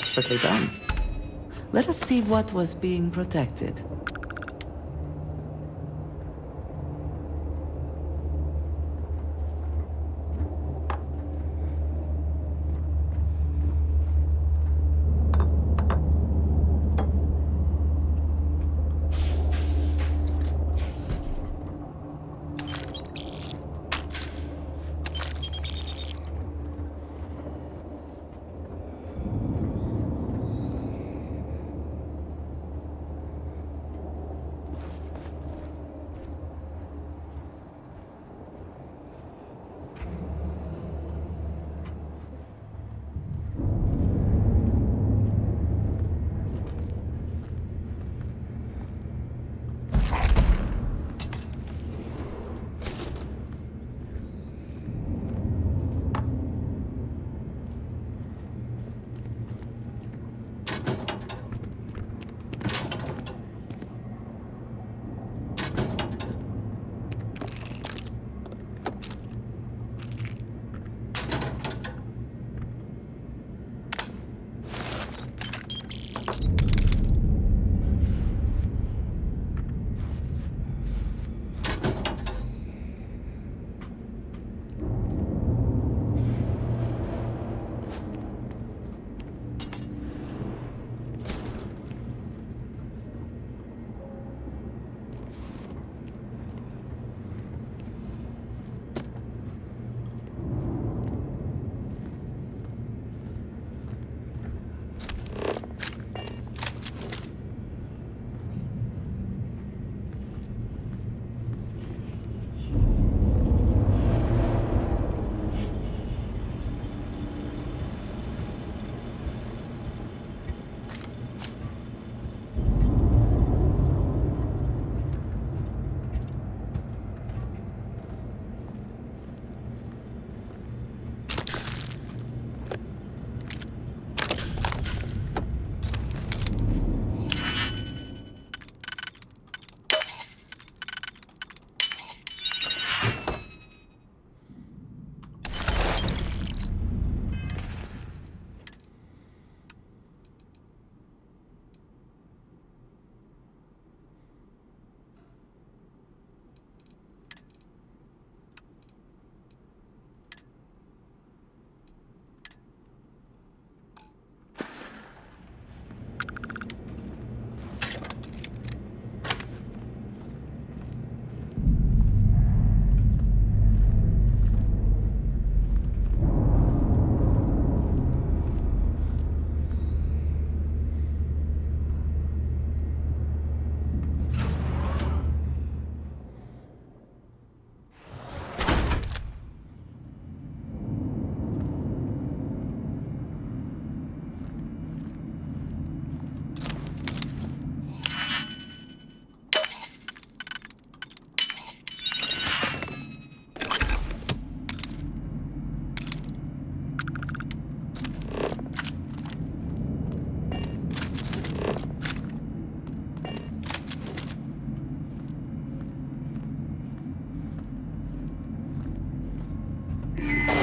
Expertly done. Let us see what was being protected.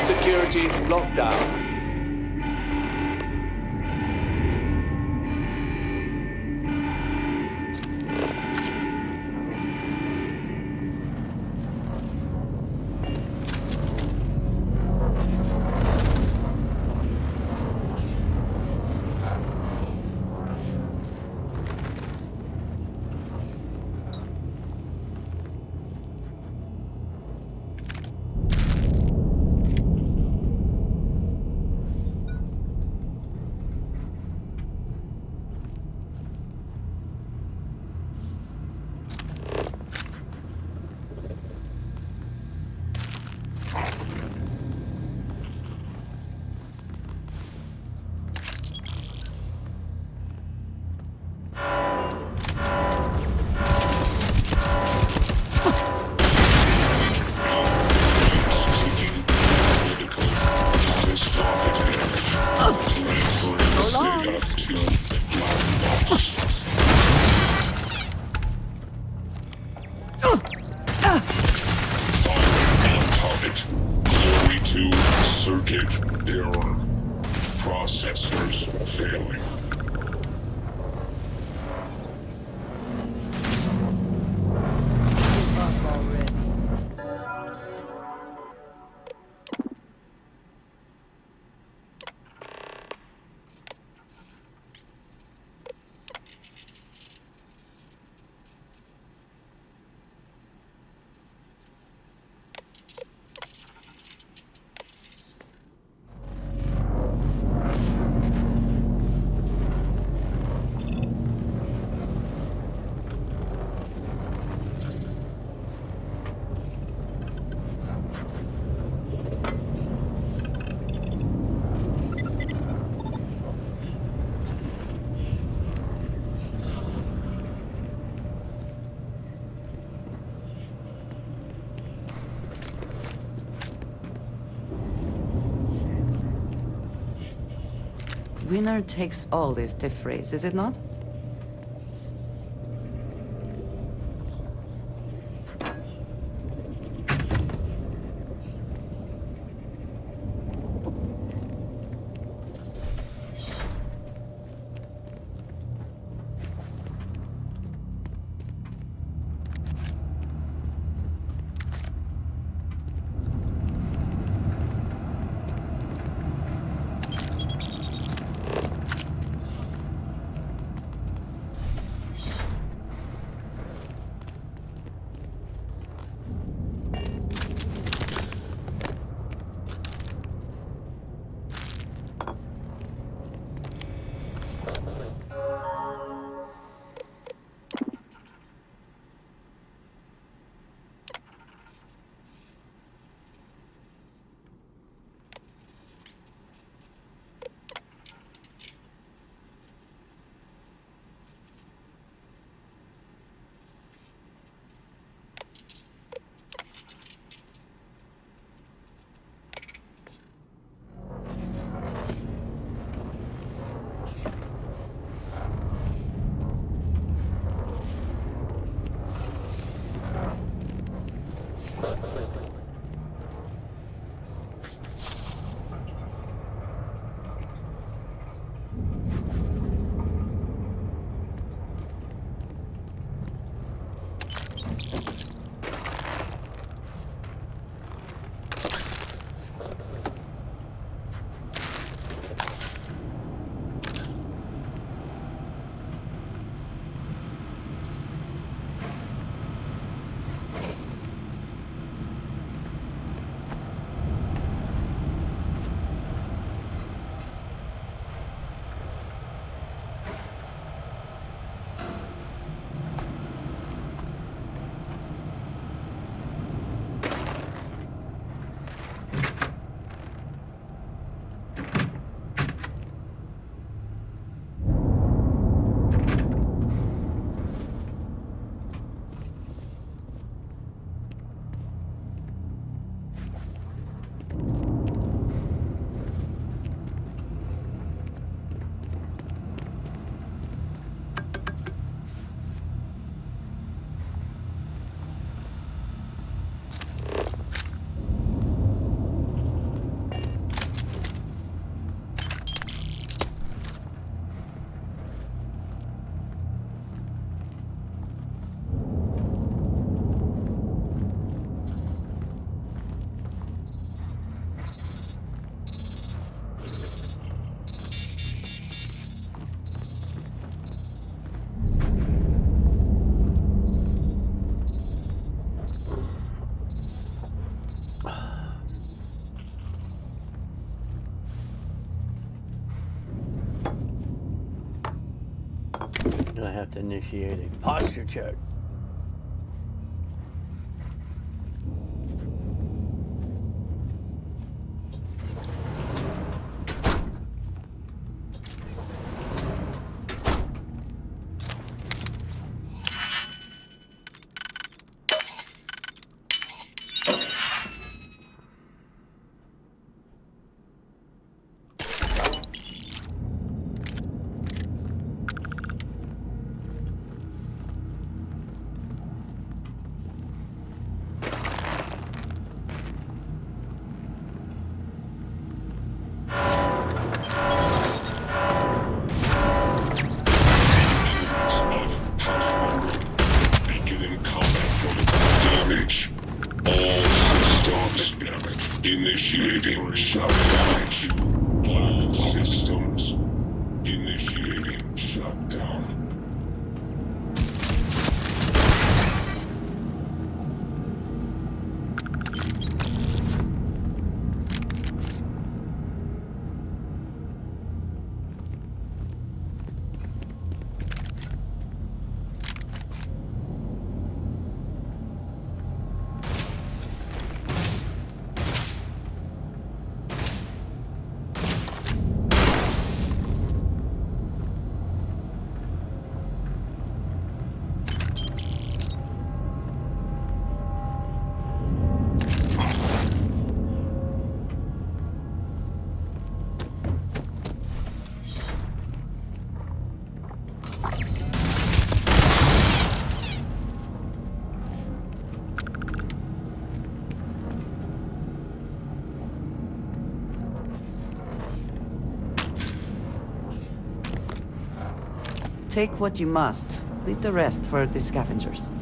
Security lockdown. Processors failing. Winner takes all this stiff race, is it not? I have to initiate a posture check. Initiating shutdown to plant systems. Initiating shutdown. Take what you must. Leave the rest for the scavengers.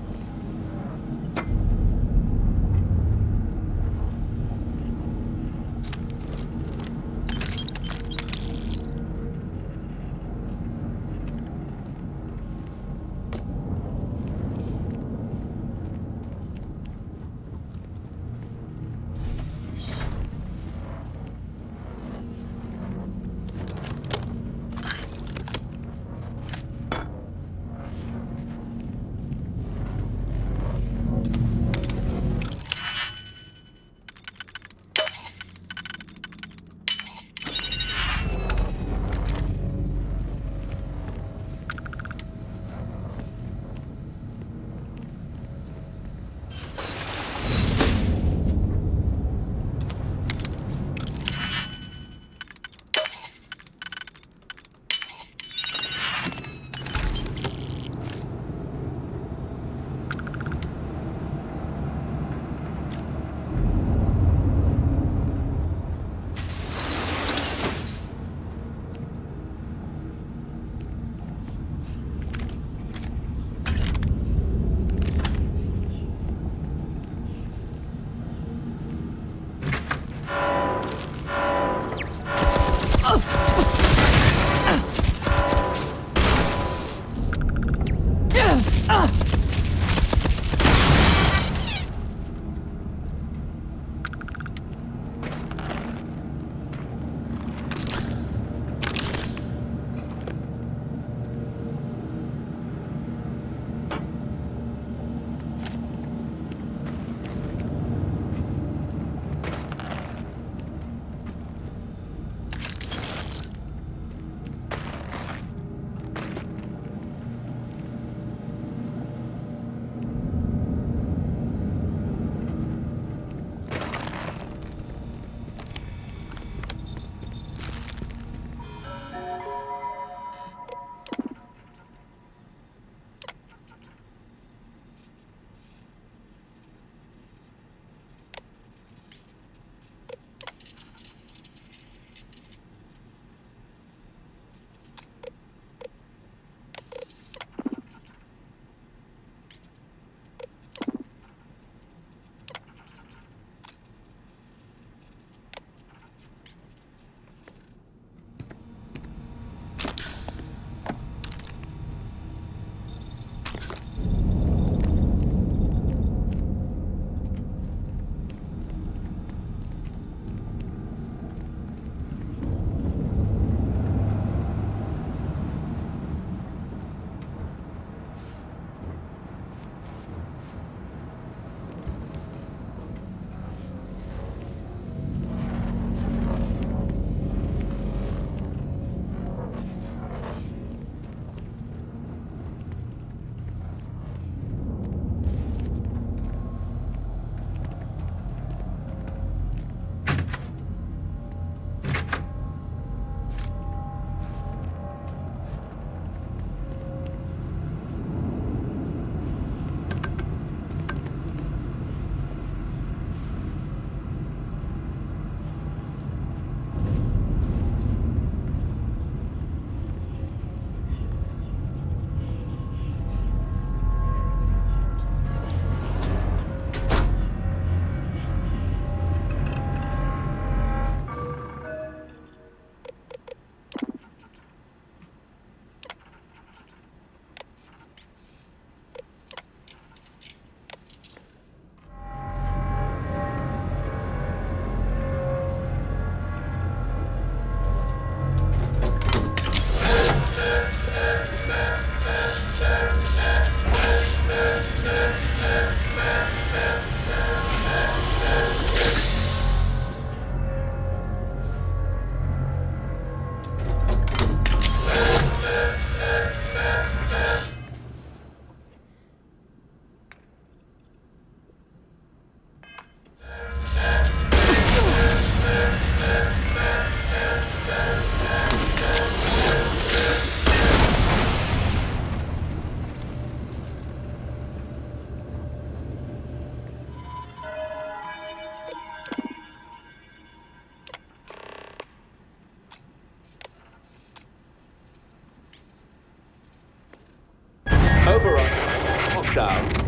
shall.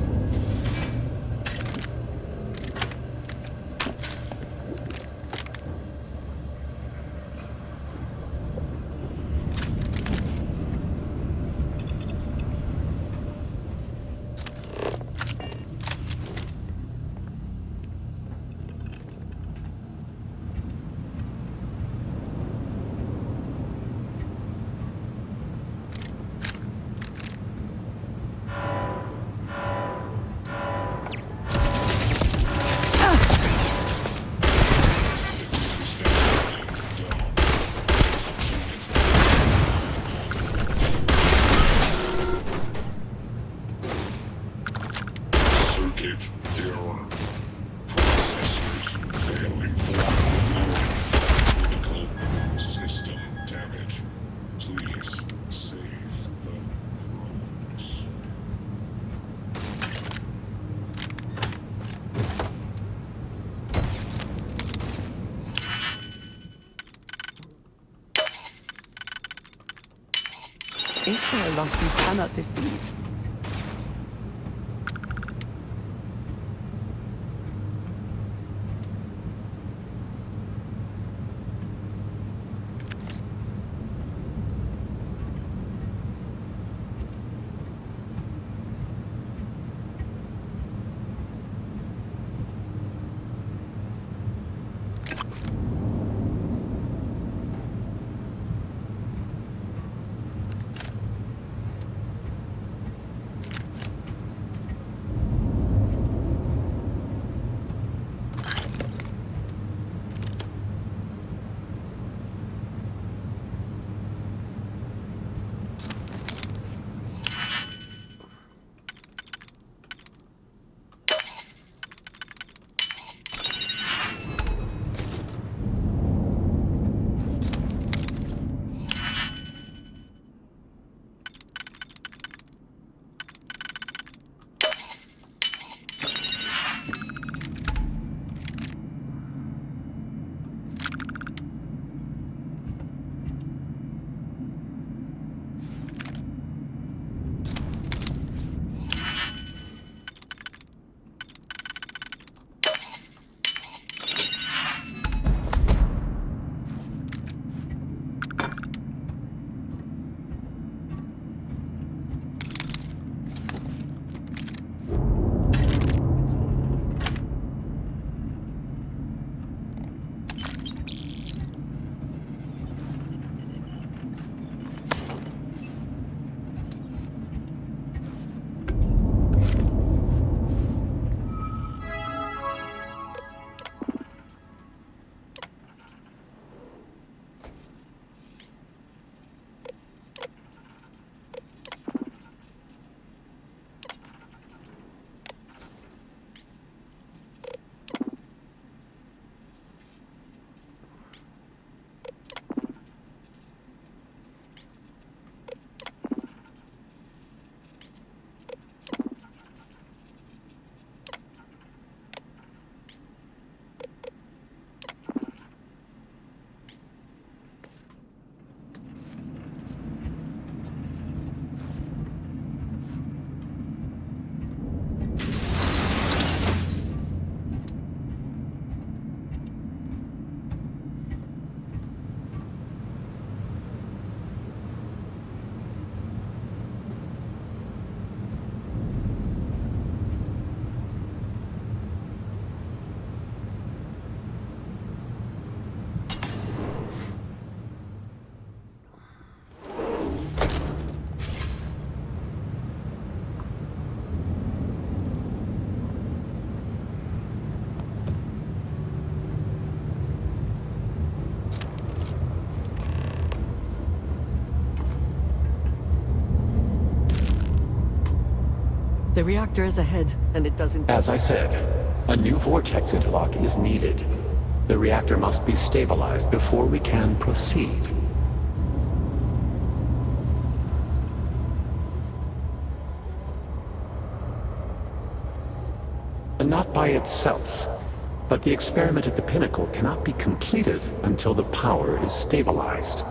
Circuit error. Processors failing for critical system damage. Please save the drones. Is there a lot you cannot defeat? The reactor is ahead, and it doesn't... As I said, a new vortex interlock is needed. The reactor must be stabilized before we can proceed. And not by itself, but the experiment at the pinnacle cannot be completed until the power is stabilized.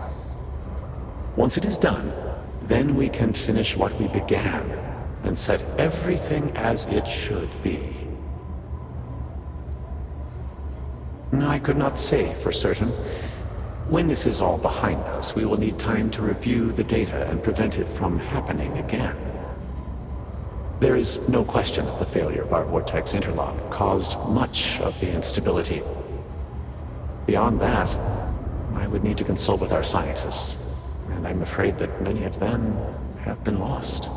Once it is done, then we can finish what we began. and set everything as it should be. I could not say for certain. When this is all behind us, we will need time to review the data and prevent it from happening again. There is no question that the failure of our vortex interlock caused much of the instability. Beyond that, I would need to consult with our scientists, and I'm afraid that many of them have been lost.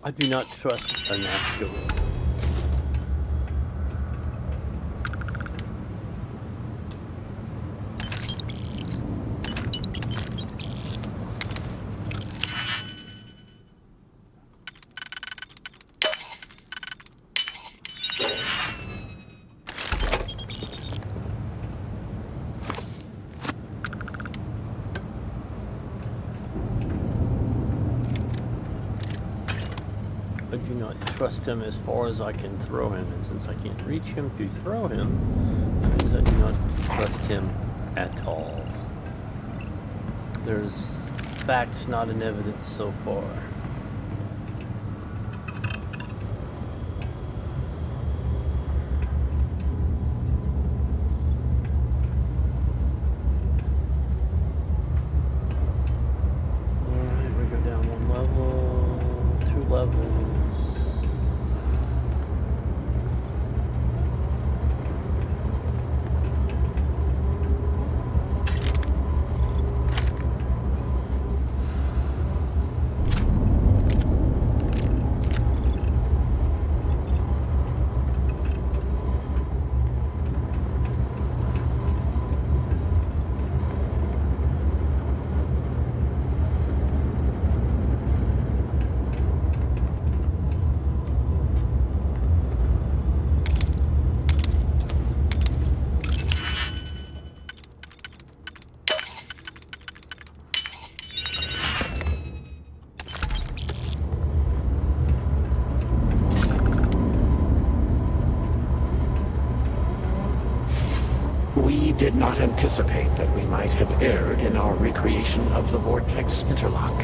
I do not trust an asteroid. I do not trust him as far as I can throw him, and since I can't reach him to throw him, that means I do not trust him at all. There's facts, not in evidence so far. Alright, we go down one level, 2 levels. We did not anticipate that we might have erred in our recreation of the vortex interlock,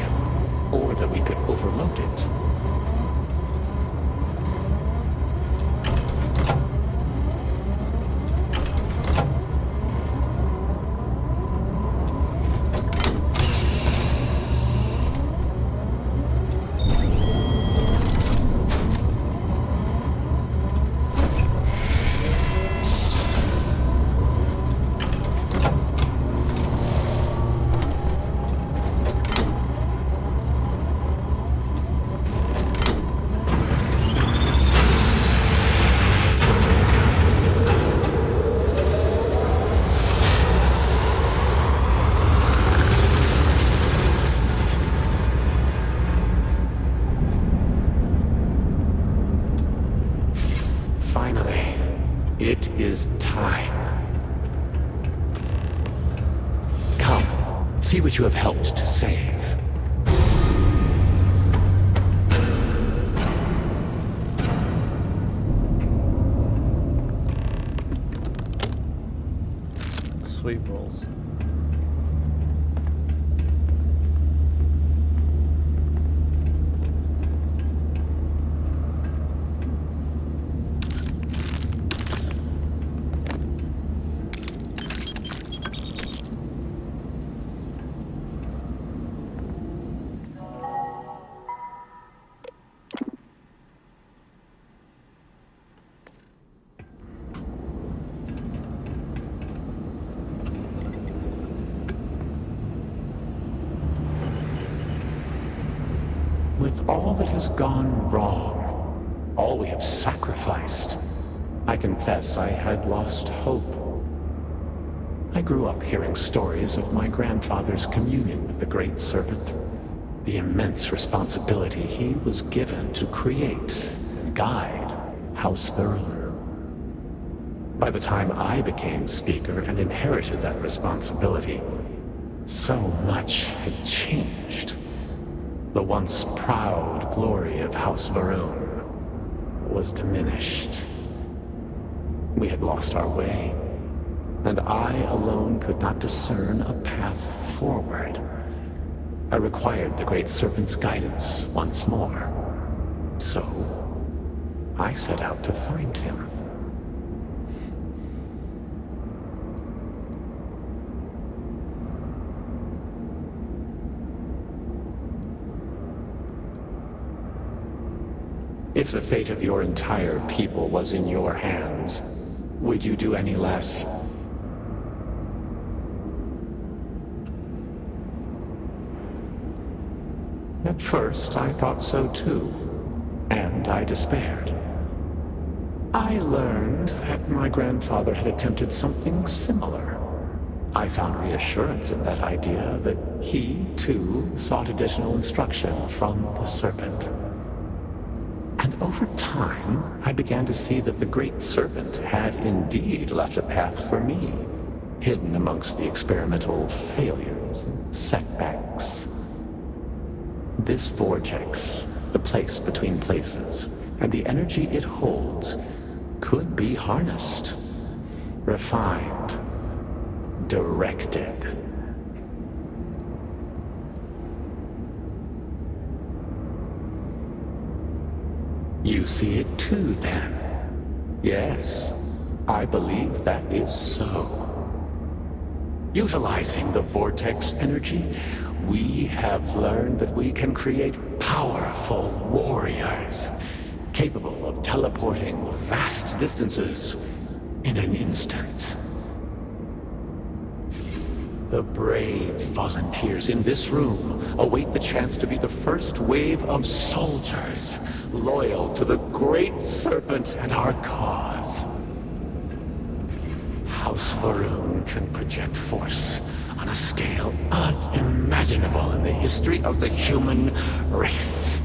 or that we could overload it. Finally, it is time. Come, see what you have helped to save. Sweet rolls. With all that has gone wrong, all we have sacrificed, I confess I had lost hope. I grew up hearing stories of my grandfather's communion with the Great Serpent, the immense responsibility he was given to create and guide House Vyrun. By the time I became Speaker and inherited that responsibility, so much had changed. The once proud glory of House Va'ruun was diminished. We had lost our way, and I alone could not discern a path forward. I required the Great Serpent's guidance once more. So, I set out to find him. If the fate of your entire people was in your hands, would you do any less? At first, I thought so too, and I despaired. I learned that my grandfather had attempted something similar. I found reassurance in that idea that he, too, sought additional instruction from the Serpent. And over time, I began to see that the Great Serpent had indeed left a path for me, hidden amongst the experimental failures and setbacks. This vortex, the place between places, and the energy it holds, could be harnessed, refined, directed. You see it too, then? Yes, I believe that is so. Utilizing the vortex energy, we have learned that we can create powerful warriors, capable of teleporting vast distances in an instant. The brave volunteers in this room await the chance to be the first wave of soldiers loyal to the Great Serpent and our cause. House Va'ruun can project force on a scale unimaginable in the history of the human race.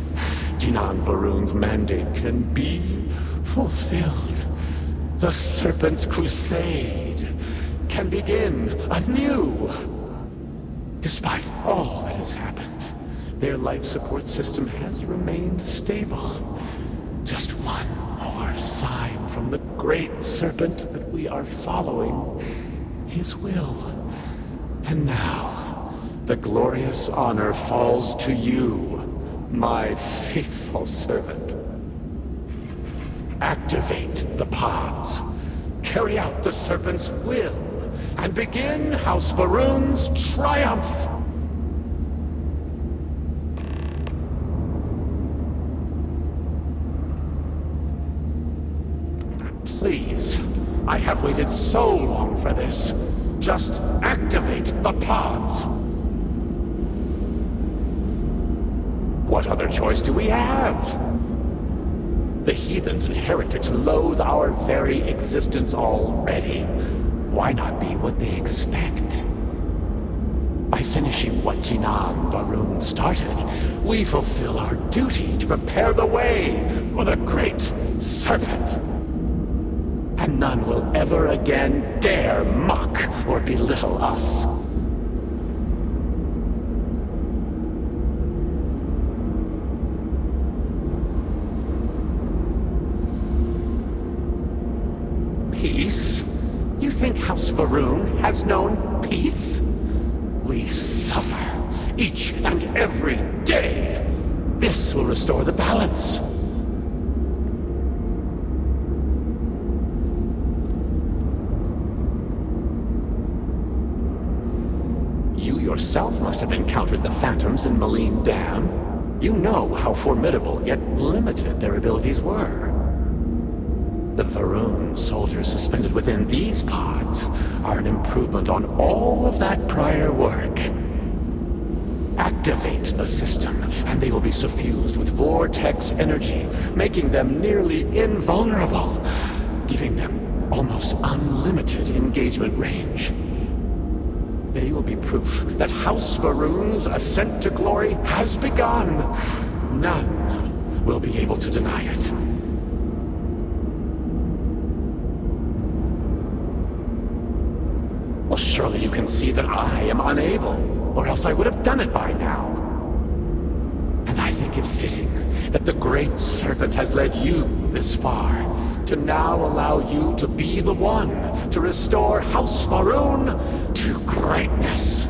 Jinan Va'ruun's mandate can be fulfilled. The Serpent's crusade can begin anew. Despite all that has happened, their life support system has remained stable. Just one more sign from the Great Serpent that we are following his will. And now, the glorious honor falls to you, my faithful servant. Activate the pods. Carry out the Serpent's will. And begin House Va'ruun's triumph! Please, I have waited so long for this. Just activate the pods. What other choice do we have? The heathens and heretics loathe our very existence already. Why not be what they expect? By finishing what Jinan Va'ruun started, we fulfill our duty to prepare the way for the Great Serpent. And none will ever again dare mock or belittle us. Peace? You think House Va'ruun has known peace? We suffer each and every day. This will restore the balance. You yourself must have encountered the phantoms in Malin Dam. You know how formidable yet limited their abilities were. The Va'ruun soldiers suspended within these pods are an improvement on all of that prior work. Activate the system, and they will be suffused with vortex energy, making them nearly invulnerable, giving them almost unlimited engagement range. They will be proof that House Va'ruun's ascent to glory has begun. None will be able to deny it. can see that I am unable, or else I would have done it by now. And I think it fitting that the Great Serpent has led you this far, to now allow you to be the one to restore House Faroon to greatness.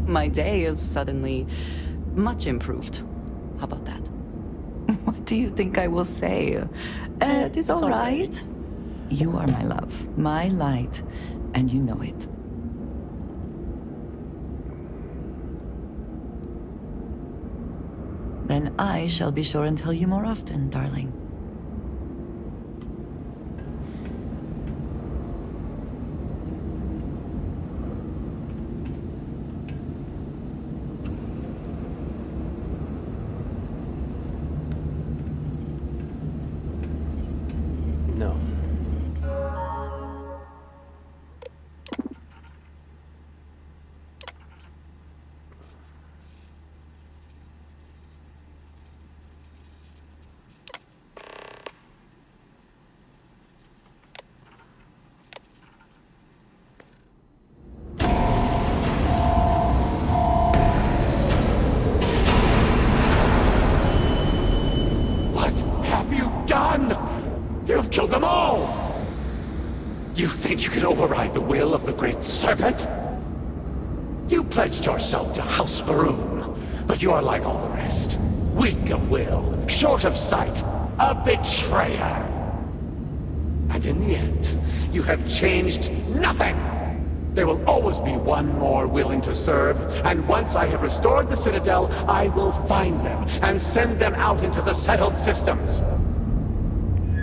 My day is suddenly much improved. How about that? What do you think I will say? It is all right. You are my love, my light, and you know it. Then I shall be sure and tell you more often, darling. No. What have you done? You've killed them all! You think you can override the will of the Great Serpent? You pledged yourself to House Faroon, but you are like all the rest. Weak of will, short of sight, a betrayer. And in the end, you have changed nothing! There will always be one more willing to serve, and once I have restored the Citadel, I will find them and send them out into the settled systems.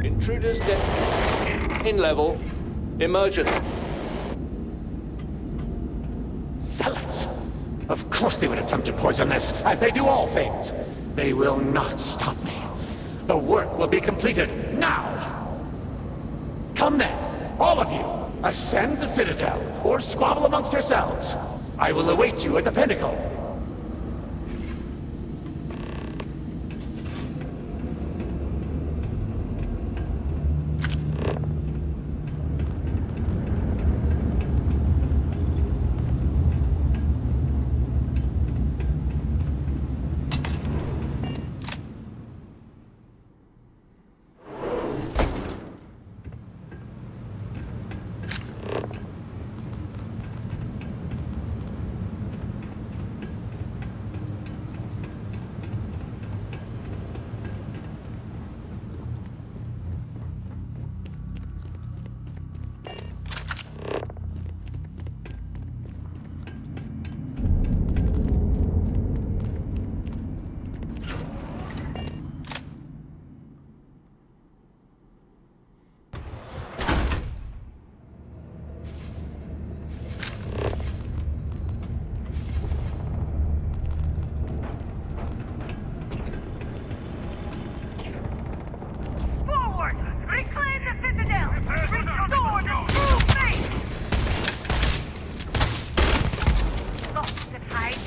Intruders in level. Emergent. Zealots! Of course they would attempt to poison this, as they do all things. They will not stop me. The work will be completed now! Come then, all of you, ascend the Citadel, or squabble amongst yourselves. I will await you at the Pinnacle. Forward! Reclaim the Citadel! Restore the true faith! Lost the fight.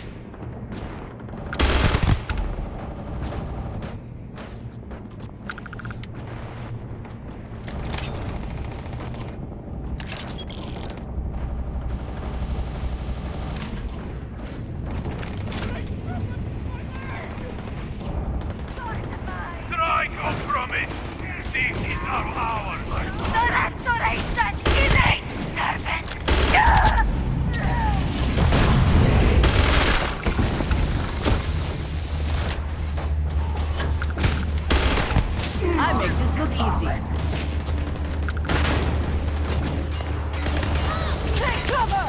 Try compromise! This is our hour! The restoration innate, servant! I make this look easy. Take cover!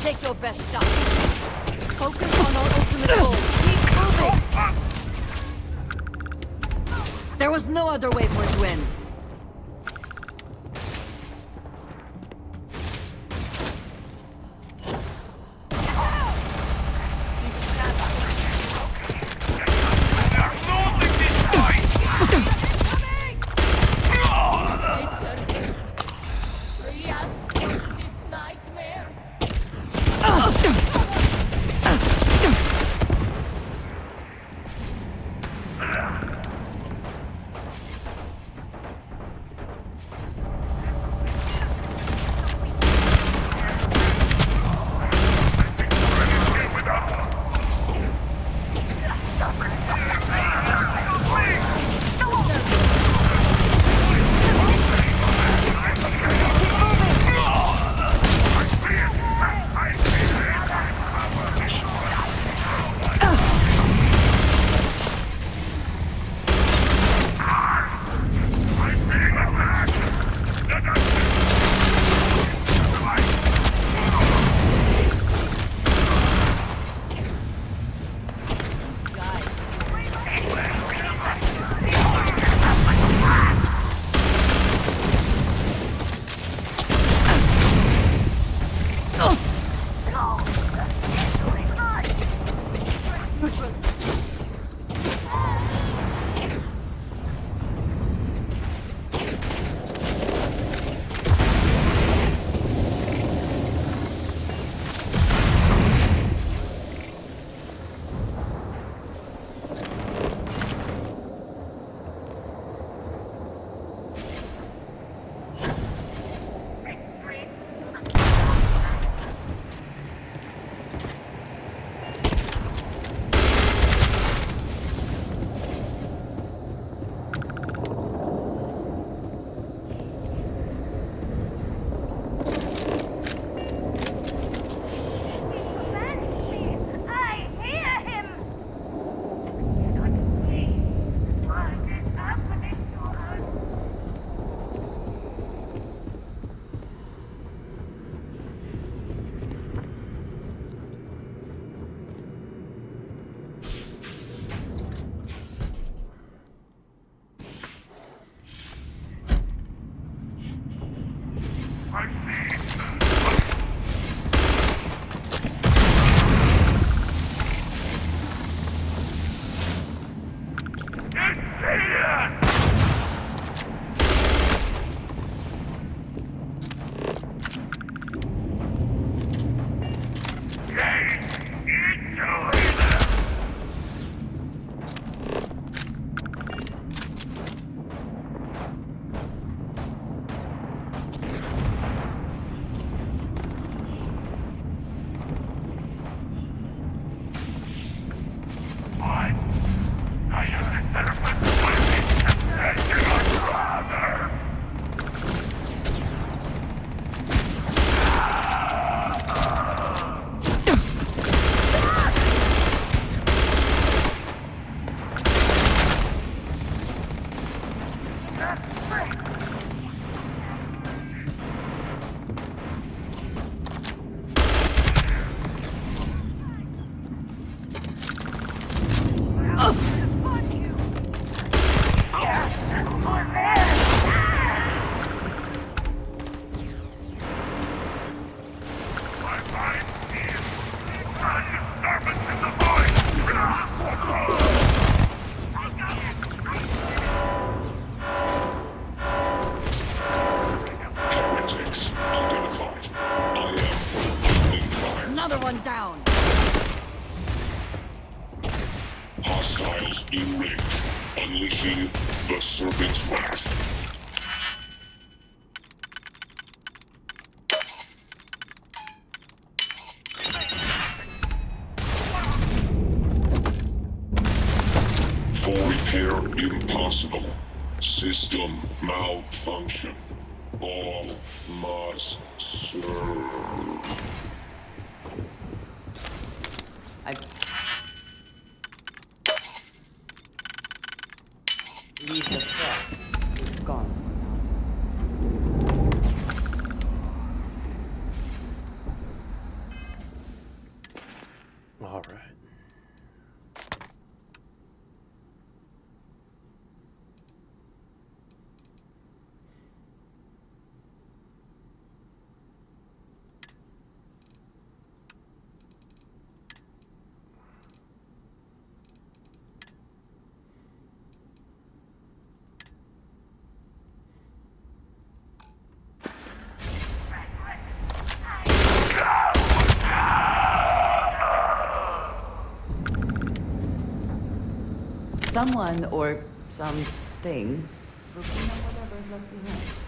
Take your best shot. Focus on our ultimate goal. Keep moving! There was no other way for it to end. Hostiles in range. Unleashing the Serpent's Wrath. For repair impossible. System malfunction. All must serve. Leave the threat. It's gone. Someone or something will clean up whatever is left behind.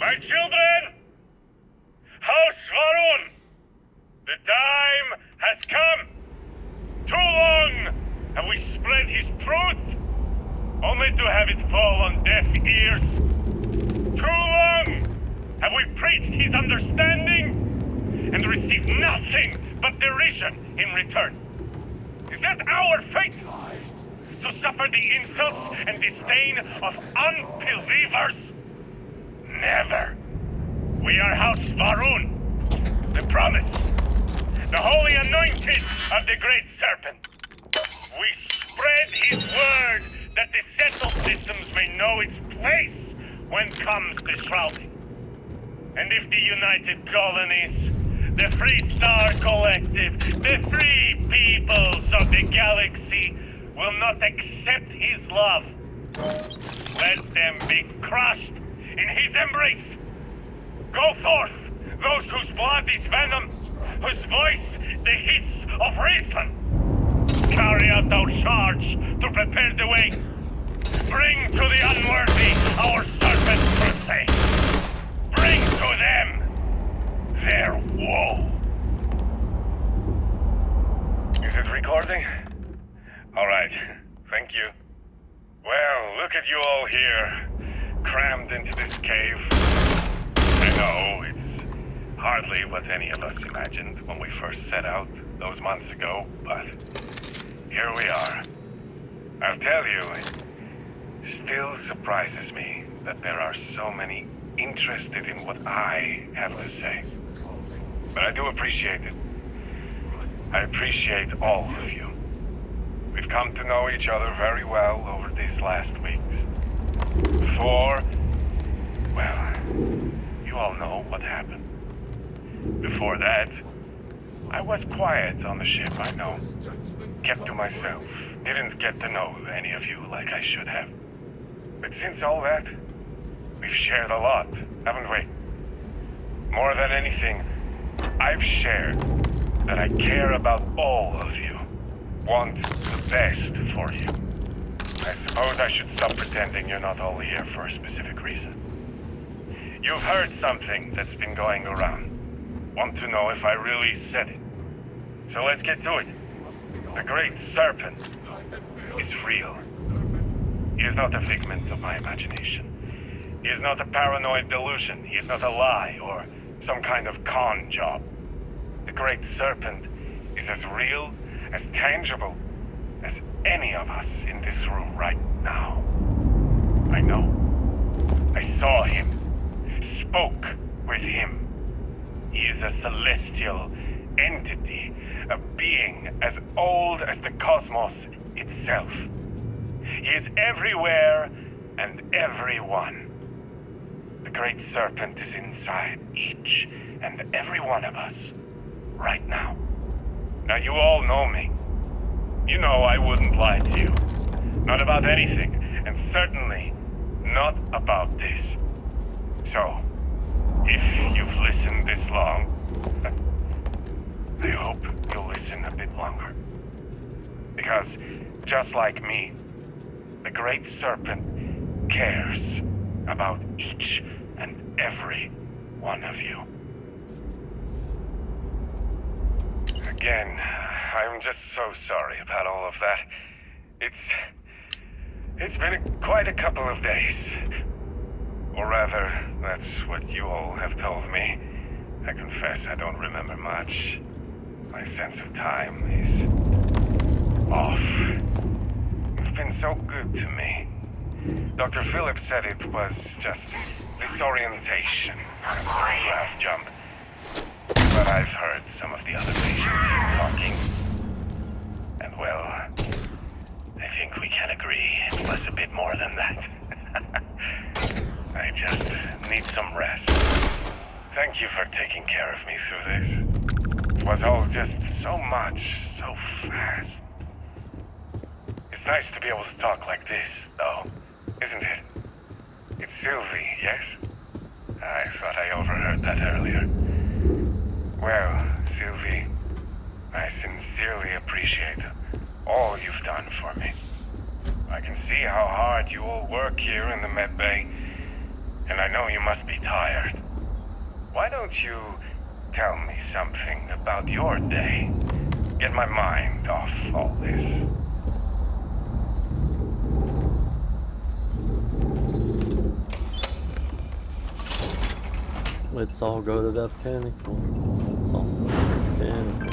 My children! House Varun! The time has come! Too long have we spread his truth, only to have it fall on deaf ears. Too long have we preached his understanding and received nothing but derision in return. Is that our fate? To suffer the insults and disdain of unbelievers? Never. We are House Varun, the promise, the holy anointed of the Great Serpent. We spread his word that the settled systems may know its place when comes the shrouding. And if the United Colonies, the Free Star Collective, the free peoples of the galaxy will not accept his love, let them be crushed in his embrace. Go forth, those whose blood is venom, whose voice the hiss of reason. Carry out our charge to prepare the way. Bring to the unworthy our serpent's crusade. Bring to them their woe. Is it recording? All right, thank you. Well, look at you all here, crammed into this cave. I know, it's hardly what any of us imagined when we first set out those months ago, but here we are. I'll tell you, it still surprises me that there are so many interested in what I have to say. But I do appreciate it. I appreciate all of you. We've come to know each other very well over these last weeks. Before, well, you all know what happened. Before that, I was quiet on the ship, I know. Kept to myself. Didn't get to know any of you like I should have. But since all that, we've shared a lot, haven't we? More than anything, I've shared that I care about all of you. Want the best for you. I suppose I should stop pretending you're not all here for a specific reason. You've heard something that's been going around. Want to know if I really said it. So let's get to it. The Great Serpent is real. He is not a figment of my imagination. He is not a paranoid delusion. He is not a lie or some kind of con job. The Great Serpent is as real, as tangible as any of us in this room right now. I know. I saw him. Spoke with him. He is a celestial entity, a being as old as the cosmos itself. He is everywhere and everyone. The Great Serpent is inside each and every one of us right now. Now you all know me. You know I wouldn't lie to you. Not about anything, and certainly not about this. So, if you've listened this long, I hope you'll listen a bit longer. Because, just like me, the Great Serpent cares about each and every one of you. again. I'm just so sorry about all of that. It's been quite a couple of days. Or rather, that's what you all have told me. I confess I don't remember much. My sense of time is off. You've been so good to me. Dr. Phillips said it was just disorientation, a graph jump. But I've heard some of the other patients talking. And well, I think we can agree it was a bit more than that. I just need some rest. Thank you for taking care of me through this. It was all just so much, so fast. It's nice to be able to talk like this, though, isn't it? It's Sylvie, yes? I thought I overheard that earlier. Well, Sylvie, I sincerely appreciate all you've done for me. I can see how hard you all work here in the med bay, and I know you must be tired. Why don't you tell me something about your day? Get my mind off all this. Let's all go to the pinnacle. Let's all go to the pinnacle.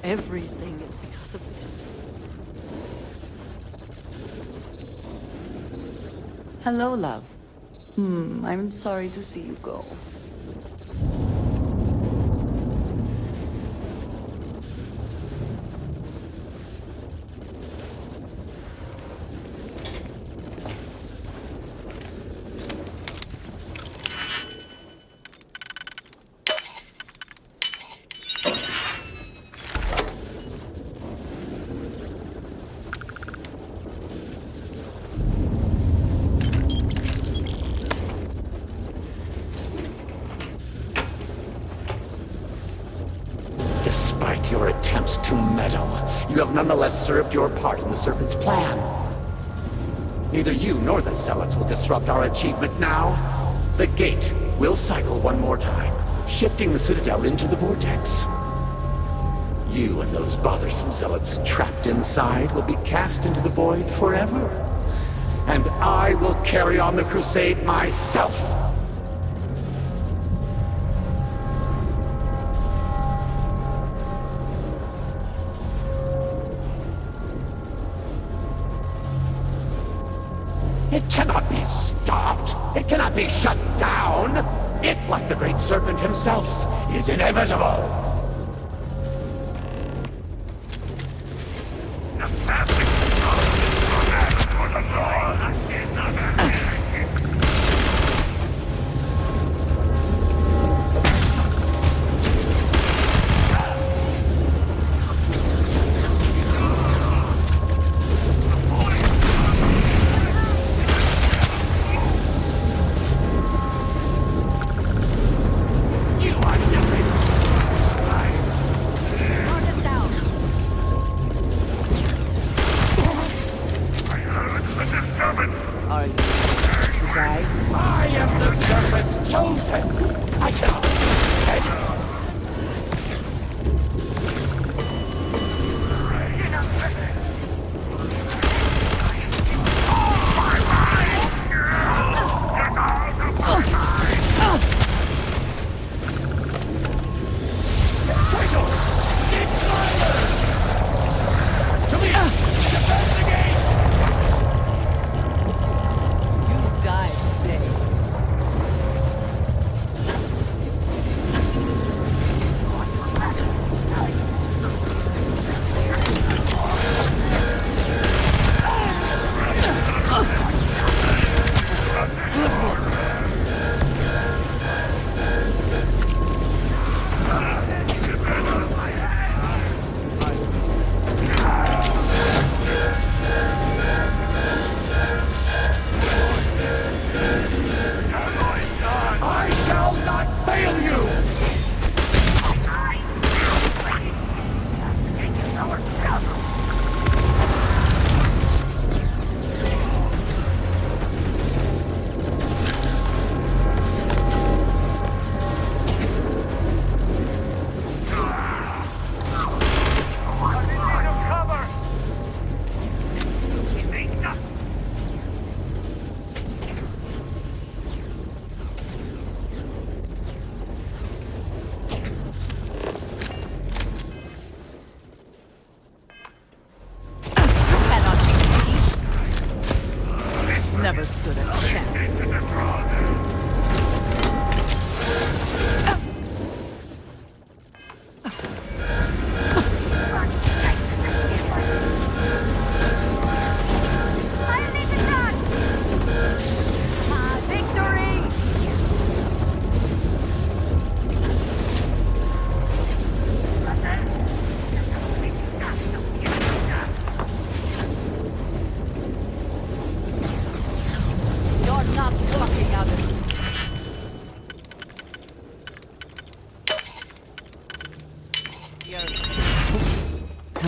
Everything is because of this. Hello, love. I'm sorry to see you go. Despite your attempts to meddle, you have nonetheless served your part in the Serpent's plan. Neither you nor the Zealots will disrupt our achievement now. The gate will cycle one more time, shifting the Citadel into the Vortex. You and those bothersome Zealots trapped inside will be cast into the void forever. And I will carry on the crusade myself. It cannot be stopped. It cannot be shut down. It, like the Great Serpent himself, is inevitable. I am the Serpent's chosen. I cannot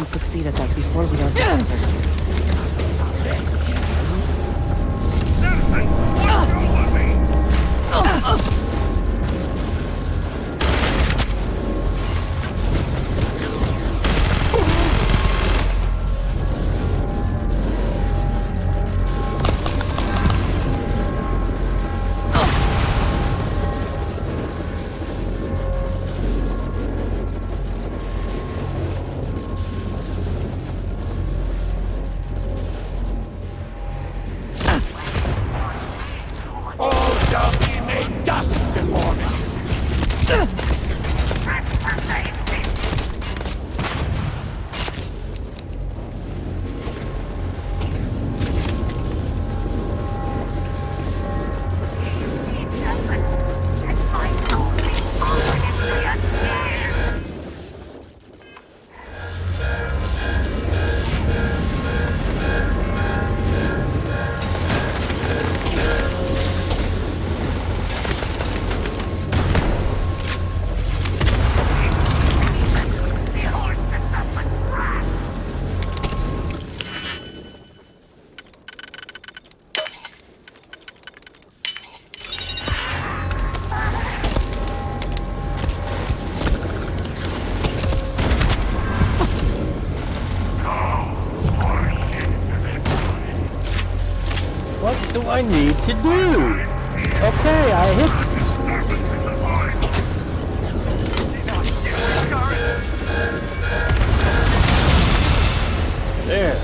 can succeed at that before we are discovered. What do I need to do? Okay, I hit. There.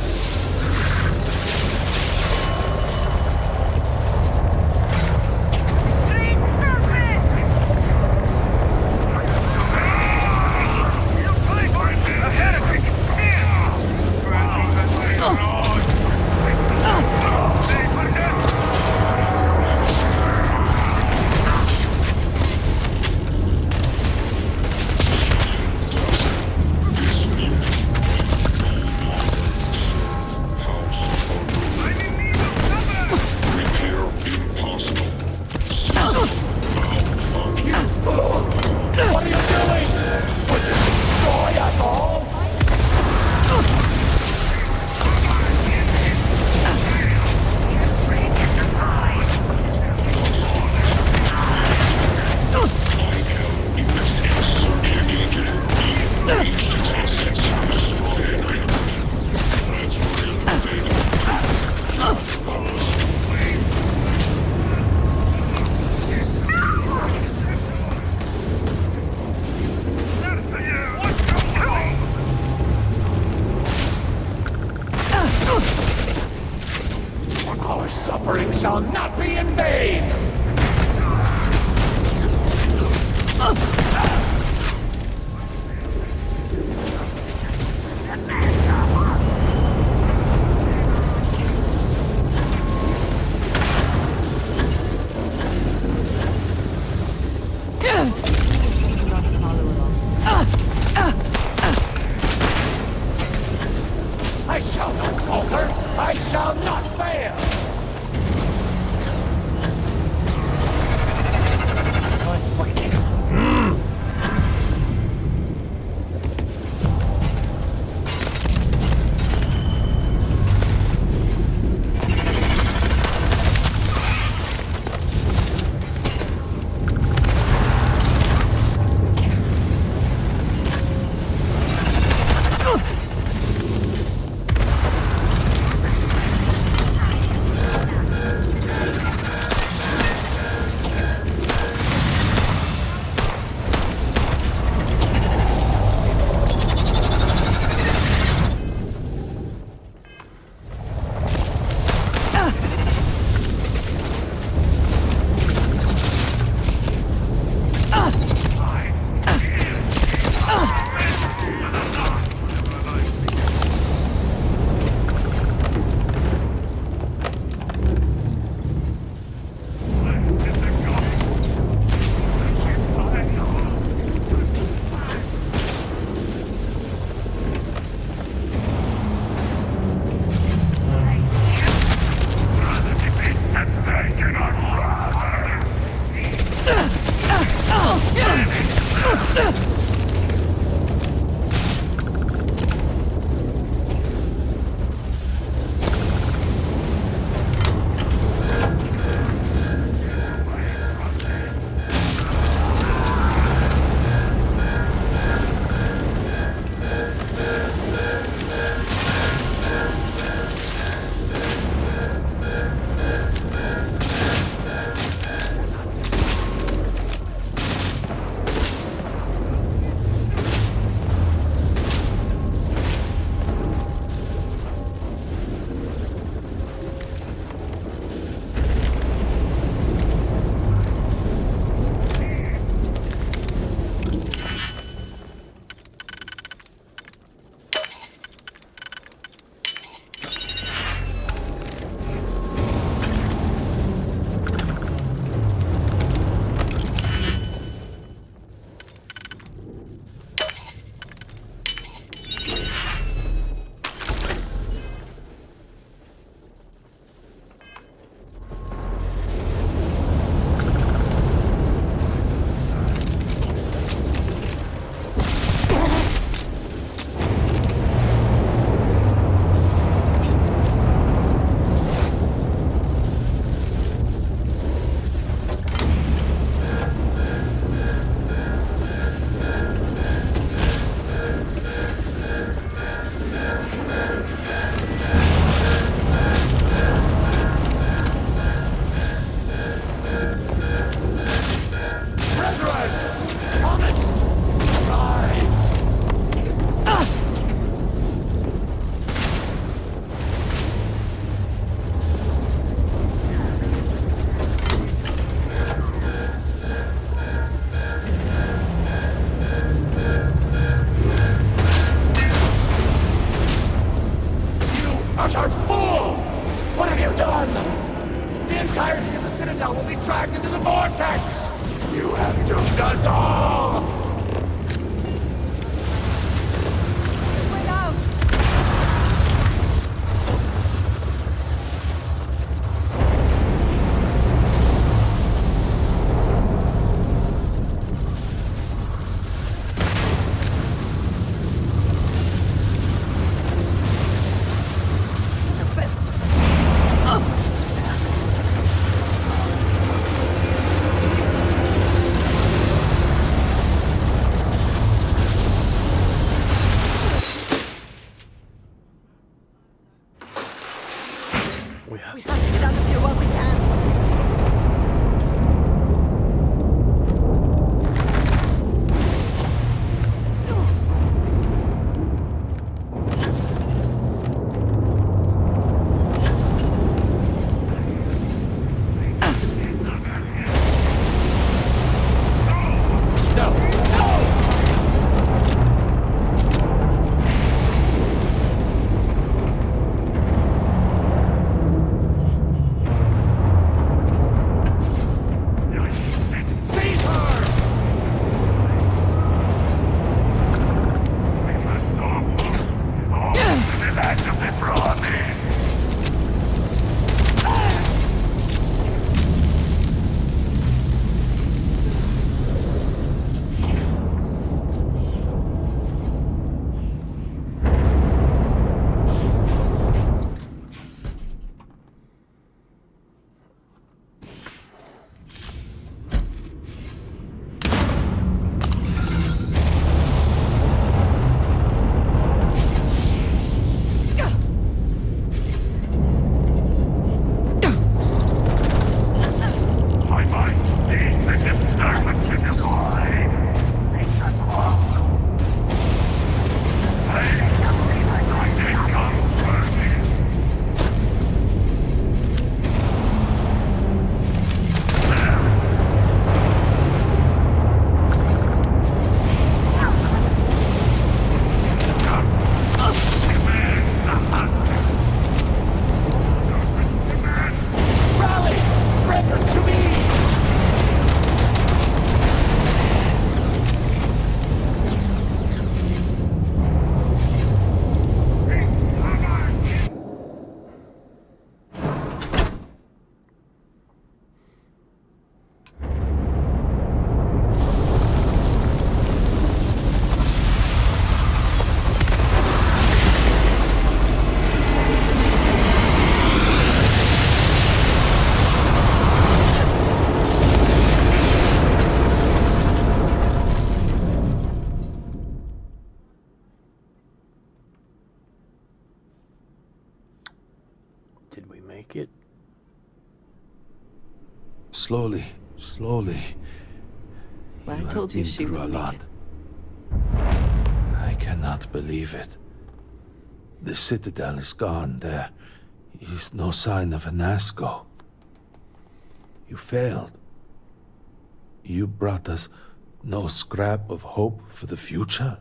Our suffering shall not be in vain! I shall not falter! I shall not fail! You have doomed us all! Way out! We have We have to get out of here while we can. Did we make it? Slowly, slowly. Well, I told you been she through would a make lot. it. I cannot believe it. The Citadel is gone. There is no sign of Anasco. You failed. You brought us no scrap of hope for the future.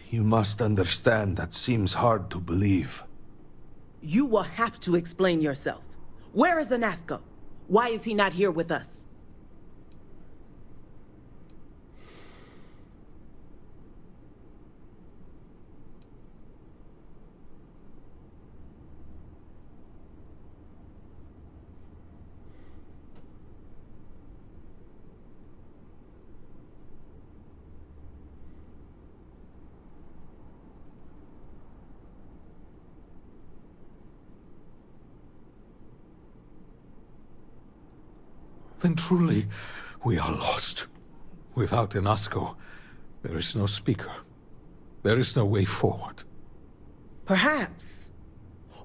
You must understand that seems hard to believe. You will have to explain yourself. Where is Anasco? Why is he not here with us? Then truly, we are lost. Without Anasco, there is no speaker. There is no way forward. Perhaps.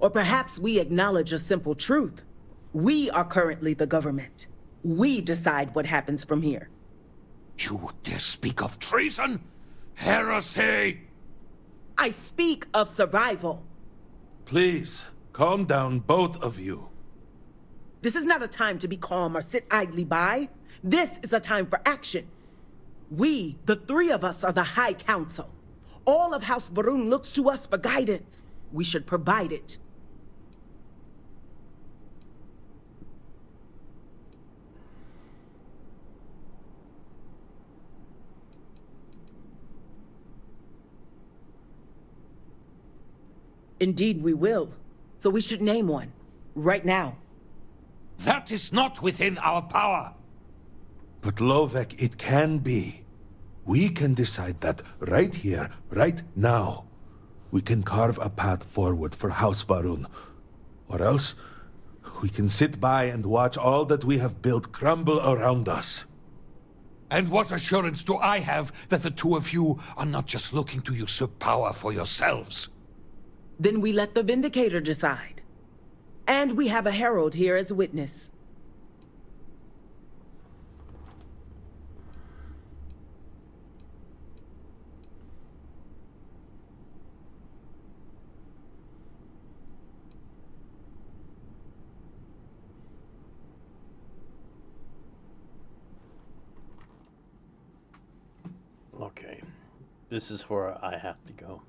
Or perhaps we acknowledge a simple truth. We are currently the government. We decide what happens from here. You dare speak of treason? Heresy! I speak of survival. Please, calm down, both of you. This is not a time to be calm or sit idly by. This is a time for action. We, the three of us, are the High Council. All of House Varun looks to us for guidance. We should provide it. Indeed, we will. So we should name one. Right now. That is not within our power. But Lovek, it can be. We can decide that right here, right now. We can carve a path forward for House Varun. Or else, we can sit by and watch all that we have built crumble around us. And what assurance do I have that the two of you are not just looking to usurp power for yourselves? Then we let the Vindicator decide. And we have a herald here as witness. Okay, this is where I have to go.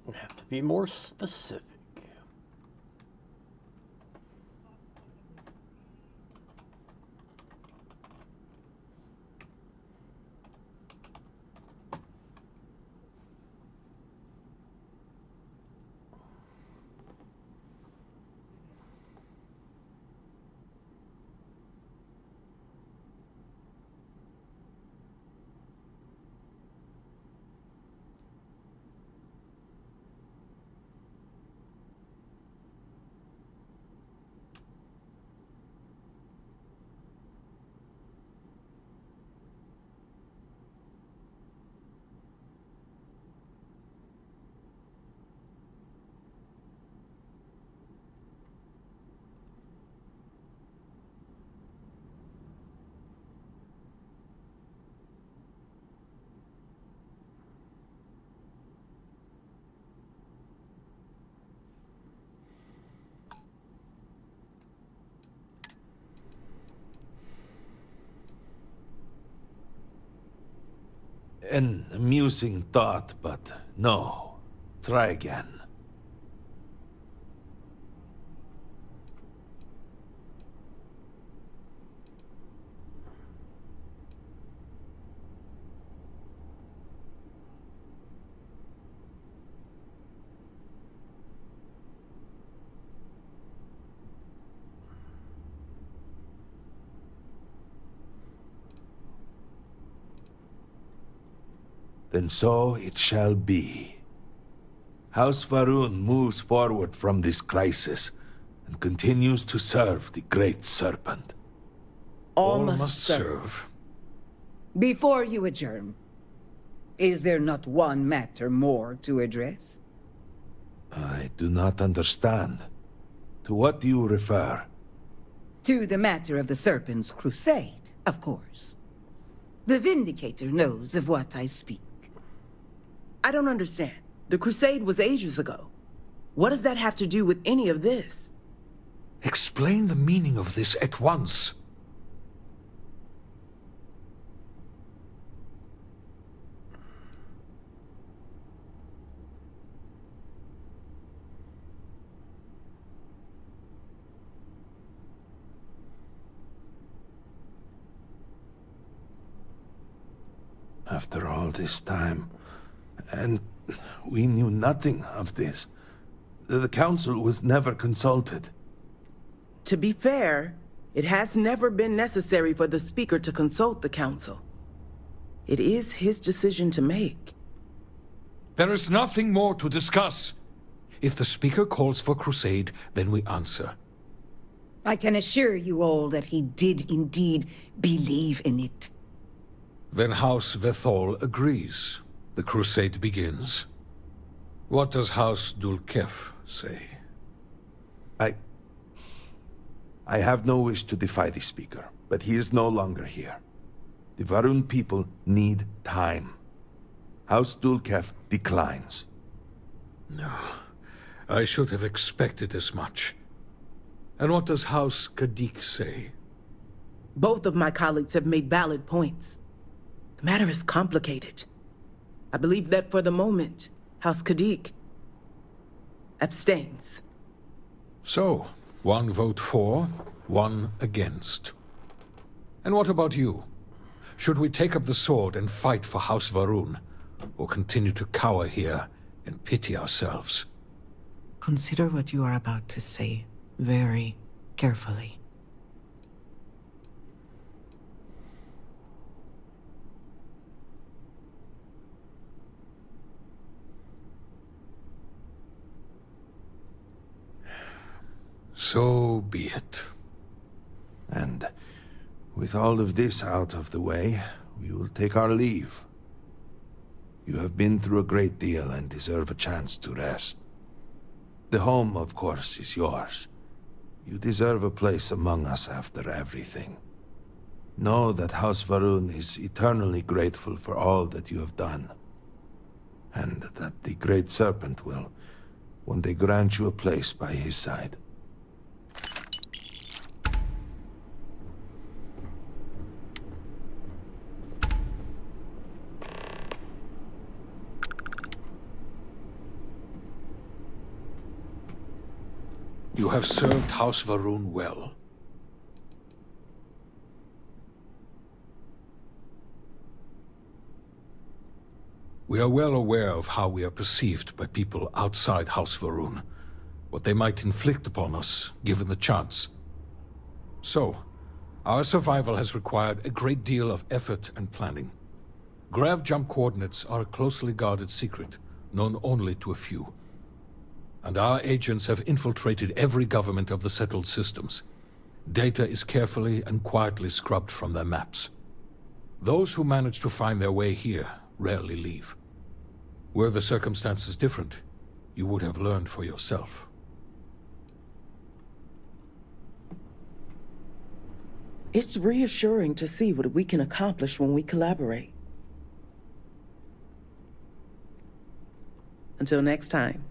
We have to be more specific. An amusing thought, but no. Try again. Then so it shall be. House Varun moves forward from this crisis and continues to serve the Great Serpent. All must serve. Before you adjourn, is there not one matter more to address? I do not understand. To what do you refer? To the matter of the Serpent's crusade, of course. The Vindicator knows of what I speak. I don't understand. The crusade was ages ago. What does that have to do with any of this? Explain the meaning of this at once. After all this time, and we knew nothing of this. The Council was never consulted. To be fair, it has never been necessary for the Speaker to consult the Council. It is his decision to make. There is nothing more to discuss. If the Speaker calls for crusade, then we answer. I can assure you all that he did indeed believe in it. Then House Vethol agrees. The crusade begins. What does House Dulkef say? I have no wish to defy the Speaker, but he is no longer here. The Varun people need time. House Dulkef declines. No. I should have expected as much. And what does House Kadik say? Both of my colleagues have made valid points. The matter is complicated. I believe that for the moment, House Kadik abstains. So, one vote for, one against. And what about you? Should we take up the sword and fight for House Varun, or continue to cower here and pity ourselves? Consider what you are about to say very carefully. So be it. And with all of this out of the way, we will take our leave. You have been through a great deal and deserve a chance to rest. The home, of course, is yours. You deserve a place among us after everything. Know that House Varun is eternally grateful for all that you have done. And that the Great Serpent will one day grant you a place by his side. You have served House Varun well. We are well aware of how we are perceived by people outside House Varun, what they might inflict upon us, given the chance. So, our survival has required a great deal of effort and planning. Grav jump coordinates are a closely guarded secret, known only to a few. And our agents have infiltrated every government of the settled systems. Data is carefully and quietly scrubbed from their maps. Those who manage to find their way here rarely leave. Were the circumstances different, you would have learned for yourself. It's reassuring to see what we can accomplish when we collaborate. Until next time.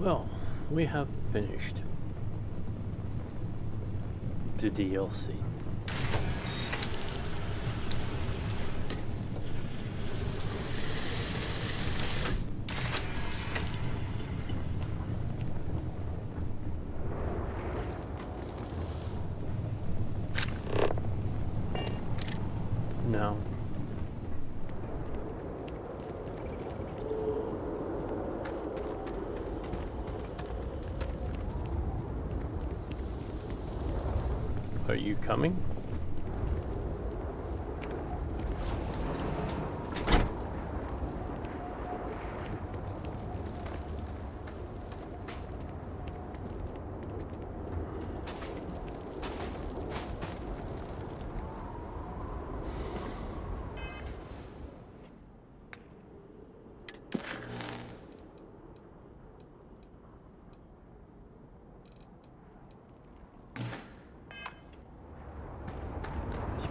Well, we have finished the DLC. No. Are you coming?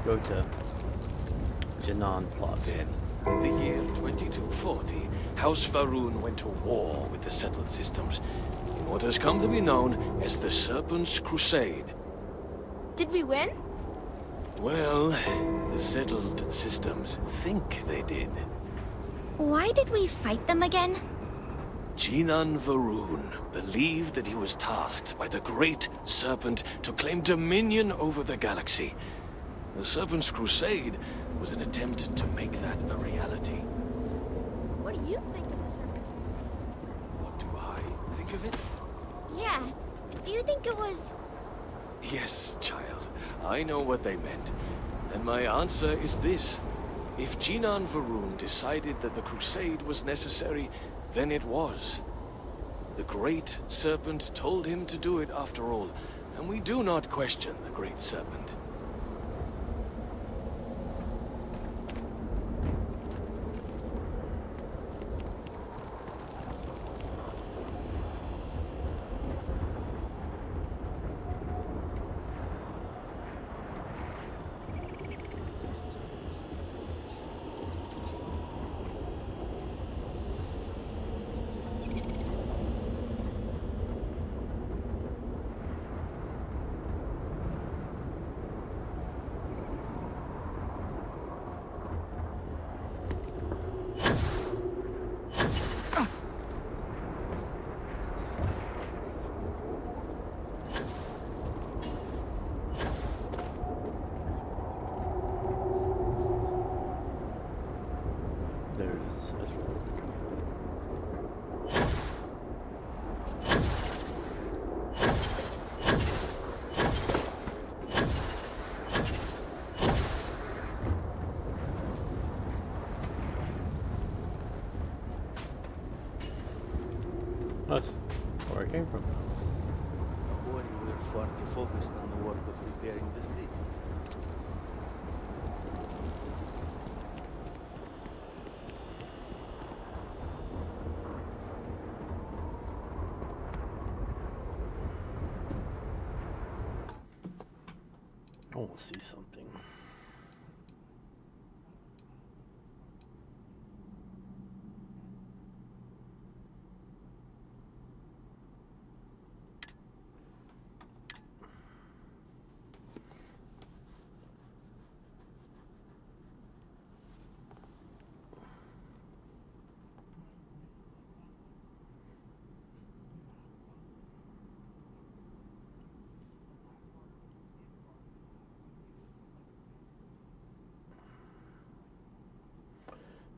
Go to Janan plot. Then, in the year 2240, House Va'ruun went to war with the settled systems in what has come to be known as the Serpent's Crusade. Did we win? Well, the settled systems think they did. Why did we fight them again? Jinan Va'ruun believed that he was tasked by the Great Serpent to claim dominion over the galaxy. The Serpent's Crusade was an attempt to make that a reality. What do you think of the Serpent's Crusade? What do I think of it? Yeah. Do you think it was... Yes, child. I know what they meant. And my answer is this. If Jinan Va'ruun decided that the Crusade was necessary, then it was. The Great Serpent told him to do it after all, and we do not question the Great Serpent. That's where I came from. Boy, we're far too focused on the work of repairing the city. I want to see something.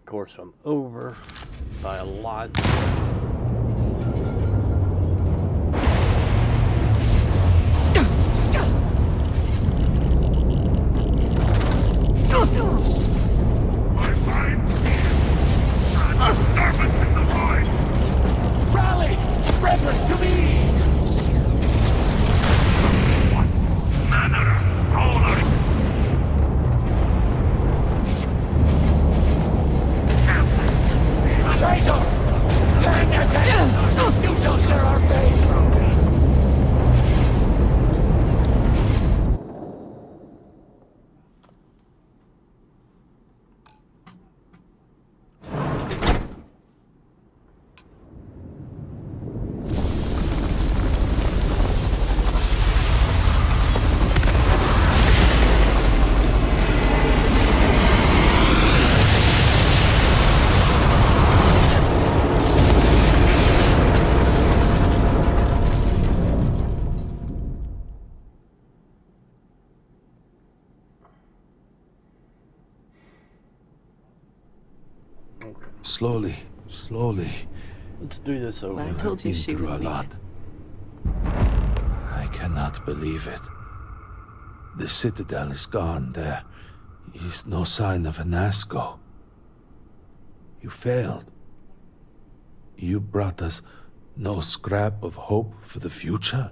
Of course, I'm over by a lot. Rally! Brethren, to me! Traitor! Turn Slowly, slowly. Let's do this over. I told you she through a would lot. I cannot believe it. The Citadel is gone. There is no sign of Anasco. You failed. You brought us no scrap of hope for the future.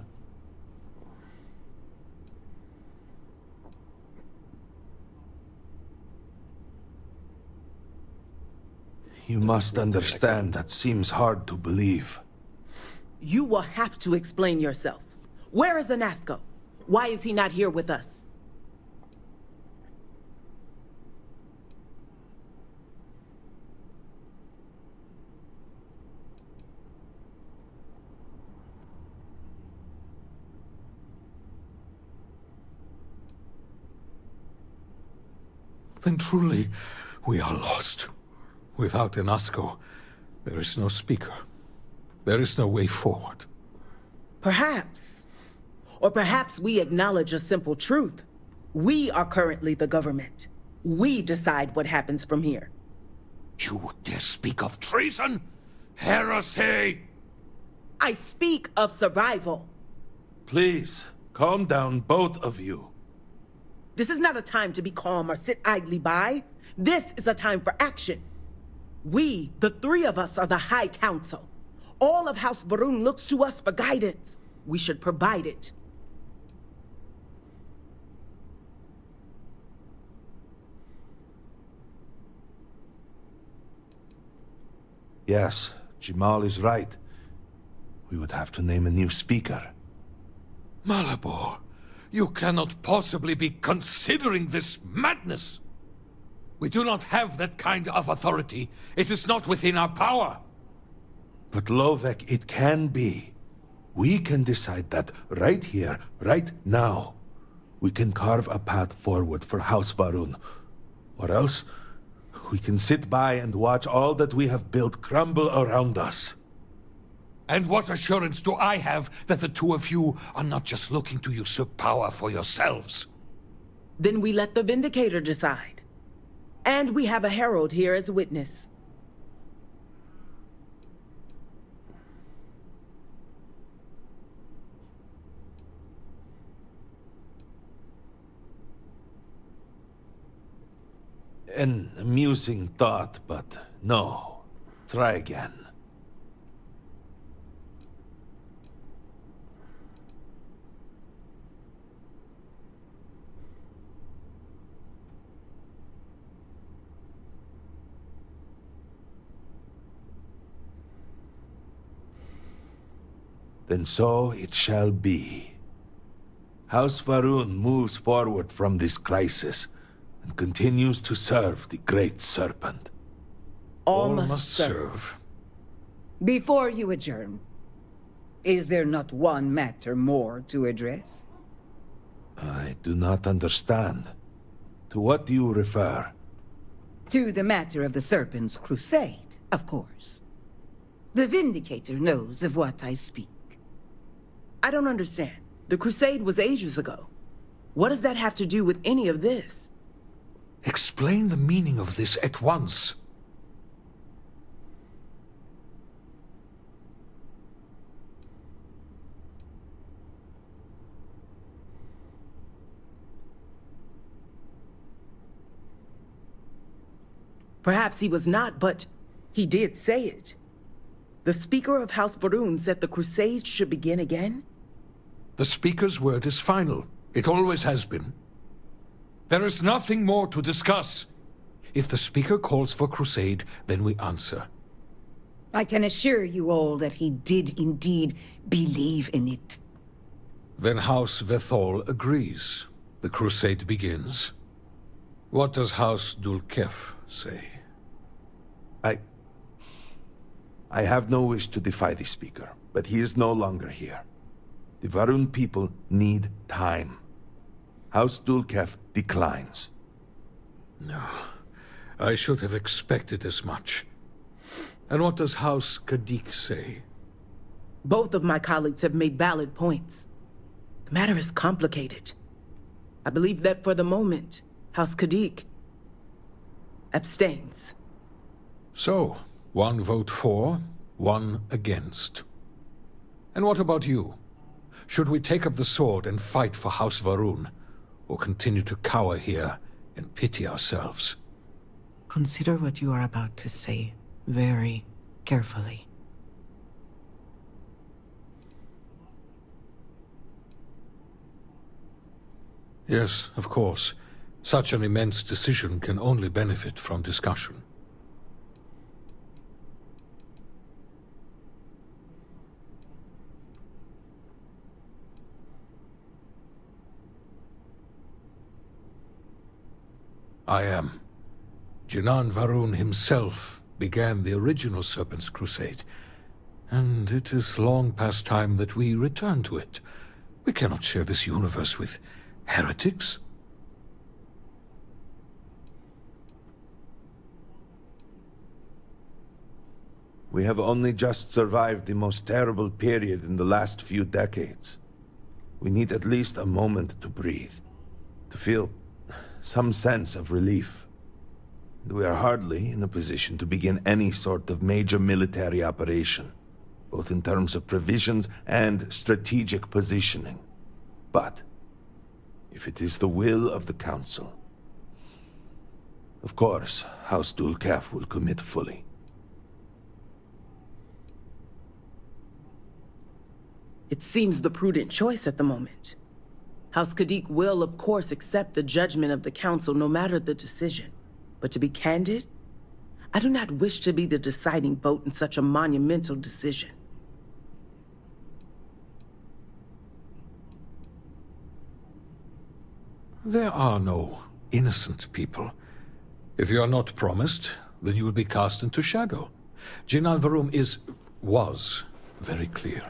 You must understand that seems hard to believe. You will have to explain yourself. Where is Anasco? Why is he not here with us? Then truly, we are lost. Without Anasco, there is no speaker. There is no way forward. Perhaps. Or perhaps we acknowledge a simple truth. We are currently the government. We decide what happens from here. You would dare speak of treason? Heresy! I speak of survival. Please, calm down, both of you. This is not a time to be calm or sit idly by. This is a time for action. We, the three of us, are the High Council. All of House Va'ruun looks to us for guidance. We should provide it. Yes, Jamal is right. We would have to name a new speaker. Malabor, you cannot possibly be considering this madness. We do not have that kind of authority. It is not within our power. But Lovek, it can be. We can decide that right here, right now. We can carve a path forward for House Va'ruun. Or else, we can sit by and watch all that we have built crumble around us. And what assurance do I have that the two of you are not just looking to usurp power for yourselves? Then we let the Vindicator decide. And we have a herald here as a witness. An amusing thought, but no. Try again. Then so it shall be. House Va'ruun moves forward from this crisis and continues to serve the Great Serpent. All must serve. Before you adjourn, is there not one matter more to address? I do not understand. To what do you refer? To the matter of the Serpent's crusade, of course. The Vindicator knows of what I speak. I don't understand. The crusade was ages ago. What does that have to do with any of this? Explain the meaning of this at once. Perhaps he was not, but he did say it. The Speaker of House Va'ruun said the crusade should begin again? The Speaker's word is final. It always has been. There is nothing more to discuss. If the Speaker calls for crusade, then we answer. I can assure you all that he did indeed believe in it. Then House Vethol agrees. The crusade begins. What does House Dulkef say? I have no wish to defy the Speaker, but he is no longer here. The Va'ruun people need time. House Dulkef declines. No. I should have expected as much. And what does House Kadik say? Both of my colleagues have made valid points. The matter is complicated. I believe that for the moment, House Kadik abstains. So, 1 vote for, 1 against. And what about you? Should we take up the sword and fight for House Va'ruun, or continue to cower here and pity ourselves? Consider what you are about to say very carefully. Yes, of course. Such an immense decision can only benefit from discussion. I am. Jinan Va'ruun himself began the original Serpent's Crusade, and it is long past time that we return to it. We cannot share this universe with heretics. We have only just survived the most terrible period in the last few decades. We need at least a moment to breathe, to feel some sense of relief. We are hardly in a position to begin any sort of major military operation, both in terms of provisions and strategic positioning. But if it is the will of the Council, of course, House Dul Kef will commit fully. It seems the prudent choice at the moment. House Khadik will, of course, accept the judgment of the Council no matter the decision. But to be candid, I do not wish to be the deciding vote in such a monumental decision. There are no innocent people. If you are not promised, then you will be cast into shadow. Jinan Va'ruun was very clear.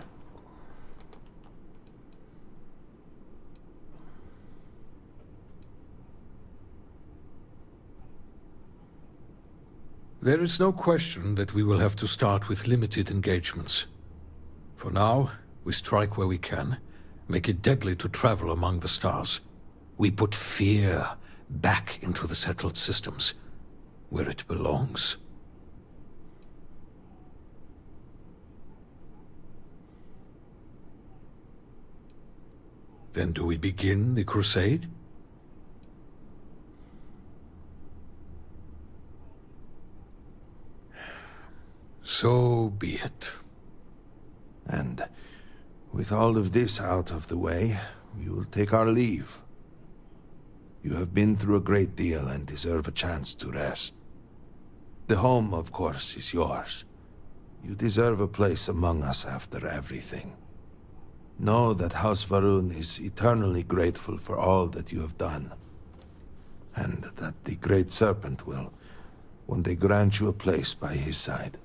There is no question that we will have to start with limited engagements. For now, we strike where we can, make it deadly to travel among the stars. We put fear back into the settled systems, where it belongs. Then do we begin the crusade? So be it. And with all of this out of the way, we will take our leave. You have been through a great deal and deserve a chance to rest. The home, of course, is yours. You deserve a place among us after everything. Know that House Va'ruun is eternally grateful for all that you have done, and that the Great Serpent will one day grant you a place by his side.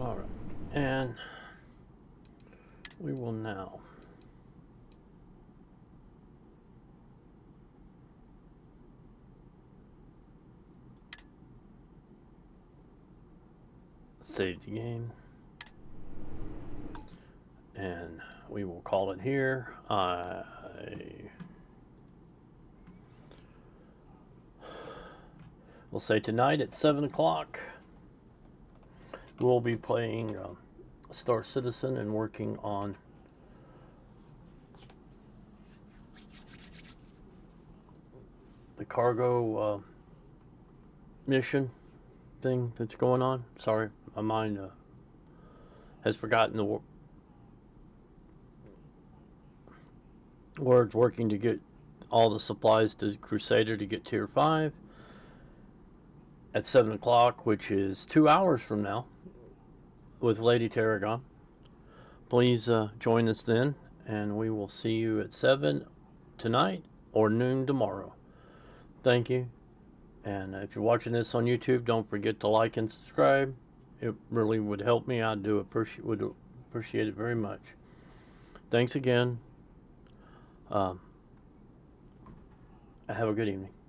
All right, and we will now save the game, and we will call it here. We'll say tonight at 7 o'clock. We'll be playing Star Citizen and working on the cargo mission thing that's going on. Sorry, my mind has forgotten the words. Working to get all the supplies to Crusader to get Tier 5 at 7 o'clock, which is 2 hours from now, with Lady Tarragon. Please join us then, and we will see you at 7 tonight or noon tomorrow. Thank you. And if you're watching this on YouTube, don't forget to like and subscribe. It really would help me. I would appreciate it very much. Thanks again. Have a good evening.